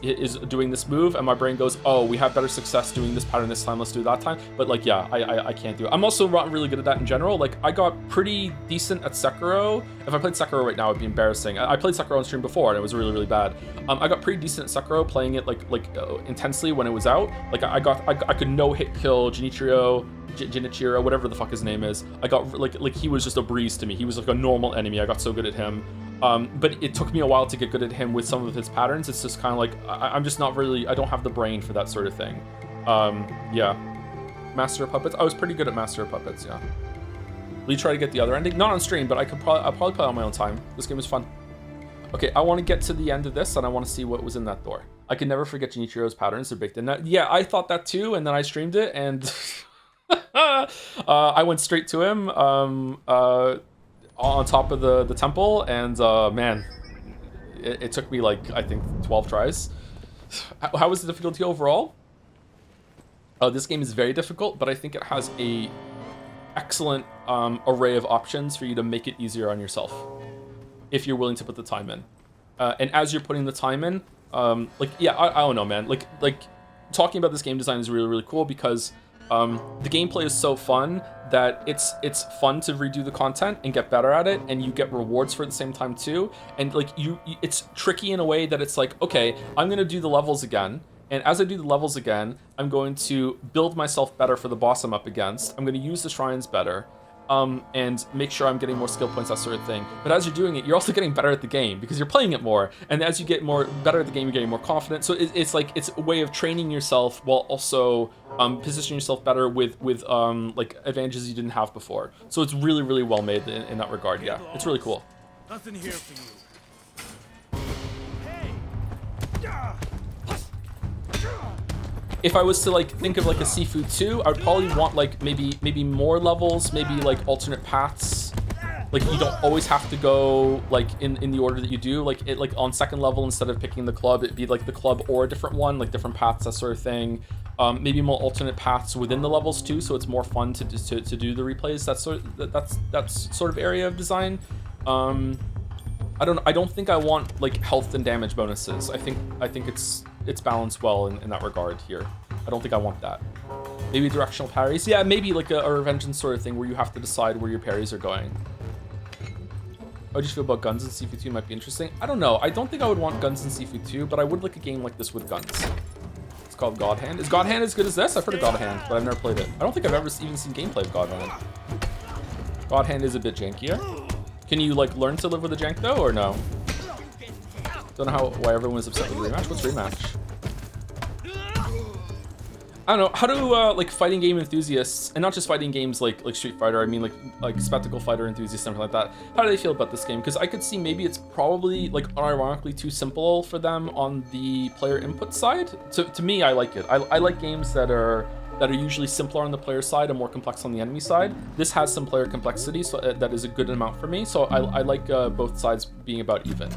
doing this move, and my brain goes, oh, we have better success doing this pattern this time, let's do it that time. But, like, yeah, I can't do it. I'm also not really good at that in general. Like, I got pretty decent at Sekiro. If I played Sekiro right now, it'd be embarrassing. I played Sekiro on stream before, and it was really, really bad. I got pretty decent at Sekiro, playing it like intensely when it was out. Like I could no hit kill Jinichiro, whatever the fuck his name is. I got like he was just a breeze to me. He was like a normal enemy. I got so good at him. But it took me a while to get good at him with some of his patterns. It's just kind of like I'm just not really. I don't have the brain for that sort of thing. Yeah. Master of Puppets. I was pretty good at Master of Puppets. Yeah. Will you try to get the other ending? Not on stream, but I'll probably play on my own time. This game is fun. Okay, I want to get to the end of this, and I want to see what was in that door. I can never forget Jinichiro's patterns. They're baked in. Yeah, I thought that too, and then I streamed it, and I went straight to him on top of the temple, and man, it took me like, I think, 12 tries. How was the difficulty overall? This game is very difficult, but I think it has a excellent array of options for you to make it easier on yourself, if you're willing to put the time in. And as you're putting the time in, like, yeah, I don't know, man. Like talking about this game design is really, really cool because the gameplay is so fun that it's fun to redo the content and get better at it, and you get rewards for it at the same time too. And like it's tricky in a way that it's like, okay, I'm gonna do the levels again. And as I do the levels again, I'm going to build myself better for the boss I'm up against. I'm going to use the shrines better. And make sure I'm getting more skill points, that sort of thing. But as you're doing it, you're also getting better at the game because you're playing it more. And as you get better at the game, you're getting more confident. So it's like, it's a way of training yourself while also positioning yourself better with like advantages you didn't have before. So it's really, really well made in that regard. Yeah, it's really cool. Nothing here for you. If I was to like think of like a Sifu 2, I would probably want like maybe more levels, maybe like alternate paths. Like you don't always have to go like in the order that you do. Like on second level, instead of picking the club, it'd be like the club or a different one, like different paths, that sort of thing. Maybe more alternate paths within the levels too, so it's more fun to do the replays. That's sort of area of design. I don't think I want like health and damage bonuses. I think it's balanced well in that regard here. I don't think I want that. Maybe directional parries. Yeah, maybe like a Revengeance sort of thing where you have to decide where your parries are going. How do you feel about guns in Sifu 2? Might be interesting. I don't know. I don't think I would want guns in Sifu 2, but I would like a game like this with guns. It's called God Hand. Is God Hand as good as this? I've heard of God Hand, but I've never played it. I don't think I've ever even seen gameplay of God Hand. God Hand is a bit jankier. Can you like learn to live with a jank though, or no? Don't know why everyone was upset with rematch. What's rematch? I don't know. How do like fighting game enthusiasts, and not just fighting games like Street Fighter, I mean like spectacle fighter enthusiasts, something like that. How do they feel about this game? Because I could see maybe it's probably like unironically too simple for them on the player input side. To me, I like it. I like games that are usually simpler on the player side and more complex on the enemy side. This has some player complexity, so that is a good amount for me. So I like both sides being about even.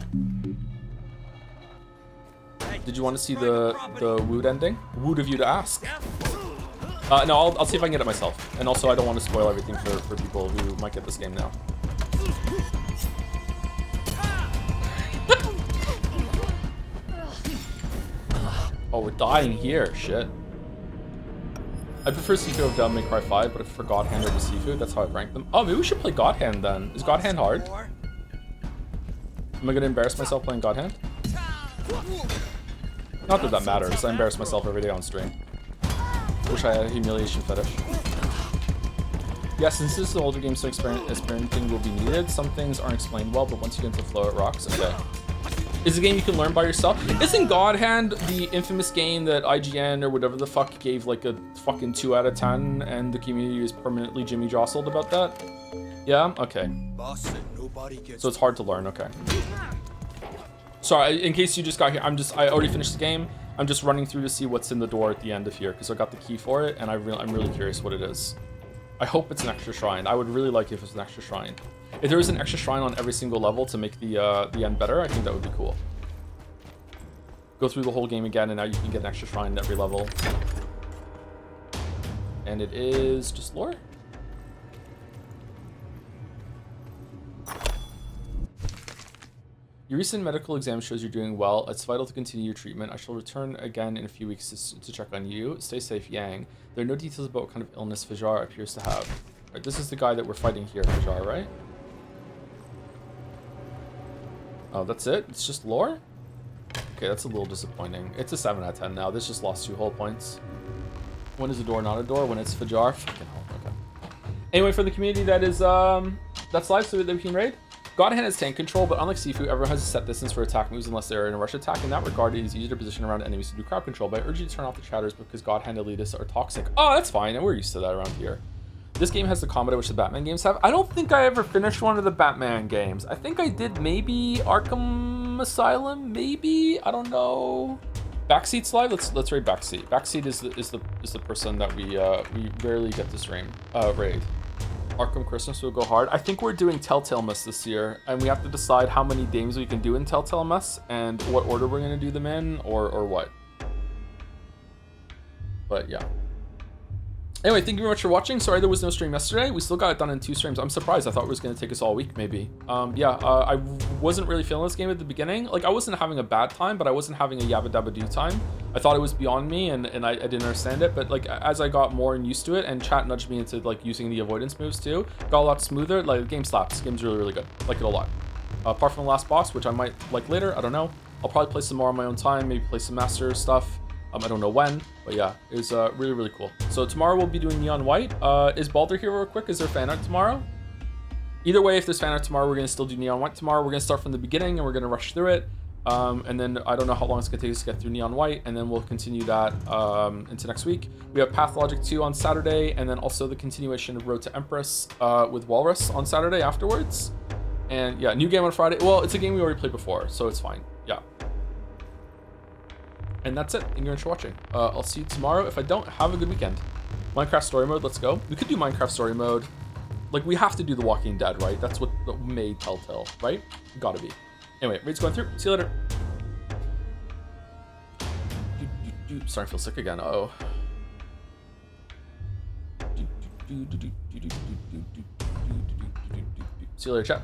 Did you want to see the Wood ending? Wood of you to ask. No, I'll see if I can get it myself. And also, I don't want to spoil everything for people who might get this game now. Oh, we're dying here. Shit. I prefer Sifu over Devil May Cry 5, but I prefer God Hand over Sifu. That's how I've ranked them. Oh, maybe we should play God Hand then. Is God Hand hard? Am I going to embarrass myself playing God Hand? Not that that matters. I embarrass myself every day on stream. Wish I had a humiliation fetish. Yeah, since this is an older game, so experimenting will be needed. Some things aren't explained well, but once you get into the flow, it rocks. Okay. Is a game you can learn by yourself. Isn't God Hand the infamous game that IGN or whatever the fuck gave like a fucking 2 out of 10 and the community is permanently Jimmy jostled about that? Yeah? Okay. So it's hard to learn, okay. Sorry, in case you just got here, I already finished the game. I'm just running through to see what's in the door at the end of here because I got the key for it and I'm really curious what it is. I hope it's an extra shrine. I would really like it if it's an extra shrine. If there was an extra shrine on every single level to make the end better, I think that would be cool. Go through the whole game again and now you can get an extra shrine at every level. And it is just lore? Your recent medical exam shows you're doing well. It's vital to continue your treatment. I shall return again in a few weeks to check on you. Stay safe, Yang. There are no details about what kind of illness Fajar appears to have. Right, this is the guy that we're fighting here, Fajar, right? Oh, that's it? It's just lore? Okay, that's a little disappointing. It's a 7 out of 10 now. This just lost 2 whole points. When is a door not a door? When it's Fajar? Fucking hell, okay. Anyway, for the community that is, that's live so that we can raid. God Hand has tank control, but unlike Sifu, everyone has a set distance for attack moves unless they're in a rush attack. In that regard, it is easier to position around enemies to do crowd control, but I urge you to turn off the chatters because God Hand elitists are toxic. Oh, that's fine, and we're used to that around here. This game has the combat which the Batman games have. I don't think I ever finished one of the Batman games. I think I did maybe Arkham Asylum, maybe? I don't know. Backseat's live? Let's raid Backseat. Backseat is the person that we rarely get to stream, raid. Arkham Christmas will go hard. I think we're doing Telltale Mess this year, and we have to decide how many games we can do in Telltale Mess and what order we're going to do them in, or what. But yeah. Anyway, thank you very much for watching. Sorry there was no stream yesterday. We still got it done in 2 streams. I'm surprised. I thought it was going to take us all week, maybe. I wasn't really feeling this game at the beginning. Like, I wasn't having a bad time, but I wasn't having a yabba dabba do time. I thought it was beyond me, and I didn't understand it. But, like, as I got more and used to it, and chat nudged me into, like, using the avoidance moves, too, got a lot smoother. Like, the game slaps. This game's really, really good. Like it a lot. Apart from the last boss, which I might like later. I don't know. I'll probably play some more on my own time. Maybe play some master stuff. I don't know when, but yeah, it was really, really cool. So tomorrow we'll be doing Neon White. Is Baldur here real quick? Is there fan art tomorrow? Either way, if there's fan art tomorrow, we're going to still do Neon White tomorrow. We're going to start from the beginning and we're going to rush through it. And then I don't know how long it's going to take us to get through Neon White, and then we'll continue that into next week. We have Pathologic 2 on Saturday, and then also the continuation of Road to Empress with Walrus on Saturday afterwards. And yeah, new game on Friday. Well, it's a game we already played before, so it's fine. Yeah. And that's it. Thank you very much for watching. I'll see you tomorrow. If I don't, have a good weekend. Minecraft Story Mode, let's go. We could do Minecraft Story Mode. Like, we have to do The Walking Dead, right? That's what made Telltale, right? Gotta be. Anyway, raid's going through. See you later. Starting to feel sick again. Uh-oh. See you later, chat.